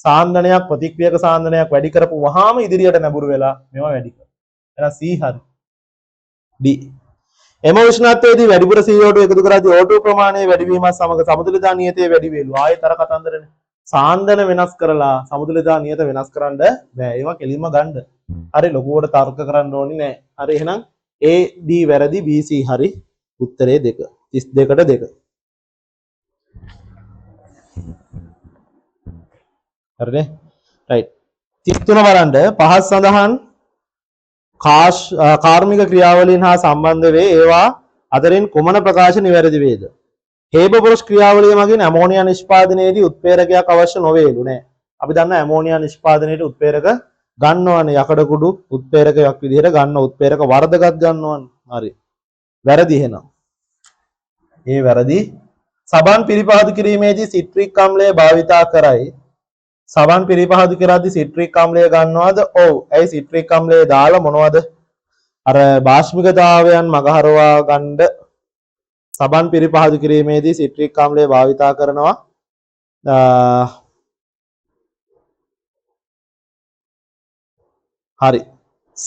සාන්දනයක් ප්‍රතික්‍රියක සාන්දනයක් වැඩි කරපු වහාම ඉදිරියට නැඹුරු වෙලා මේවා වැඩි කරනවා. එහෙනම් C හරි. D. එම උෂ්ණත්වයේදී වැඩිපුර CO2 එකතු කරද්දී O2 ප්‍රමාණය වැඩි වීමත් සමග සමතුලිතතා නියතය වැඩි වේලු. ආයෙත් අර කතන්දරනේ. සාන්දන වෙනස් කරලා සමතුලිතතා නියත වෙනස් කරන්න බෑ. ඒවා කෙලින්ම ගන්න. හරි ලොකුවට තර්ක කරන්න ඕනේ නෑ. හරි එහෙනම් A D වැරදි B C හරි. උත්තරේ 2. 32ට 2. හරිනේ? රයිට්. 33 බලන්න පහත් සඳහන් කාර්මික ක්‍රියාවලීන් හා සම්බන්ධ වේ ඒවා අතරින් කුමන ප්‍රකාශ නිවැරදි වේද? හේබබොරොස් ක්‍රියාවලිය මගින් ඇමෝනියා නිෂ්පාදනයේදී උත්ප්‍රේරකයක් අවශ්‍ය නොවේලු නේ. අපි දන්නා ඇමෝනියා නිෂ්පාදනයේදී උත්ප්‍රේරක ගන්නවනේ යකඩ කුඩු උත්ප්‍රේරකයක් විදිහට ගන්න උත්ප්‍රේරක වර්ධකත් ගන්නවනේ. හරි. වැරදි එහෙනම්. ඒ වැරදි. සබන් පිරිපහදු කිරීමේදී සිට්‍රික් අම්ලය භාවිතා කරයි. සබන් පිරිපහදු කරද්දී සිට්‍රික් අම්ලය ගන්නවද? ඔව්. ඇයි සිට්‍රික් අම්ලය දාලා මොනවද? අර බාෂ්මිකතාවයන් මගහරවා ගන්න සබන් පිරිපහදු කිරීමේදී සිට්‍රික් අම්ලය භාවිතා කරනවා. හරි. C.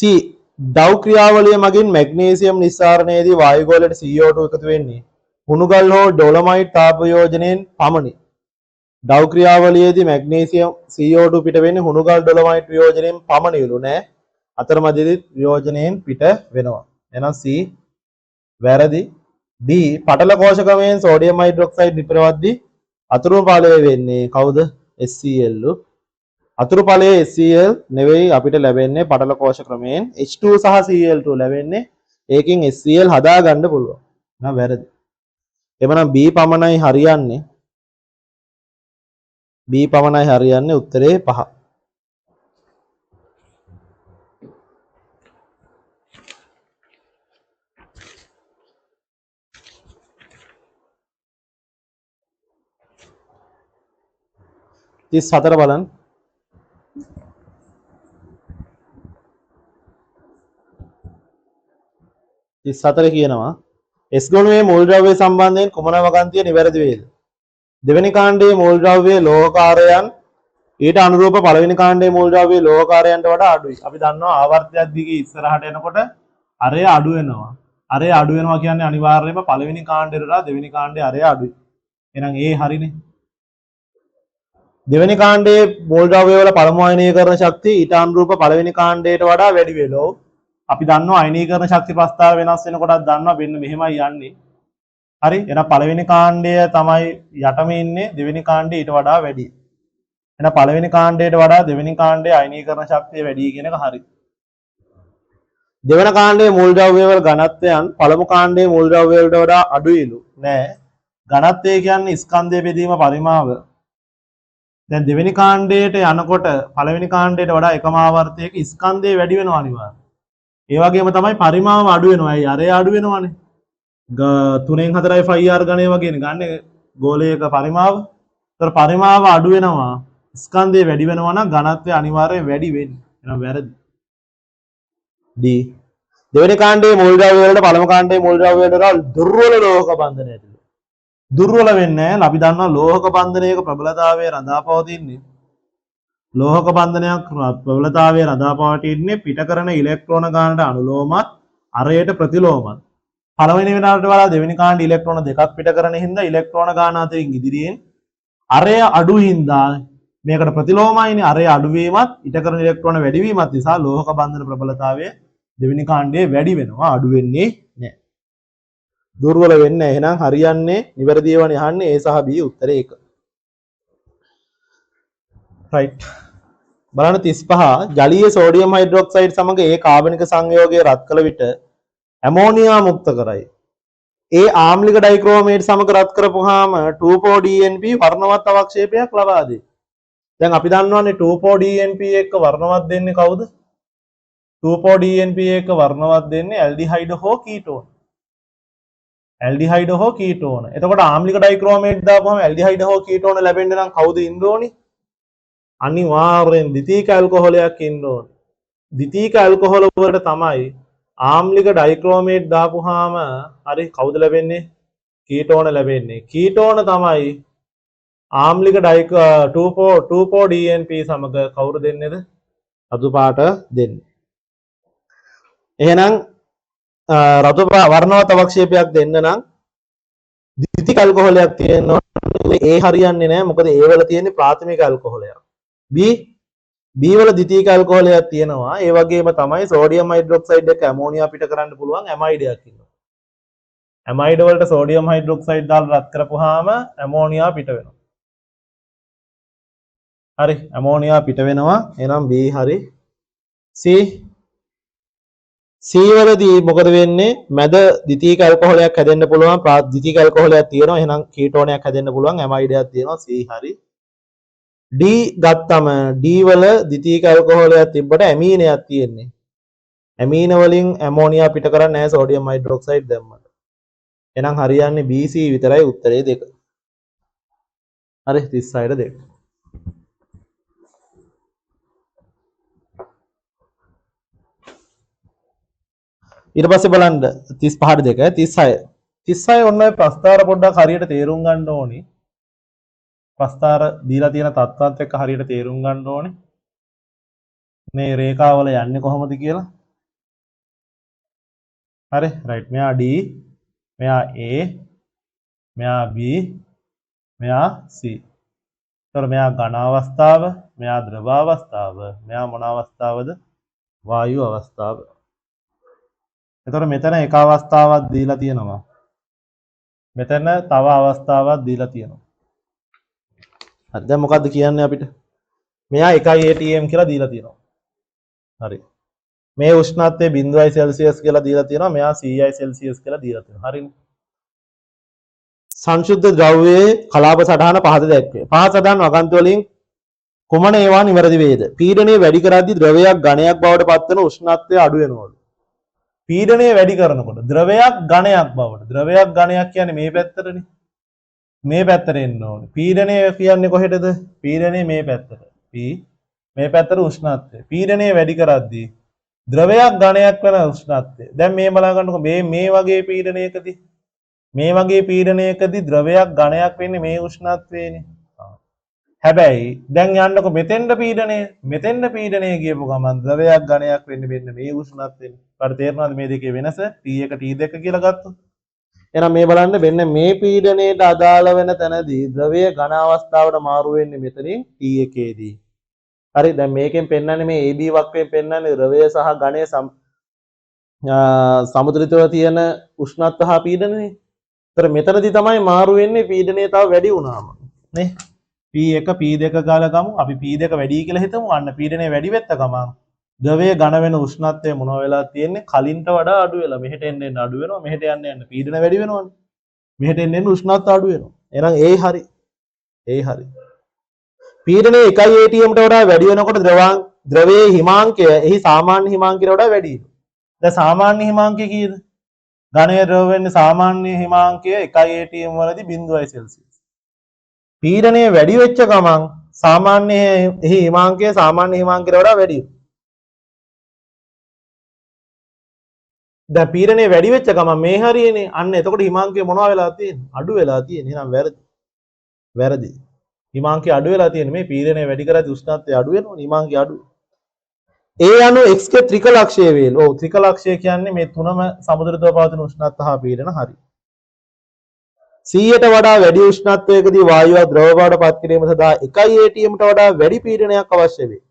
ඩව් ක්‍රියාවලිය මගින් මැග්නීසියම් නිස්සාරණයේදී වායුගෝලයට CO2 එකතු වෙන්නේ හුණුගල් හෝ ඩොලොමයිට් තාප යෝජනයෙන් පමණි. ඩව් ක්‍රියාවලියේදී මැග්නීසියම් CO2 පිට වෙන්නේ හුණුගල් ඩොලොමයිට් වියෝජනයෙන් පමණිලු නෑ. අතරමැදි වියෝජනයෙන් පිට වෙනවා. එහෙනම් C වැරදි. D. පටල කෝෂකමෙන් සෝඩියම් හයිඩ්‍රොක්සයිඩ් නිපරවද්දී අතුරු ඵලය වෙන්නේ කවුද? HCl. අතුරු ඵලයේ HCl නෙවෙයි අපිට ලැබෙන්නේ පටල කෝෂ ක්‍රමයෙන් H2 සහ Cl2 ලැබෙන්නේ. ඒකෙන් HCl හදාගන්න පුළුවන්. නෑ වැරදි. එමනම් B පමණයි හරියන්නේ. B පමණයි හරියන්නේ උත්තරේ 5. තිස් 4 බලන්න. තිස් 4 කියනවා S ගුණයේ මූල ද්‍රව්‍ය සම්බන්ධයෙන් කුමන වගන්තිය නිවැරදි වේද? දෙවෙනි කාණ්ඩයේ මූල ද්‍රව්‍ය ලෝහකාරයන් ඊට අනුරූප පළවෙනි කාණ්ඩයේ මූල ද්‍රව්‍ය ලෝහකාරයන්ට වඩා අඩුයි. අපි දන්නවා ආවර්තයක් දිගේ ඉස්සරහට එනකොට අරය අඩු වෙනවා. අරය අඩු වෙනවා කියන්නේ අනිවාර්යයෙන්ම පළවෙනි කාණ්ඩයට වඩා දෙවෙනි කාණ්ඩයේ අරය අඩුයි. එහෙනම් ඒ හරිනේ. දෙවෙනි කාණ්ඩයේ මූල ද්‍රව්‍ය වල පළමු අයනීකරණ ශක්තිය ඊට අනුරූප පළවෙනි කාණ්ඩයට වඩා වැඩි වෙලෝ. අපි දන්නවා අයනීකරණ ශක්ති ප්‍රස්තාව වෙනස් වෙනකොටත් දන්නවා මෙන්න මෙහෙමයි යන්නේ. හරි එහෙනම් පළවෙනි කාණ්ඩය තමයි යටම ඉන්නේ දෙවෙනි කාණ්ඩය ඊට වඩා වැඩි. එහෙනම් පළවෙනි කාණ්ඩයට වඩා දෙවෙනි කාණ්ඩයේ අයනීකරණ ශක්තිය වැඩි කියන එක හරි. දෙවන කාණ්ඩයේ මූල ද්‍රව්‍ය වල ඝනත්වයන් පළමු කාණ්ඩයේ මූල ද්‍රව්‍ය වලට වඩා අඩුයිලු නෑ. ඝනත්වය කියන්නේ ස්කන්ධය බෙදීම පරිමාව. දැන් දෙවෙනි කාණ්ඩයට යනකොට පළවෙනි කාණ්ඩයට වඩා එකම ආවර්තයක ස්කන්ධය වැඩි වෙනවා අනිවාර්යයෙන්. ඒ වගේම තමයි පරිමාව අඩු වෙනවා. අය අරය අඩු වෙනවානේ. 3න් 4යි 5R ගණය වගේනේ ගන්න ගෝලයක පරිමාව. ඒතර පරිමාව අඩු වෙනවා. ස්කන්ධය වැඩි වෙනවා නම් ඝනත්වය අනිවාර්යයෙන් වැඩි වෙන්නේ. එහෙනම් වැරදි. D. දෙවෙනි කාණ්ඩයේ මූල ද්‍රව්‍ය වලට පළමු කාණ්ඩයේ මූල ද්‍රව්‍ය වලට දුර්වල ලෝහක බන්ධන ඇතිවෙනවා. දුර්වල වෙන්නේ නැහැ. අපි දන්නවා ලෝහක බන්ධනයක ප්‍රබලතාවය රඳා පවතින්නේ ලෝහක බන්ධනයක් ප්‍රබලතාවය රඳා පවතින්නේ පිට කරන ඉලෙක්ට්‍රෝන ගානට අනුලෝමත් අරයට ප්‍රතිලෝමත්. පළවෙනි වෙනාට වඩා දෙවෙනි කාණ්ඩ ඉලෙක්ට්‍රෝන දෙකක් පිට කරන හින්දා ඉලෙක්ට්‍රෝන ගාන අතරින් ඉදිරියෙන් අරය අඩු හින්දා මේකට ප්‍රතිලෝමයිනේ අරය අඩු වීමත් ඊට කරන ඉලෙක්ට්‍රෝන වැඩි වීමත් නිසා ලෝහක බන්ධන ප්‍රබලතාවය දෙවෙනි කාණ්ඩයේ වැඩි වෙනවා අඩු වෙන්නේ නැහැ. දුර්වල වෙන්නේ එහෙනම් හරියන්නේ නිවැරදිවනේ අහන්නේ A සහ B උත්තරේ 1. right. බලන්න 35 ජලීය සෝඩියම් හයිඩ්‍රොක්සයිඩ් සමග ඒ කාබනික සංයෝගය රත් කළ විට ඇමෝනියා මුක්ත කරයි. ඒ ආම්ලික ඩයික්‍රෝමේට් සමග රත් කරපුවාම 2,4-DNP වර්ණවත් අවක්ෂේපයක් ලබා දෙයි. දැන් අපි දන්නවනේ 2,4-DNP එක වර්ණවත් දෙන්නේ කවුද? 2,4-DNP එක වර්ණවත් දෙන්නේ ඇල්ඩිහයිඩ් හෝ කීටෝන. ඇල්ඩිහයිඩ් හෝ කීටෝන. එතකොට ආම්ලික ඩයික්‍රෝමේට් දාපුවම ඇල්ඩිහයිඩ් හෝ කීටෝන ලැබෙන්න නම් කවුද ඉන්න ඕනේ? අනිවාර්යෙන් ද්විතීයික ඇල්කොහොලයක් ඉන්න ඕනේ. ද්විතීයික ඇල්කොහොල වලට තමයි ආම්ලික ඩයික්‍රෝමේට් දාපුවාම හරි කවුද ලැබෙන්නේ? කීටෝන ලැබෙන්නේ. කීටෝන තමයි ආම්ලික 2,4-DNP සමග කවුරු දෙන්නේද? රතු පාට දෙන්නේ. එහෙනම් රතු වර්ණවත් අවක්ෂේපයක් දෙන්න නම් ද්විතීයික ඇල්කොහොලයක් තියෙනවා. ඒ හරියන්නේ නැහැ. මොකද ඒ වල තියෙන්නේ ප්‍රාථමික ඇල්කොහොලයක්. B වල ද්විතීයික ඇල්කොහොලයක් තියෙනවා. ඒ වගේම තමයි සෝඩියම් හයිඩ්‍රොක්සයිඩ් එක ඇමෝනියා පිට කරන්න පුළුවන් ඇමයිඩයක් ඉන්නවා. ඇමයිඩ වලට සෝඩියම් හයිඩ්‍රොක්සයිඩ් දාලා රත් කරපුවාම ඇමෝනියා පිට වෙනවා. හරි ඇමෝනියා පිට වෙනවා. එහෙනම් B හරි. C වලදී මොකද වෙන්නේ? මැද ද්විතීයික ඇල්කොහොලයක් හැදෙන්න පුළුවන්. ද්විතීයික ඇල්කොහොලයක් තියෙනවා. එහෙනම් කීටෝනයක් හැදෙන්න පුළුවන්. ඇමයිඩයක් තියෙනවා. C හරි. D ගත්තම D වල ද්විතීයික ඇල්කොහොලයක් තිබ්බට ඇමීනයක් තියෙන්නේ. ඇමීන වලින් ඇමෝනියා පිට කරන්නේ නැහැ සෝඩියම් හයිඩ්‍රොක්සයිඩ් දැම්මම. එහෙනම් හරියන්නේ BC විතරයි උත්තරේ 2. හරි 36ට 2. ඊට පස්සේ බලන්න 35ට 2 36 ඔන්න ඔය ප්‍රස්තාර පොඩ්ඩක් හරියට තේරුම් ගන්න ඕනි. ප්‍රස්තාර දීලා තියෙන තත්ත්වත් එක්ක හරියට තේරුම් ගන්න ඕනේ. මේ රේඛාවල යන්නේ කොහොමද කියලා. හරි රයිට් මෙයා D මෙයා A මෙයා B මෙයා C. ඒතර මෙයා ඝන අවස්ථාව මෙයා ද්‍රව අවස්ථාව මෙයා මොන අවස්ථාවද? වායු අවස්ථාව. ඒතර මෙතන එක අවස්ථාවක් දීලා තියෙනවා. මෙතන තව අවස්ථාවක් දීලා තියෙනවා. හරි දැන් මොකද්ද කියන්නේ අපිට? මෙයා 1 atm කියලා දීලා තියෙනවා. හරි. මේ උෂ්ණත්වය 0 සෙල්සියස් කියලා දීලා තියෙනවා. මෙයා 100 සෙල්සියස් කියලා දීලා තියෙනවා. හරිනේ. සංශුද්ධ ද්‍රව්‍යයේ කලාප සටහන පහත දැක්වේ. පහත සටහන් වගන්ති වලින් කුමන ඒවා නිවැරදි වේද? පීඩනය වැඩි කරද්දී ද්‍රවයක් ඝනයක් බවට පත්වන උෂ්ණත්වය අඩු වෙනවලු. පීඩනය වැඩි කරනකොට ද්‍රවයක් ඝනයක් බවට. ද්‍රවයක් ඝනයක් කියන්නේ මේ පැත්තටනේ. මේ පැත්තට එන්න ඕනේ. පීඩනය කියන්නේ කොහෙටද? පීඩනය මේ පැත්තට. P මේ පැත්තට උෂ්ණත්වය. පීඩනය වැඩි කරද්දී ද්‍රවයක් ඝනයක් වෙන උෂ්ණත්වය. දැන් මේ බලා ගන්නකො මේ වගේ පීඩනයකදී මේ වගේ පීඩනයකදී ද්‍රවයක් ඝනයක් වෙන්නේ මේ උෂ්ණත්වයේනේ. හැබැයි දැන් යන්නකො මෙතෙන්ද පීඩනය ගියපු ගමන් ද්‍රවයක් ඝනයක් වෙන්නේ මෙන්න මේ උෂ්ණත්වයෙන්. අපිට තේරෙනවද මේ දෙකේ වෙනස? T1 T2 කියලා ගත්තොත්. එහෙනම් මේ බලන්න මෙන්න මේ පීඩනයට අදාළ වෙන තැනදී ද්‍රවය ඝන අවස්ථාවට මාරු වෙන්නේ මෙතනින් T1 දී. හරි දැන් මේකෙන් පෙන්වන්නේ මේ AB වක්‍රයෙන් පෙන්වන්නේ ද්‍රවය සහ ඝනය සමතුලිතව තියෙන උෂ්ණත්ව හා පීඩනය. ඒතර මෙතනදී තමයි මාරු වෙන්නේ පීඩනය තව වැඩි වුණාම නේ. P1 P2 ගාලා ගමු. අපි P2 වැඩි කියලා හිතමු. අන්න පීඩනය වැඩි වෙත්ත ගමන් ද්‍රවය ඝන වෙන උෂ්ණත්වය මොන වෙලා තියෙන්නේ? කලින්ට වඩා අඩු වෙලා. මෙහෙට එන්න අඩු වෙනවා. මෙහෙට යන්න පීඩන වැඩි වෙනවනේ. මෙහෙට එන්න උෂ්ණත්වය අඩු වෙනවා. එහෙනම් ඒ හරි. ඒ හරි. පීඩනය 1 atm ට වඩා වැඩි වෙනකොට ද්‍රවයේ හිමාංකය එහි සාමාන්‍ය හිමාංකයට වඩා වැඩි වෙනවා. දැන් සාමාන්‍ය හිමාංකය කීයද? ඝනයේ ද්‍රව වෙන්නේ සාමාන්‍ය හිමාංකය 1 atm වලදී 0 සෙල්සියස්. පීඩනය වැඩි වෙච්ච ගමන් සාමාන්‍ය එහි හිමාංකය සාමාන්‍ය හිමාංකයට වඩා වැඩි වෙනවා. දැන් පීඩනය වැඩි වෙච්ච ගමන් මේ හරියනේ. අන්න එතකොට හිමාංකය මොනවා වෙලා තියෙන්නේ? අඩු වෙලා තියෙන්නේ. එහෙනම් වැරදි. වැරදි. හිමාංකය අඩු වෙලා තියෙන මේ පීඩනය වැඩි කරද්දී උෂ්ණත්වය අඩු වෙනවා හිමාංකය අඩු. ඒ අනුව x ගේ ත්‍රිකලක්ෂය වේල. ඔව් ත්‍රිකලක්ෂය කියන්නේ මේ තුනම සමුද්‍ර තුල පවතින උෂ්ණත්ව හා පීඩන හරි. 100ට වඩා වැඩි උෂ්ණත්වයකදී වායුව ද්‍රව බවට පත් කිරීම සඳහා 1 atm ට වඩා වැඩි පීඩනයක් අවශ්‍ය වේ.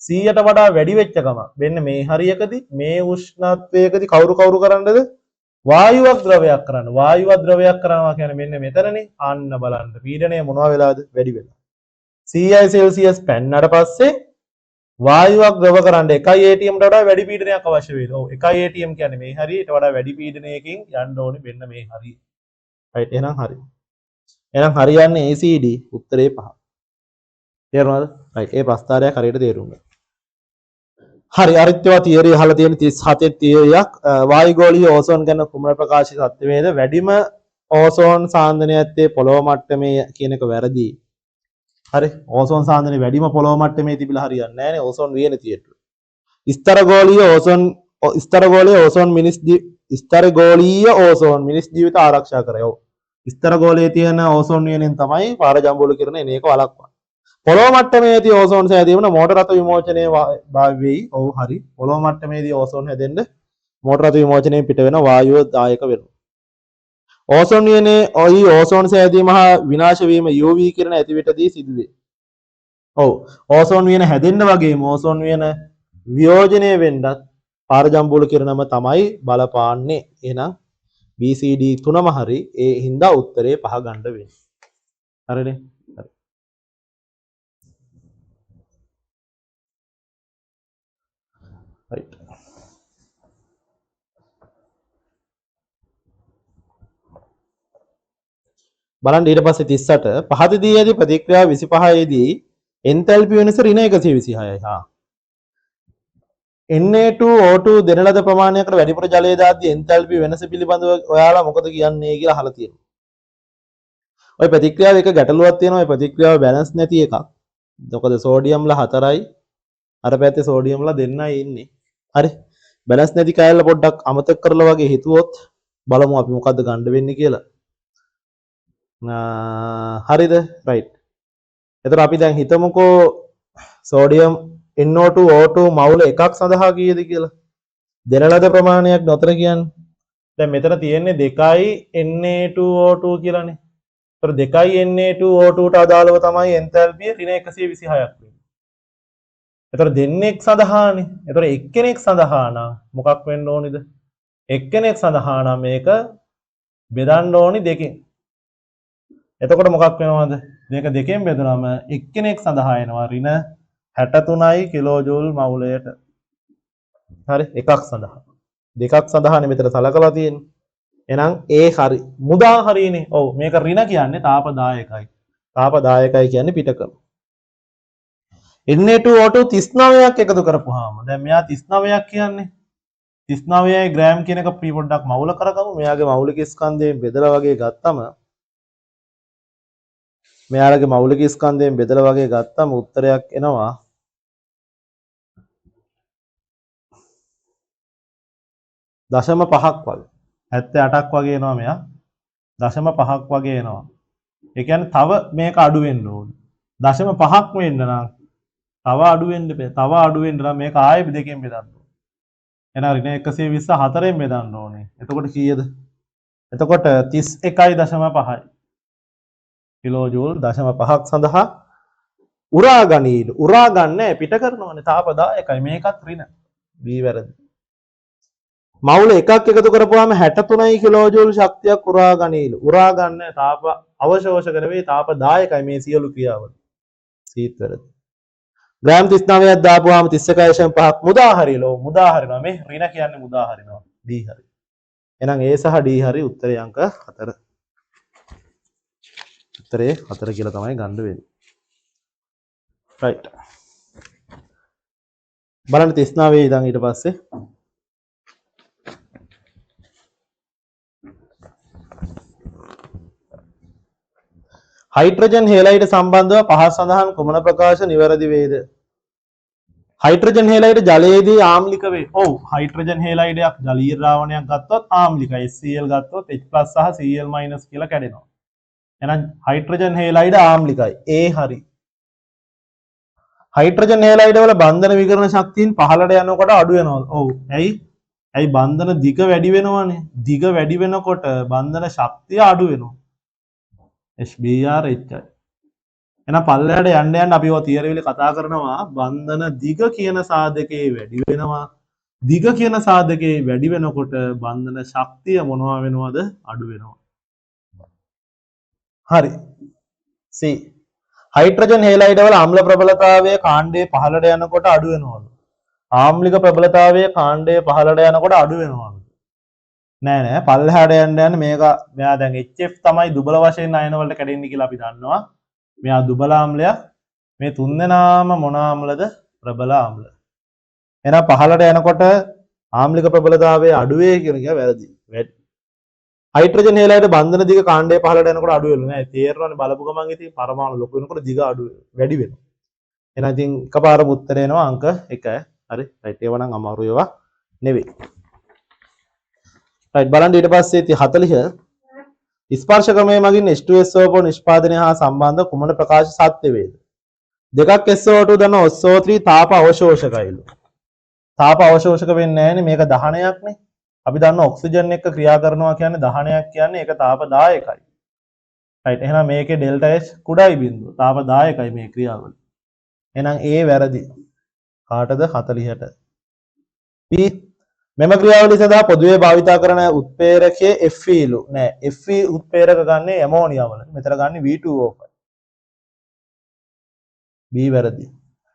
100ට වඩා වැඩි වෙච්ච ගම මෙන්න මේ හරියකදී මේ උෂ්ණත්වයකදී කවුරු කරන්නද වායුවක් ද්‍රවයක් කරන්න. වායුවක් ද්‍රවයක් කරනවා කියන්නේ මෙන්න මෙතනනේ. අන්න බලන්න පීඩනය මොනවා වෙලාද වැඩි වෙලා. 100යි සෙල්සියස් පැන්නට පස්සේ වායුවක් ද්‍රව කරන්න 1 atm ට වඩා වැඩි පීඩනයක් අවශ්‍ය වෙනවා. ඔව් 1 atm කියන්නේ මේ හරියට වඩා වැඩි පීඩනයකින් යන්න ඕනේ මෙන්න මේ හරිය. right එහෙනම් හරි. එහෙනම් හරියන්නේ ACD උත්තරේ 5. තේරුණාද? right ඒ ප්‍රස්තාරයක් හරියට තේරුම් ගන්න. හරි අරිත්‍යවා තියරි අහලා තියෙන 37 තියරියක් වායුගෝලීය ඕසෝන් ගැන කුමන ප්‍රකාශිත සත්‍යමේද වැඩිම ඕසෝන් සාන්ද්‍රණය ඇත්තේ පොළොව මට්ටමේ කියන එක වැරදි. හරි ඕසෝන් සාන්ද්‍රණය වැඩිම පොළොව මට්ටමේ තිබිලා හරියන්නේ නැහැ නේ ඕසෝන් වියන තියෙට. ස්තරගෝලීය ඕසෝන් මිනිස් ජීවිත ආරක්ෂා කරයි. ඔව්. ස්තරගෝලයේ තියෙන ඕසෝන් වියනෙන් තමයි පාර ජම්බුල කිරණ එන එක වළක්වන්නේ. පොළොව මට්ටමේදී ඕසෝන් සෑදීම මෝටර රථ විමෝචනයේ භාව්‍ය වෙයි. ඔව් හරි. පොළොව මට්ටමේදී ඕසෝන් හැදෙන්න මෝටර රථ විමෝචනයෙන් පිට වෙන වායුව දායක වෙනවා. ඕසෝන් වියනේ ඕසෝන් සෑදීම හා විනාශ වීම UV කිරණ ඇති විටදී සිදුවේ. ඔව්. ඕසෝන් වියන හැදෙන්න වගේම ඕසෝන් වියන වියෝජනය වෙන්නත් පාර ජම්බුල කිරණම තමයි බලපාන්නේ. එහෙනම් BCD තුනම හරි. ඒ හින්දා උත්තරේ 5 ගන්න වෙන්නේ. හරිනේ? right බලන්න ඊට පස්සේ 38 පහතදී ඇති ප්‍රතික්‍රියාව 25 දී එන්තැල්පි වෙනස ඍණ 126යි. Na2O2 දෙන ලද ප්‍රමාණයකට වැඩිපුර ජලය දාද්දී එන්තැල්පි වෙනස පිළිබඳව ඔයාලා මොකද කියන්නේ කියලා අහලා තියෙනවා. ওই ප්‍රතික්‍රියාව එක ගැටලුවක් තියෙනවා. ওই ප්‍රතික්‍රියාව බැලන්ස් නැති එකක්. මොකද සෝඩියම්ලා 4යි අර පැත්තේ සෝඩියම්ලා දෙන්නයි ඉන්නේ. හරි. බැලන්ස් නැති කෑල්ල පොඩ්ඩක් අමතක කරලා වගේ හිතුවොත් බලමු අපි මොකද්ද ගන්න වෙන්නේ කියලා. හරිද? right. එතකොට අපි දැන් හිතමුකෝ සෝඩියම් NO2O2 මවුල එකක් සඳහා කීයද කියලා. දෙන ලද ප්‍රමාණයක් නොතර කියන්නේ. දැන් මෙතන තියෙන්නේ 2යි Na2O2 කියලානේ. ඒතර 2යි Na2O2 ට අදාළව තමයි එන්තැල්පිය ඍණ 126ක් වෙන්නේ. ඒතර දෙන්නෙක් සඳහානේ. ඒතර එක්කෙනෙක් සඳහා නම් මොකක් වෙන්න ඕනිද? එක්කෙනෙක් සඳහා නම් මේක බෙදන්න ඕනි දෙකෙන්. එතකොට මොකක් වෙනවද? මේක දෙකෙන් බෙදුනම එක්කෙනෙක් සඳහා එනවා ඍණ 63යි කිලෝජූල් මවුලයට. හරි එකක් සඳහා. දෙකක් සඳහානේ මෙතන සලකලා තියෙන්නේ. එහෙනම් ඒ හරි. මුදා හරිනේ. ඔව් මේක ඍණ කියන්නේ තාපදායකයි. තාපදායකයි කියන්නේ පිටකම. Na2O2 39ක් එකතු කරපුවාම දැන් මෙයා 39ක් කියන්නේ 39යි ග්‍රෑම් කියන එක අපි පොඩ්ඩක් මවුල කරගමු. මෙයාගේ මෞලික ස්කන්ධයෙන් බෙදලා වගේ ගත්තම මෙයාලගේ මෞලික ස්කන්ධයෙන් බෙදලා වගේ ගත්තම උත්තරයක් එනවා 0.5ක් වගේ. 78ක් වගේ එනවා මෙයා. 0.5ක් වගේ එනවා. ඒ කියන්නේ තව මේක අඩු වෙන්න ඕනේ. 0.5ක් වෙන්න නම් තව අඩු වෙන්න බෑ. තව අඩු වෙන්න නම් මේක ආයෙ දෙකෙන් බෙදන්න ඕනේ. එහෙනම් ඍණ 124න් බෙදන්න ඕනේ. එතකොට කීයද? එතකොට 31.5යි. කිලෝජූල් 0.5ක් සඳහා උරා ගනීලු. උරා ගන්න පිට කරනවානේ තාපදායකයි. මේකත් ඍණ. B වැරදි. මවුල එකක් එකතු කරපුවාම 63යි කිලෝජූල් ශක්තියක් උරා ගනීලු. උරා ගන්න තාප අවශෝෂක නෙවෙයි තාපදායකයි මේ සියලු ක්‍රියාවල. සීත් වැරදි. ග්‍රෑම් 39ක් දාපුවාම 31.5ක් මුදා හරියලෝ. මුදා හරිනවා. මේ ඍණ කියන්නේ මුදා හරිනවා. D හරි. එහෙනම් A සහ D හරි උත්තරේ අංක 4. උත්තරේ 4 කියලා තමයි ගන්න වෙන්නේ. right. බලන්න 39 ඉඳන් ඊට පස්සේ හයිඩ්‍රජන් හේලයිඩ් සම්බන්ධව පහත් සඳහන් කුමන ප්‍රකාශ නිවැරදි වේද? හයිඩ්‍රජන් හේලයිඩ් ජලයේදී ආම්ලික වේ. ඔව් හයිඩ්‍රජන් හේලයිඩයක් ජලීය ද්‍රාවණයක් ගත්තොත් ආම්ලිකයි. HCl ගත්තොත් H+ සහ Cl- කියලා කැඩෙනවා. එහෙනම් හයිඩ්‍රජන් හේලයිඩ ආම්ලිකයි. ඒ හරි. හයිඩ්‍රජන් හේලයිඩ වල බන්ධන විකරණ ශක්තියින් පහළට යනකොට අඩු වෙනවා. ඔව්. ඇයි? ඇයි බන්ධන දිග වැඩි වෙනවනේ. දිග වැඩි වෙනකොට බන්ධන ශක්තිය අඩු වෙනවා. HBr HI. එහෙනම් පල්ලෙහාට යන්න යන්න අපි ඔය තියරි වල කතා කරනවා බන්ධන දිග කියන සාධකයේ වැඩි වෙනවා. දිග කියන සාධකයේ වැඩි වෙනකොට බන්ධන ශක්තිය මොනවා වෙනවද? අඩු වෙනවා. හරි. C. හයිඩ්‍රජන් හේලයිඩ වල ආම්ල ප්‍රබලතාවය කාණ්ඩයේ පහළට යනකොට අඩු වෙනවලු. ආම්ලික ප්‍රබලතාවය කාණ්ඩයේ පහළට යනකොට අඩු වෙනවලු. නෑ පල්ලෙහාට යන්න යන්න මේක මෙයා දැන් HF තමයි දුබල වශයෙන් අයන වලට කැඩෙන්නේ කියලා අපි දන්නවා. මෙයා දුබල ආම්ලයක්. මේ තුන් දෙනාම මොන ආම්ලද? ප්‍රබල ආම්ල. එහෙනම් පහළට යනකොට ආම්ලික ප්‍රබලතාවය අඩු වේ කියන එක වැරදි. හයිඩ්‍රජන් හේලයිඩ බන්ධන දිග කාණ්ඩයේ පහළට යනකොට අඩු වෙනවා නෑ. තේරෙනවනේ බලපු ගමන් ඉතින් පරමාණු ලොකු වෙනකොට දිග අඩු වැඩි වෙනවා. එහෙනම් ඉතින් එකපාරම උත්තරේ එනවා අංක 1. හරි. රයිට් ඒව නම් අමාරු ඒවා නෙවෙයි. රයිට් බලන්න ඊට පස්සේ ඉතින් 40 ස්පර්ශ ක්‍රමයේ මගින් H2SO4 නිෂ්පාදනය හා සම්බන්ධ කුමන ප්‍රකාශ සත්‍ය වේද? දෙකක් SO2 දන SO3 තාප අවශෝෂකයිලු. තාප අවශෝෂක වෙන්නේ නැහැනේ මේක දහනයක්නේ. අපි දන්න ඔක්සිජන් එක්ක ක්‍රියා කරනවා කියන්නේ දහනයක් කියන්නේ ඒක තාප 10කයි. රයිට් එහෙනම් මේකේ ඩෙල්ටා H කුඩායි බිඳුව. තාප 10කයි මේ ක්‍රියාවල. එහෙනම් ඒ වැරදි. කාටද 40ට? B මෙම ක්‍රියාවලිය සඳහා පොදුවේ භාවිතා කරන උත්ප්‍රේරකයේ Fe ලු නෑ Fe උත්ප්‍රේරක ගන්නේ ඇමෝනියා වල. මෙතන ගන්නේ V2O5. B වැරදි.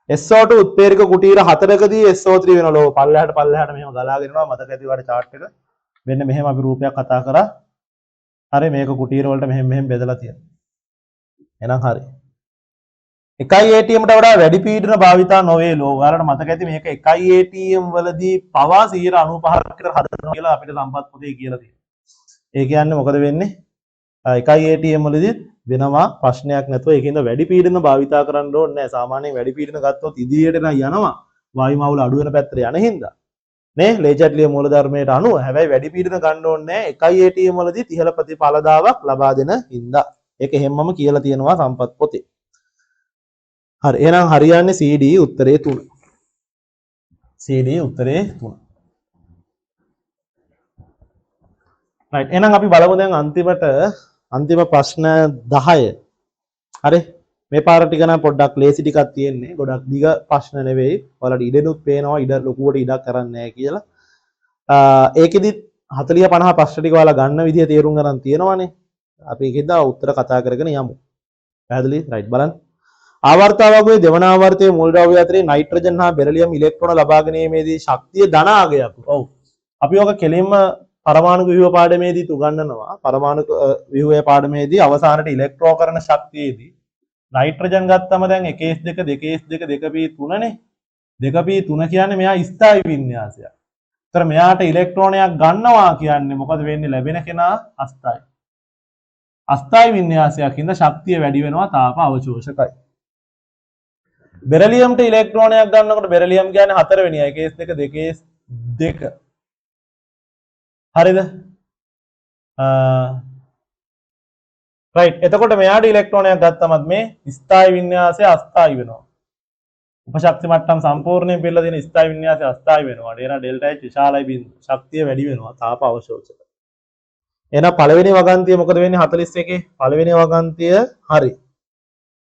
SO2 උත්ප්‍රේරක කුටීර 4කදී SO3 වෙනවලු. පල්ලෙහාට මෙහෙම ගලාගෙන යනවා මතක ඇති වාට chart එක. මෙන්න මෙහෙම අපි රූපයක් කතා කරා. හරි මේක කුටීර වලට මෙහෙම බෙදලා තියෙනවා. එහෙනම් හරි. එකයි ATM ට වඩා වැඩි පීඩන භාවිතා නොවේ ලෝ. ඔයාලට මතක ඇති මේක එකයි ATM වලදී පවා 95ක් විතර හදනවා කියලා අපිට සම්පත් පොතේ කියලා තියෙනවා. ඒ කියන්නේ මොකද වෙන්නේ? එකයි ATM වලදී වෙනවා ප්‍රශ්නයක් නැතුව ඒකින්ද වැඩි පීඩන භාවිතා කරන්න ඕනේ නැහැ. සාමාන්‍යයෙන් වැඩි පීඩන ගත්තොත් ඉදිරියට නම් යනවා. වායු මවුල අඩු වෙන පැත්තට යන හින්දා. නේ ලේජර්ලිය මූලධර්මයට අනුව හැබැයි වැඩි පීඩන ගන්න ඕනේ නැහැ. එකයි ATM වලදී ඉහළ ප්‍රතිඵලදාවක් ලබා දෙන හින්දා. ඒක හැමම කියලා තියෙනවා සම්පත් පොතේ. හරි එහෙනම් හරියන්නේ CD උත්තරේ 3. CD උත්තරේ 3. right එහෙනම් අපි බලමු දැන් අන්තිම ප්‍රශ්න 10. හරි මේ පාර ටික නම් පොඩ්ඩක් ලේසි ටිකක් තියෙන්නේ. ගොඩක් දිග ප්‍රශ්න නෙවෙයි. ඔයාලට ඉඩනුත් පේනවා ඉඩ ලොකුවට ඉඩක් කරන්නේ නැහැ කියලා. ඒකෙදි 40 50 ප්‍රශ්න ටික ඔයාලා ගන්න විදිය තේරුම් ගන්න තියෙනවානේ. අපි ඒකෙන්ද උත්තර කතා කරගෙන යමු. පැහැදිලි? right බලන්න. ආවර්තාවකයේ දෙවන ආවර්තයේ මූල ද්‍රව්‍ය අතරේ නයිට්‍රජන් හා බෙරිලියම් ඉලෙක්ට්‍රෝන ලබා ගැනීමේදී ශක්තිය ධන ආගයක්. ඔව්. අපි ඔක කෙලින්ම පරමාණු ව්‍යුහ පාඩමේදී උගන්වනවා. පරමාණු ව්‍යුහයේ පාඩමේදී අවසානයේ ඉලෙක්ට්‍රෝකරණ ශක්තියේදී නයිට්‍රජන් ගත්තම දැන් 1s2 2s2 2p3 නේ. 2p3 කියන්නේ මෙයා ස්ථායි වින්‍යාසයක්. ඒතර මෙයාට ඉලෙක්ට්‍රෝනයක් ගන්නවා කියන්නේ මොකද වෙන්නේ? ලැබෙන කෙනා අස්ථායි. අස්ථායි වින්‍යාසයක් හින්දා ශක්තිය වැඩි වෙනවා තාප අවශෝෂකයි. බෙරිලියම්ට ඉලෙක්ට්‍රෝනයක් ගන්නකොට බෙරිලියම් කියන්නේ 4 වෙනි 1s2 2s2 හරිද? right එතකොට මෙයාට ඉලෙක්ට්‍රෝනයක් ගත්තමත් මේ ස්ථායි වින්‍යාසය අස්ථායි වෙනවා. උපශක්ති මට්ටම් සම්පූර්ණයෙන් පිළිලා තියෙන ස්ථායි වින්‍යාසය අස්ථායි වෙනවා. ඒන ඩෙල්ටා H විශාලයි බිඳු. ශක්තිය වැඩි වෙනවා තාප අවශෝෂක. එහෙනම් පළවෙනි වගන්තිය මොකද වෙන්නේ 41? පළවෙනි වගන්තිය හරි.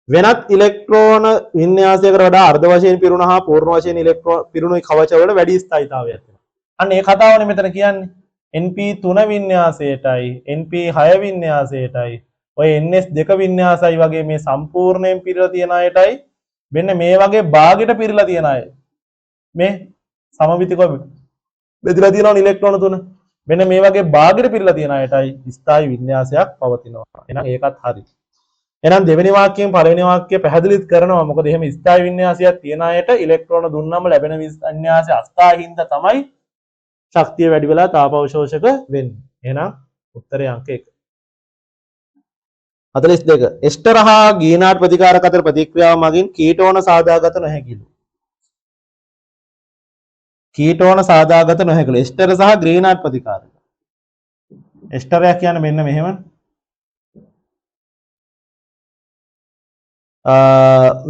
වෙනත් ඉලෙක්ට්‍රෝන වින්‍යාසයකට වඩා අර්ධ වශයෙන් පිරුණ හා පූර්ණ වශයෙන් ඉලෙක්ට්‍රෝන පිරුණු කවච වල වැඩි ස්ථායීතාවයක් තියෙනවා. අන්න ඒ කතාවනේ මෙතන කියන්නේ. NP3 වින්‍යාසයටයි NP6 වින්‍යාසයටයි ඔය NS2 වින්‍යාසයි වගේ මේ සම්පූර්ණයෙන් පිරලා තියෙන අයටයි මෙන්න මේ වගේ භාගයට පිරලා තියෙන අය මේ සමමිතිකව බෙදලා තියෙනවා ඉලෙක්ට්‍රෝන තුන මෙන්න මේ වගේ භාගයට පිරලා තියෙන අයටයි ස්ථායි වින්‍යාසයක් පවතිනවා. එහෙනම් ඒකත් හරි. එහෙනම් දෙවෙනි වාක්‍යයෙන් පළවෙනි වාක්‍යය පැහැදිලිත් කරනවා. මොකද එහෙම ස්ථායි වින්‍යාසයක් තියෙන අයට ඉලෙක්ට්‍රෝන දුන්නම ලැබෙන වින්‍යාසය අස්ථායිින්ද තමයි ශක්තිය වැඩි වෙලා තාප අවශෝෂක වෙන්නේ. එහෙනම් උත්තරේ අංක 1. 42. එස්ටර හා ගීනාට් ප්‍රතිකාරක අතර ප්‍රතික්‍රියාව මගින් කීටෝන සාදාගත නොහැකිලු. කීටෝන සාදාගත නොහැකිලු. එස්ටර සහ ග්‍රීනාට් ප්‍රතිකාරක. එස්ටරයක් කියන්නේ මෙන්න මෙහෙම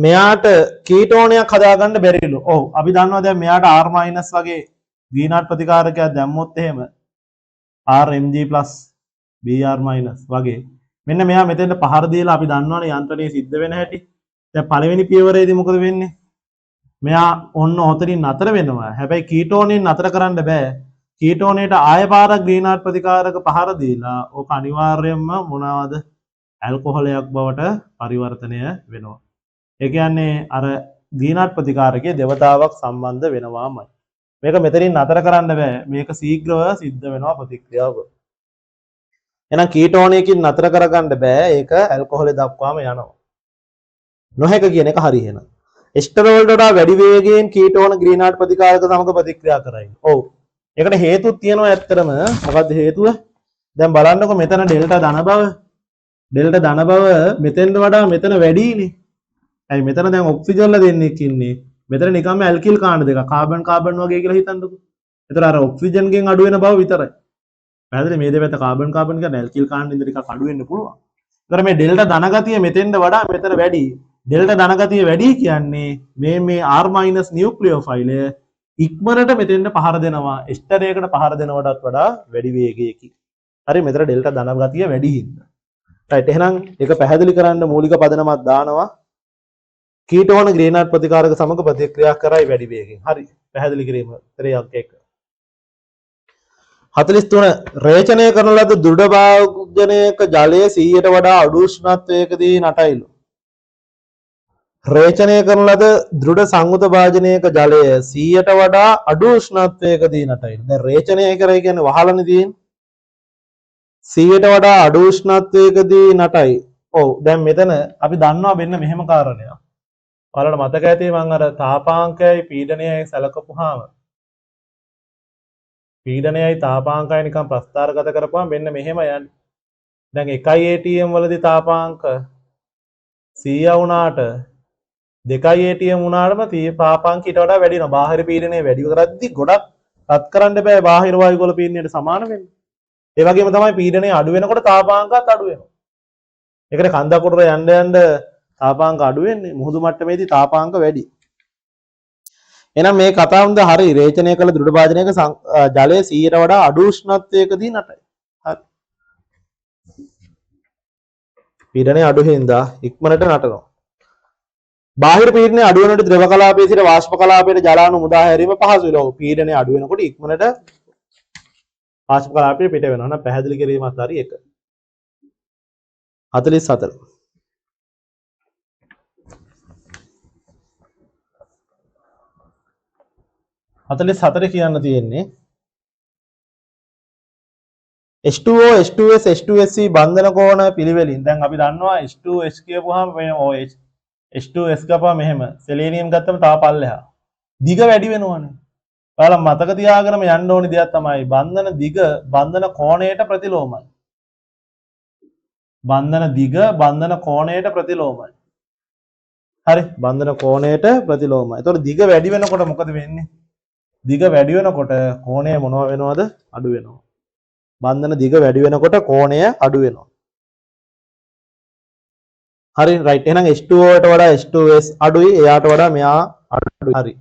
මෙයාට කීටෝනයක් හදාගන්න බැරිලු. ඔව් අපි දන්නවා දැන් මෙයාට R- වගේ V0 ප්‍රතිකාරකයක් දැම්මොත් එහෙම RMG+ Br- වගේ මෙන්න මෙයා මෙතෙන්ට පහර දීලා අපි දන්නවනේ යන්ත්‍රණයේ සිද්ධ වෙන හැටි. දැන් පළවෙනි පියවරේදී මොකද වෙන්නේ? මෙයා ඔන්න ඔතනින් නතර වෙනවා. හැබැයි කීටෝනෙන් නතර කරන්න බෑ. කීටෝනේට ආය පාරක් ග්‍රීනාඩ් ප්‍රතිකාරක පහර දීලා ඕක අනිවාර්යයෙන්ම මොනවද? ඇල්කොහොලයක් බවට පරිවර්තනය වෙනවා. ඒ කියන්නේ අර ග්‍රීනාඩ් ප්‍රතිකාරකයේ දෙවතාවක් සම්බන්ධ වෙනවාමයි. මේක මෙතනින් නතර කරන්න බෑ. මේක ශීඝ්‍රව සිද්ධ වෙනවා ප්‍රතික්‍රියාව. එහෙනම් කීටෝනයකින් නතර කරගන්න බෑ. ඒක ඇල්කොහොලේ දක්වාම යනවා. නොහැක කියන එක හරි එහෙනම්. එස්ටර් වලට වඩා වැඩි වේගයෙන් කීටෝන ග්‍රීනාඩ් ප්‍රතිකාරක සමග ප්‍රතික්‍රියා කරයි. ඔව්. ඒකට හේතුත් තියෙනවා ඇත්තටම. මොකද්ද හේතුව? දැන් බලන්නකො මෙතන ඩෙල්ටා ධන බව. ඩෙල්ටා ධන බව මෙතෙන්ට වඩා මෙතන වැඩිනේ. ඇයි මෙතන දැන් ඔක්සිජන් වල දෙන්නෙක් ඉන්නේ. මෙතන නිකම්ම ඇල්කිල් කාණ්ඩ දෙක. කාබන් කාබන් වගේ කියලා හිතන්නකො. ඒතර අර ඔක්සිජන්ගෙන් අඩු වෙන බව විතරයි. පැහැදිලි මේ දෙපැත්ත කාබන් කාබන් කියන ඇල්කිල් කාණ්ඩෙන් ටිකක් අඩු වෙන්න පුළුවන්. ඒතර මේ ඩෙල්ටා ධන ගතිය මෙතෙන්ට වඩා මෙතන වැඩි. ඩෙල්ටා ධන ගතිය වැඩි කියන්නේ මේ R- නියුක්ලියෝෆයිලය ඉක්මනට මෙතෙන්ට පහර දෙනවා. එස්ටර් එකකට පහර දෙනවටත් වඩා වැඩි වේගයකින්. හරි මෙතන ඩෙල්ටා ධන ගතිය වැඩි හින්දා. රයිට් එහෙනම් ඒක පැහැදිලි කරන්න මූලික පදනමක් දානවා. කීටෝන ග්‍රීනාඩ් ප්‍රතිකාරක සමග ප්‍රතික්‍රියා කරයි වැඩි වේගයෙන්. හරි පැහැදිලි කිරීම ක්‍රියාවක් එක. 43 රේචනය කරන ලද දෘಢ භාජනයක ජලය 100ට වඩා අඩු උෂ්ණත්වයකදී නටයිලු. රේචනය කරන ලද දෘಢ සංයුත භාජනයක ජලය 100ට වඩා අඩු උෂ්ණත්වයකදී නටයිලු. දැන් රේචනය කරයි කියන්නේ වහලනේ තියෙන්නේ. 100ට වඩා අඩු උෂ්ණත්වයකදී නටයි. ඔව් දැන් මෙතන අපි දන්නවා මෙන්න මෙහෙම කාරණයක්. ඔයාලට මතක ඇති මම අර තාපාංකයයි පීඩනයයි සැලකපුවාම පීඩනයයි තාපාංකයයි නිකන් ප්‍රස්ථාරගත කරපුවාම මෙන්න මෙහෙම යන්නේ. දැන් 1 ATM වලදී තාපාංක 100 වුණාට 2 ATM වුණාටම තාපාංක ඊට වඩා වැඩි වෙනවා. බාහිර පීඩනය වැඩි කරද්දී ගොඩක් රත් කරන්න බෑ බාහිර වායුගෝල පීඩනයට සමාන වෙන්න. ඒ වගේම තමයි පීඩනය අඩු වෙනකොට තාපාංකත් අඩු වෙනවා. ඒකට කන්දකුරට යන්න යන්න තාපාංක අඩු වෙන්නේ. මුහුදු මට්ටමේදී තාපාංක වැඩි. එහෙනම් මේ කතාවුන්ද හරි රේචනය කළ දෘಢ භාජනයක ජලය 100ට වඩා අඩු උෂ්ණත්වයකදී නටයි. හරි. පීඩනය අඩු හින්දා ඉක්මනට නටනවා. බාහිර පීඩනය අඩු වෙනකොට ද්‍රව කලාපයේ සිට වාෂ්ප කලාපයට ජලාණු මුදා හැරීම පහසු වෙනවා. පීඩනය අඩු වෙනකොට ඉක්මනට වාෂ්ප කලාපයට පිට වෙනවා. නම් පැහැදිලි කිරීමත් හරි එක. 44 44 කියන්න තියෙන්නේ H2O H2S H2SC බන්ධන කෝණ පිළිවෙලින් දැන් අපි දන්නවා H2S කියපුවාම ඔය H2S ගපුවා මෙහෙම සෙලීනියම් ගත්තම තා පල්ලෙහා දිග වැඩි වෙනවනේ. ඔයාලා මතක තියාගෙනම යන්න ඕනි දෙයක් තමයි බන්ධන දිග බන්ධන කෝණයට ප්‍රතිලෝමයි. බන්ධන දිග බන්ධන කෝණයට ප්‍රතිලෝමයි. හරි බන්ධන කෝණයට ප්‍රතිලෝමයි. ඒතකොට දිග වැඩි වෙනකොට මොකද වෙන්නේ? දිග වැඩි වෙනකොට කෝණය මොනවා වෙනවද? අඩු වෙනවා. බන්ධන දිග වැඩි වෙනකොට කෝණය අඩු වෙනවා. හරි රයිට්. එහෙනම් H2O ට වඩා H2S අඩුයි. එයාට වඩා මෙයා අඩුයි. හරි.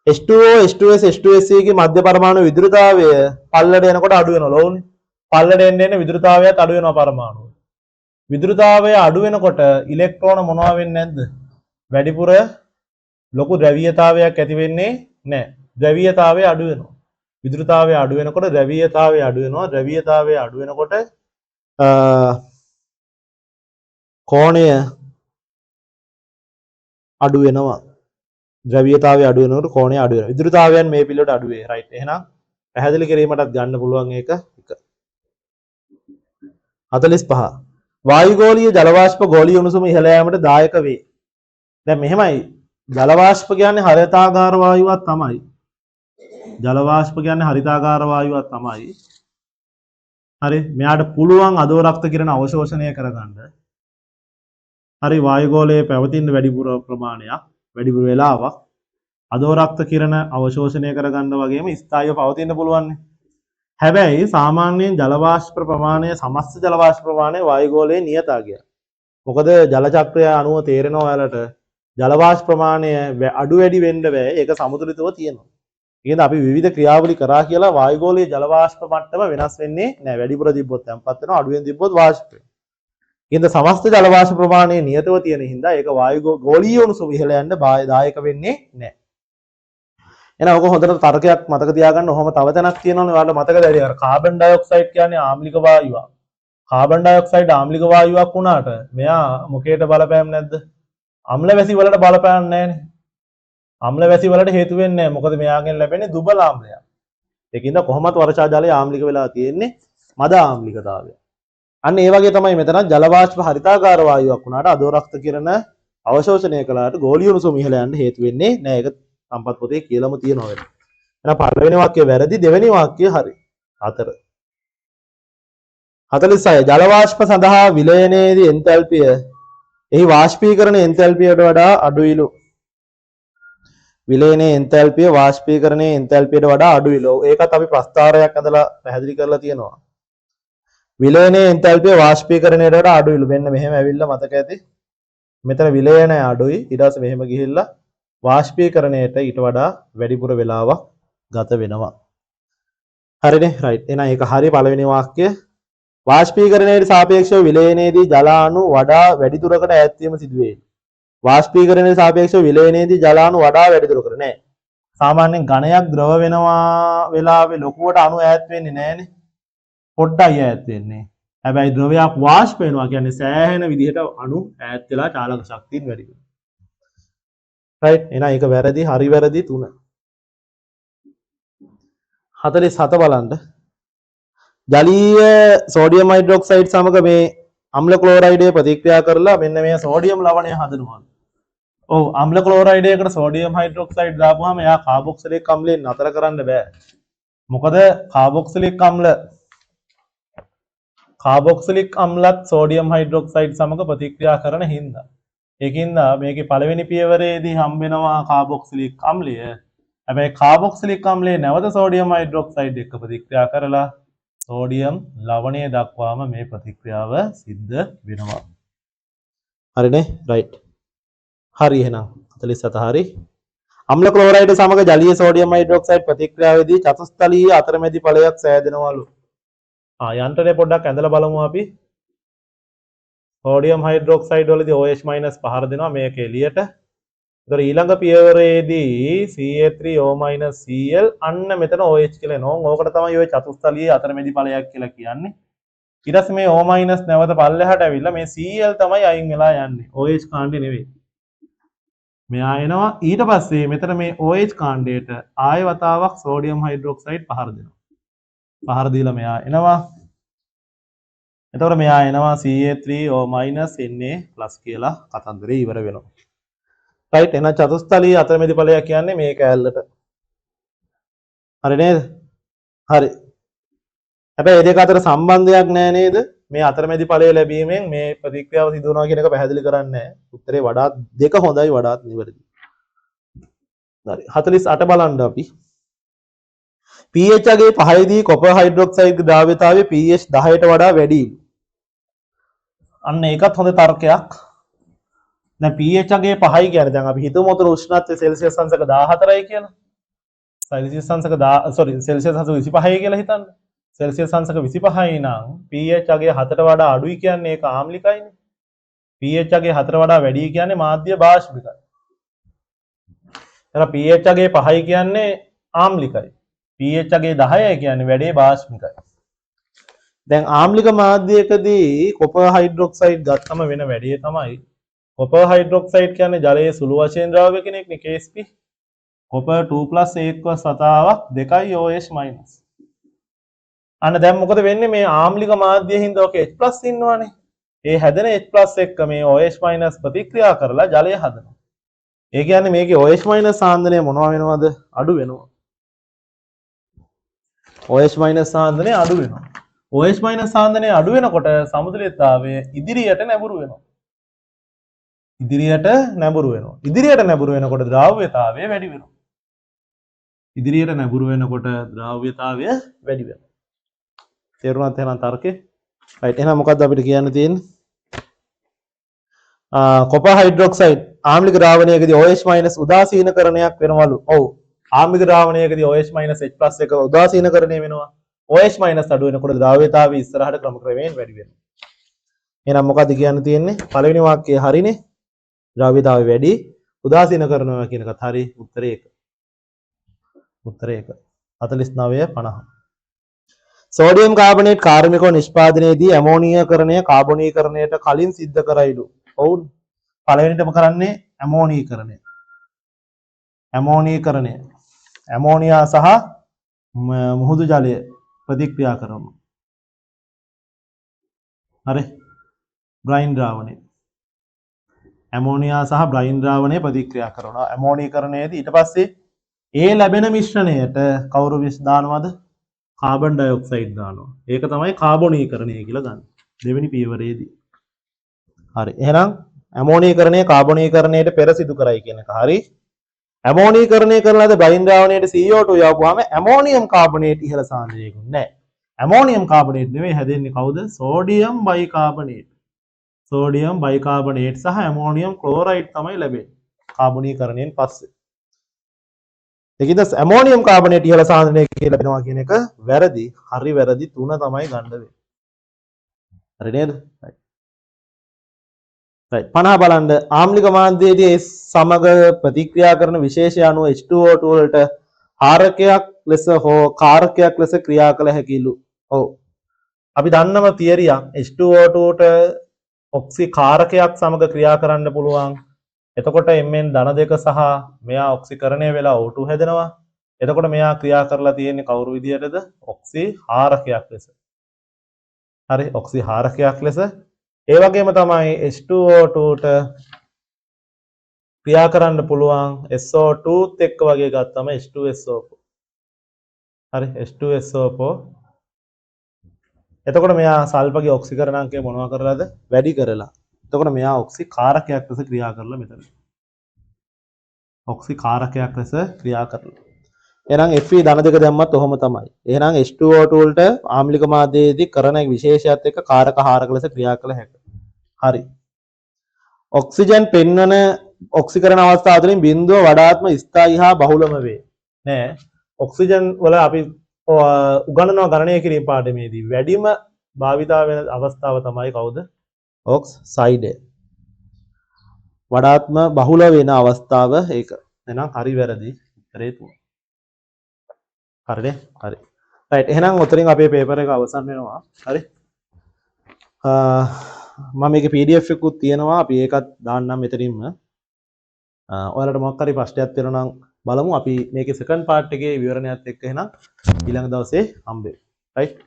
H2O H2S H2SC ගේ මධ්‍ය පරමාණු විද්‍යුතාවය පල්ලට එනකොට අඩු වෙනවා ලෝනේ. පල්ලට එන්න විද්‍යුතාවයත් අඩු වෙනවා පරමාණු. විද්‍යුතාවය අඩු වෙනකොට ඉලෙක්ට්‍රෝන මොනවා වෙන්නේ නැද්ද? වැඩිපුර ලොකු ද්‍රවීයතාවයක් ඇති වෙන්නේ නැහැ. ද්‍රවීයතාවය අඩු වෙනවා. විද්‍යුතාවය අඩු වෙනකොට ද්‍රවීයතාවය අඩු වෙනවා. ද්‍රවීයතාවය අඩු වෙනකොට කෝණය අඩු වෙනවා. ද්‍රවීයතාවය අඩු වෙනකොට කෝණය අඩු වෙනවා. විද්‍යුතාවයන් මේ පිළිවෙලට අඩු වේ. රයිට්. එහෙනම් පැහැදිලි කිරීමටත් ගන්න පුළුවන් එක. 45 වායුගෝලීය ජල වාෂ්ප ගෝලීය උණුසුම ඉහළ යාමට දායක වේ. දැන් මෙහෙමයි ජල වාෂ්ප කියන්නේ හරිතාගාර වායුවක් තමයි. ජල වාෂ්ප කියන්නේ හරිතාගාර වායුවක් තමයි. හරි මෙයාට පුළුවන් අදෝරක්ත කිරණ අවශෝෂණය කරගන්න. හරි වායුගෝලයේ පැවතින වැඩිපුර ප්‍රමාණයක් වැඩිපුර වෙලාවක් අදෝරක්ත කිරණ අවශෝෂණය කරගන්න වගේම ස්ථායීව පවතින්න පුළුවන්. හැබැයි සාමාන්‍යයෙන් ජල වාෂ්ප ප්‍රමාණය සමස්ත ජල වාෂ්ප ප්‍රමාණය වායුගෝලයේ නියතාගයක්. මොකද ජල චක්‍රය අනුව තේරෙනවා ඔයාලට ජල වාෂ්ප ප්‍රමාණය අඩු වැඩි වෙන්න බෑ. ඒක සමතුලිතව තියෙනවා. ඒ කියන්නේ අපි විවිධ ක්‍රියාවලි කරා කියලා වායුගෝලීය ජල වාෂ්ප මට්ටම වෙනස් වෙන්නේ නැහැ. වැඩිපුර තිබ්බොත් තැම්පත් වෙනවා, අඩුවෙන් තිබ්බොත් වාෂ්ප වෙනවා. කියන සමස්ත ජල වාෂ්ප ප්‍රමාණය නියතව තියෙන හින්දා ඒක වායුගෝලීය උණුසුම ඉහළ යන්න දායක වෙන්නේ නැහැ. එහෙනම් ඔක හොඳට තර්කයක් මතක තියාගන්න. ඔහොම තව තැනක් තියෙනවනේ ඔයාලට මතකද? අර කාබන් ඩයොක්සයිඩ් කියන්නේ ආම්ලික වායුවක්. කාබන් ඩයොක්සයිඩ් ආම්ලික වායුවක් වුණාට මෙයා මොකේට බලපෑම් නැද්ද? අම්ල වැසි වලට බලපෑම් නැහැනේ. අම්ල වැසි වලට හේතු වෙන්නේ නැහැ. මොකද මෙයාගෙන් ලැබෙන්නේ දුබල ආම්ලයක්. ඒකින්ද කොහොමත් වර්ෂා ජලය ආම්ලික වෙලා තියෙන්නේ මද ආම්ලිකතාවය. අන්න ඒ වගේ තමයි මෙතන ජල වාෂ්ප හරිතාකාර වායුවක් වුණාට අදෝරක්ත කිරණ අවශෝෂණය කළාට ගෝලීය උණුසුම ඉහළ යන්න හේතු වෙන්නේ නැහැ. ඒක සම්පත් පොතේ කියලාම තියෙනවා වෙන. එහෙනම් පළවෙනි වාක්‍යය වැරදි, දෙවෙනි වාක්‍යය හරි. 4. 46 ජල වාෂ්ප සඳහා විලයනයේදී එන්තැල්පිය එහි වාෂ්පීකරණ එන්තැල්පියට වඩා අඩුයිලු. විලයනයේ එන්තැල්පිය වාෂ්පීකරණයේ එන්තැල්පියට වඩා අඩුයිලු. ඒකත් අපි ප්‍රස්තාරයක් අදලා පැහැදිලි කරලා තියෙනවා. විලයනයේ එන්තැල්පිය වාෂ්පීකරණයට වඩා අඩුයිලු. මෙන්න මෙහෙම ඇවිල්ලා මතක ඇති. මෙතන විලයනය අඩුයි. ඊට පස්සේ මෙහෙම ගිහිල්ලා වාෂ්පීකරණයට ඊට වඩා වැඩිපුර වෙලාවක් ගත වෙනවා. හරිනේ? රයිට්. එහෙනම් ඒක හරිය පළවෙනි වාක්‍යය. වාෂ්පීකරණයට සාපේක්ෂව විලයනයේදී ජල අණු වඩා වැඩි දුරකට ඈත් වීම සිදු වේ. වාෂ්පීකරණයට සාපේක්ෂව විලයනයේදී ජල අණු වඩා වැඩි දුරකට නෑ. සාමාන්‍යයෙන් ඝනයක් ද්‍රව වෙනවා වෙලාවේ ලොකුවට අණු ඈත් වෙන්නේ නෑනේ. පොඩ්ඩයි ඈත් වෙන්නේ. හැබැයි ද්‍රවයක් වාෂ්ප වෙනවා කියන්නේ සෑහෙන විදිහට අණු ඈත් වෙලා චාලක ශක්තියෙන් වැඩි වෙනවා. රයිට්. එහෙනම් ඒක වැරදි, හරි වැරදි 3. 47 බලන්න. ජලීය සෝඩියම් හයිඩ්‍රොක්සයිඩ් සමග මේ අම්ල ක්ලෝරයිඩය ප්‍රතික්‍රියා කරලා මෙන්න මේ සෝඩියම් ලවණය හදනවා. ඔව් අම්ල ක්ලෝරයිඩයකට සෝඩියම් හයිඩ්‍රොක්සයිඩ් දාපුවාම එයා කාබොක්සිලික් අම්ලයෙන් නතර කරන්න බෑ. මොකද කාබොක්සිලික් අම්ලත් සෝඩියම් හයිඩ්‍රොක්සයිඩ් සමග ප්‍රතික්‍රියා කරන හින්දා. ඒකින්ද මේකේ පළවෙනි පියවරේදී හම්බ වෙනවා කාබොක්සිලික් අම්ලය. හැබැයි කාබොක්සිලික් අම්ලයේ නැවත සෝඩියම් හයිඩ්‍රොක්සයිඩ් එක්ක ප්‍රතික්‍රියා කරලා සෝඩියම් ලවණය දක්වාම මේ ප්‍රතික්‍රියාව සිද්ධ වෙනවා. හරිනේ? රයිට්. හරි එහෙනම් 47 හරි. අම්ල ක්ලෝරයිඩ් සමග ජලීය සෝඩියම් හයිඩ්‍රොක්සයිඩ් ප්‍රතික්‍රියාවේදී චතුස්තලීය අතරමැදි ඵලයක් සෑදෙනවලු. යන්ත්‍රය පොඩ්ඩක් ඇඳලා බලමු අපි. සෝඩියම් හයිඩ්‍රොක්සයිඩ් වලදී OH- පහර දෙනවා මේක එළියට. ඒතර ඊළඟ පියවරේදී CA3O-Cl අන්න මෙතන OH කියලා එනවා. ඕකට තමයි ඔය චතුස්තලීය අතරමැදි ඵලයක් කියලා කියන්නේ. ඊට පස්සේ මේ O- නැවත පල්ලෙහාට ඇවිල්ලා මේ Cl තමයි අයින් වෙලා යන්නේ. OH කාණ්ඩේ නෙවෙයි. මෙයා එනවා ඊට පස්සේ මෙතන මේ OH කාණ්ඩයට ආයෙ වතාවක් සෝඩියම් හයිඩ්‍රොක්සයිඩ් පහර දෙනවා. පහර දීලා මෙයා එනවා. එතකොට මෙයා එනවා CA3O- Na+ කියලා කතන්දරේ ඉවර වෙනවා. රයිට්. එහෙනම් චතුස්තලීය අතරමැදි ඵලය කියන්නේ මේ කෑල්ලට. හරි නේද? හරි. හැබැයි මේ දෙක අතර සම්බන්ධයක් නැහැ නේද? මේ අතරමැදි ඵලය ලැබීමෙන් මේ ප්‍රතික්‍රියාව සිදු වෙනවා කියන එක පැහැදිලි කරන්නේ නැහැ. උත්තරේ වඩාත් දෙක හොඳයි වඩාත් නිවැරදි. හරි. 48 බලන්න අපි. pH අගේ 5 දී කොපර් හයිඩ්‍රොක්සයිඩ් ද්‍රව්‍යතාවය pH 10ට වඩා වැඩි. අන්න ඒකත් හොඳ තර්කයක්. දැන් pH අගේ 5යි කියන්නේ දැන් අපි හිතමු උතර උෂ්ණත්වය සෙල්සියස් අංශක 14යි කියලා. සෙල්සියස් අංශක සෙල්සියස් අංශක 25යි කියලා හිතන්න. සෙල්සියස් අංශක 25යි නම් pH අගේ 7ට වඩා අඩුයි කියන්නේ ඒක ආම්ලිකයිනේ. pH අගේ 7ට වඩා වැඩි කියන්නේ මාධ්‍ය බාෂ්පිකයි. එහෙනම් pH අගේ 5යි කියන්නේ ආම්ලිකයි. pH අගේ 10යි කියන්නේ වැඩේ බාෂ්පිකයි. දැන් ආම්ලික මාධ්‍යයකදී කොපර් හයිඩ්‍රොක්සයිඩ් ගත්තම වෙන වැඩේ තමයි කොපර් හයිඩ්‍රොක්සයිඩ් කියන්නේ ජලයේ සුළු වශයෙන් ද්‍රව්‍ය කෙනෙක්නේ KSP. Copper 2+ ඒකක සතාවක් 2යි OH-. අන්න දැන් මොකද වෙන්නේ මේ ආම්ලික මාධ්‍යයෙන් හින්දා ඔක H+ ඉන්නවනේ. ඒ හැදෙන H+ එක්ක මේ OH- ප්‍රතික්‍රියා කරලා ජලය හදනවා. ඒ කියන්නේ මේකේ OH- සාන්ද්‍රණය මොනවා වෙනවද? අඩු වෙනවා. OH- සාන්ද්‍රණය අඩු වෙනවා. OH- සාන්ද්‍රණය අඩු වෙනකොට සමතුලිතතාවය ඉදිරියට නැඹුරු වෙනවා. ඉදිරියට නැඹුරු වෙනකොට ද්‍රව්‍යතාවය වැඩි වෙනවා. ඉදිරියට නැඹුරු වෙනකොට ද්‍රව්‍යතාවය වැඩි වෙනවා. තේරුණාද එහෙනම් තර්කේ? රයිට්. එහෙනම් මොකද්ද අපිට කියන්න තියෙන්නේ? කොපර් හයිඩ්‍රොක්සයිඩ් ආම්ලික ද්‍රාවණයකදී OH- උදාසීනකරණයක් වෙනවලු. ඔව්. ආම්ලික ද්‍රාවණයකදී OH- H+1 උදාසීනකරණය වෙනවා. OH- අඩු වෙනකොට ද්‍රාව්‍යතාවය ඉස්සරහට ක්‍රමයෙන් වැඩි වෙනවා. එහෙනම් මොකද්ද කියන්න තියෙන්නේ? පළවෙනි වාක්‍යය හරිනේ. ද්‍රාව්‍යතාවය වැඩි උදාසීන කරනවා කියන එකත් හරි. උත්තරේ 1. උත්තරේ 1. 49 50. සෝඩියම් කාබනේට් කාර්මිකව නිෂ්පාදනයේදී ඇමෝනියකරණය කාබනීකරණයට කලින් සිද්ධ කරයිලු. ඔව්. පළවෙනිටම කරන්නේ ඇමෝනීකරණය. ඇමෝනීකරණය. ඇමෝනියා සහ මුහුදු ජලය ප්‍රතික්‍රියා කරනවා. හරි. බ්‍රයින් ද්‍රාවණය. ඇමෝනියා සහ බ්‍රයින් ද්‍රාවණය ප්‍රතික්‍රියා කරනවා. ඇමෝනීකරණයේදී ඊට පස්සේ ඒ ලැබෙන මිශ්‍රණයට කවුරු විස් දානවද? කාබන් ඩයොක්සයිඩ් දානවා. ඒක තමයි කාබනීකරණය කියලා ගන්න. දෙවෙනි පියවරේදී. හරි. එහෙනම් ඇමෝනීකරණය කාබනීකරණයට පෙර සිදු කරයි කියන එක හරි. ඇමෝනීකරණය කරලාද බ්‍රයින් ද්‍රාවණයට CO2 යවපුවාම ඇමෝනියම් කාබනේට් ඉහළ සාන්ද්‍රයකින් නැහැ. ඇමෝනියම් කාබනේට් නෙවෙයි හැදෙන්නේ කවුද? Sodium bicarbonate. සෝඩියම් බයිකාබනේට් සහ ඇමෝනියම් ක්ලෝරයිඩ් තමයි ලැබෙන්නේ කාබනීකරණයෙන් පස්සේ. ඒකින්ද ඇමෝනියම් කාබනේට් ඉහළ සාන්ද්‍රණයකින් ලැබෙනවා කියන එක වැරදි. හරි වැරදි තුන තමයි ගන්න වෙන්නේ. හරි නේද? right 50 බලන්න ආම්ලික මාධ්‍යයේදී සමග ප්‍රතික්‍රියා කරන විශේෂ අණු H2O2 වලට හාරකයක් ලෙස හෝ කාරකයක් ලෙස ක්‍රියා කළ හැකිලු. ඔව්. අපි දන්නම තියරියක් H2O2ට ඔක්සි කාරකයක් සමග ක්‍රියා කරන්න පුළුවන්. එතකොට Mn ධන දෙක සහ මෙයා ඔක්සිකරණය වෙලා O2 හැදෙනවා. එතකොට මෙයා ක්‍රියා කරලා තියෙන්නේ කවුරු විදියටද? ඔක්සි හාරකයක් ලෙස. හරි ඔක්සි හාරකයක් ලෙස. ඒ වගේම තමයි H2O2ට ක්‍රියා කරන්න පුළුවන් SO2ත් එක්ක වගේ ගත්තම H2SO4. හරි H2SO4. එතකොට මෙයා සල්පගේ ඔක්සිකරණාංකය මොනවා කරලාද? වැඩි කරලා. එතකොට මෙයා ඔක්සි කාරකයක් ලෙස ක්‍රියා කරලා මෙතන. ඔක්සි කාරකයක් ලෙස ක්‍රියා කරලා. එහෙනම් Fe ධන දෙක දැම්මත් ඔහොම තමයි. එහෙනම් H2O2 වලට ආම්ලික මාධ්‍යයේදී කරන විශේෂයත් එක්ක කාරක හාරක ලෙස ක්‍රියා කළ හැකියි. හරි. ඔක්සිජන් පෙන්වන ඔක්සිකරණ අවස්ථා අතරින් බිඳුව වඩාත්ම ස්ථායී හා බහුලම වේ. නෑ. ඔක්සිජන් වල අපි උගන්වනවා ගණනය කිරීම පාඩමේදී වැඩිම භාවිතා වෙන අවස්ථාව තමයි කවුද? ඔක්සයිඩ්. වඩාත්ම බහුල වෙන අවස්ථාව ඒක. එහෙනම් හරි වැරදි උත්තරේ තුන. හරිනේ? හරි. රයිට්. එහෙනම් උතරින් අපේ පේපර් එක අවසන් වෙනවා. හරි. මම මේකේ PDF එකකුත් තියෙනවා. අපි ඒකත් දාන්නම් මෙතනින්ම. ඔයාලට මොකක් හරි ප්‍රශ්නයක් තියෙනවා නම් බලමු. අපි මේකේ සෙකන්ඩ් පාර්ට් එකේ විවරණයත් එක්ක එහෙනම් ඊළඟ දවසේ හම්බෙමු. රයිට්.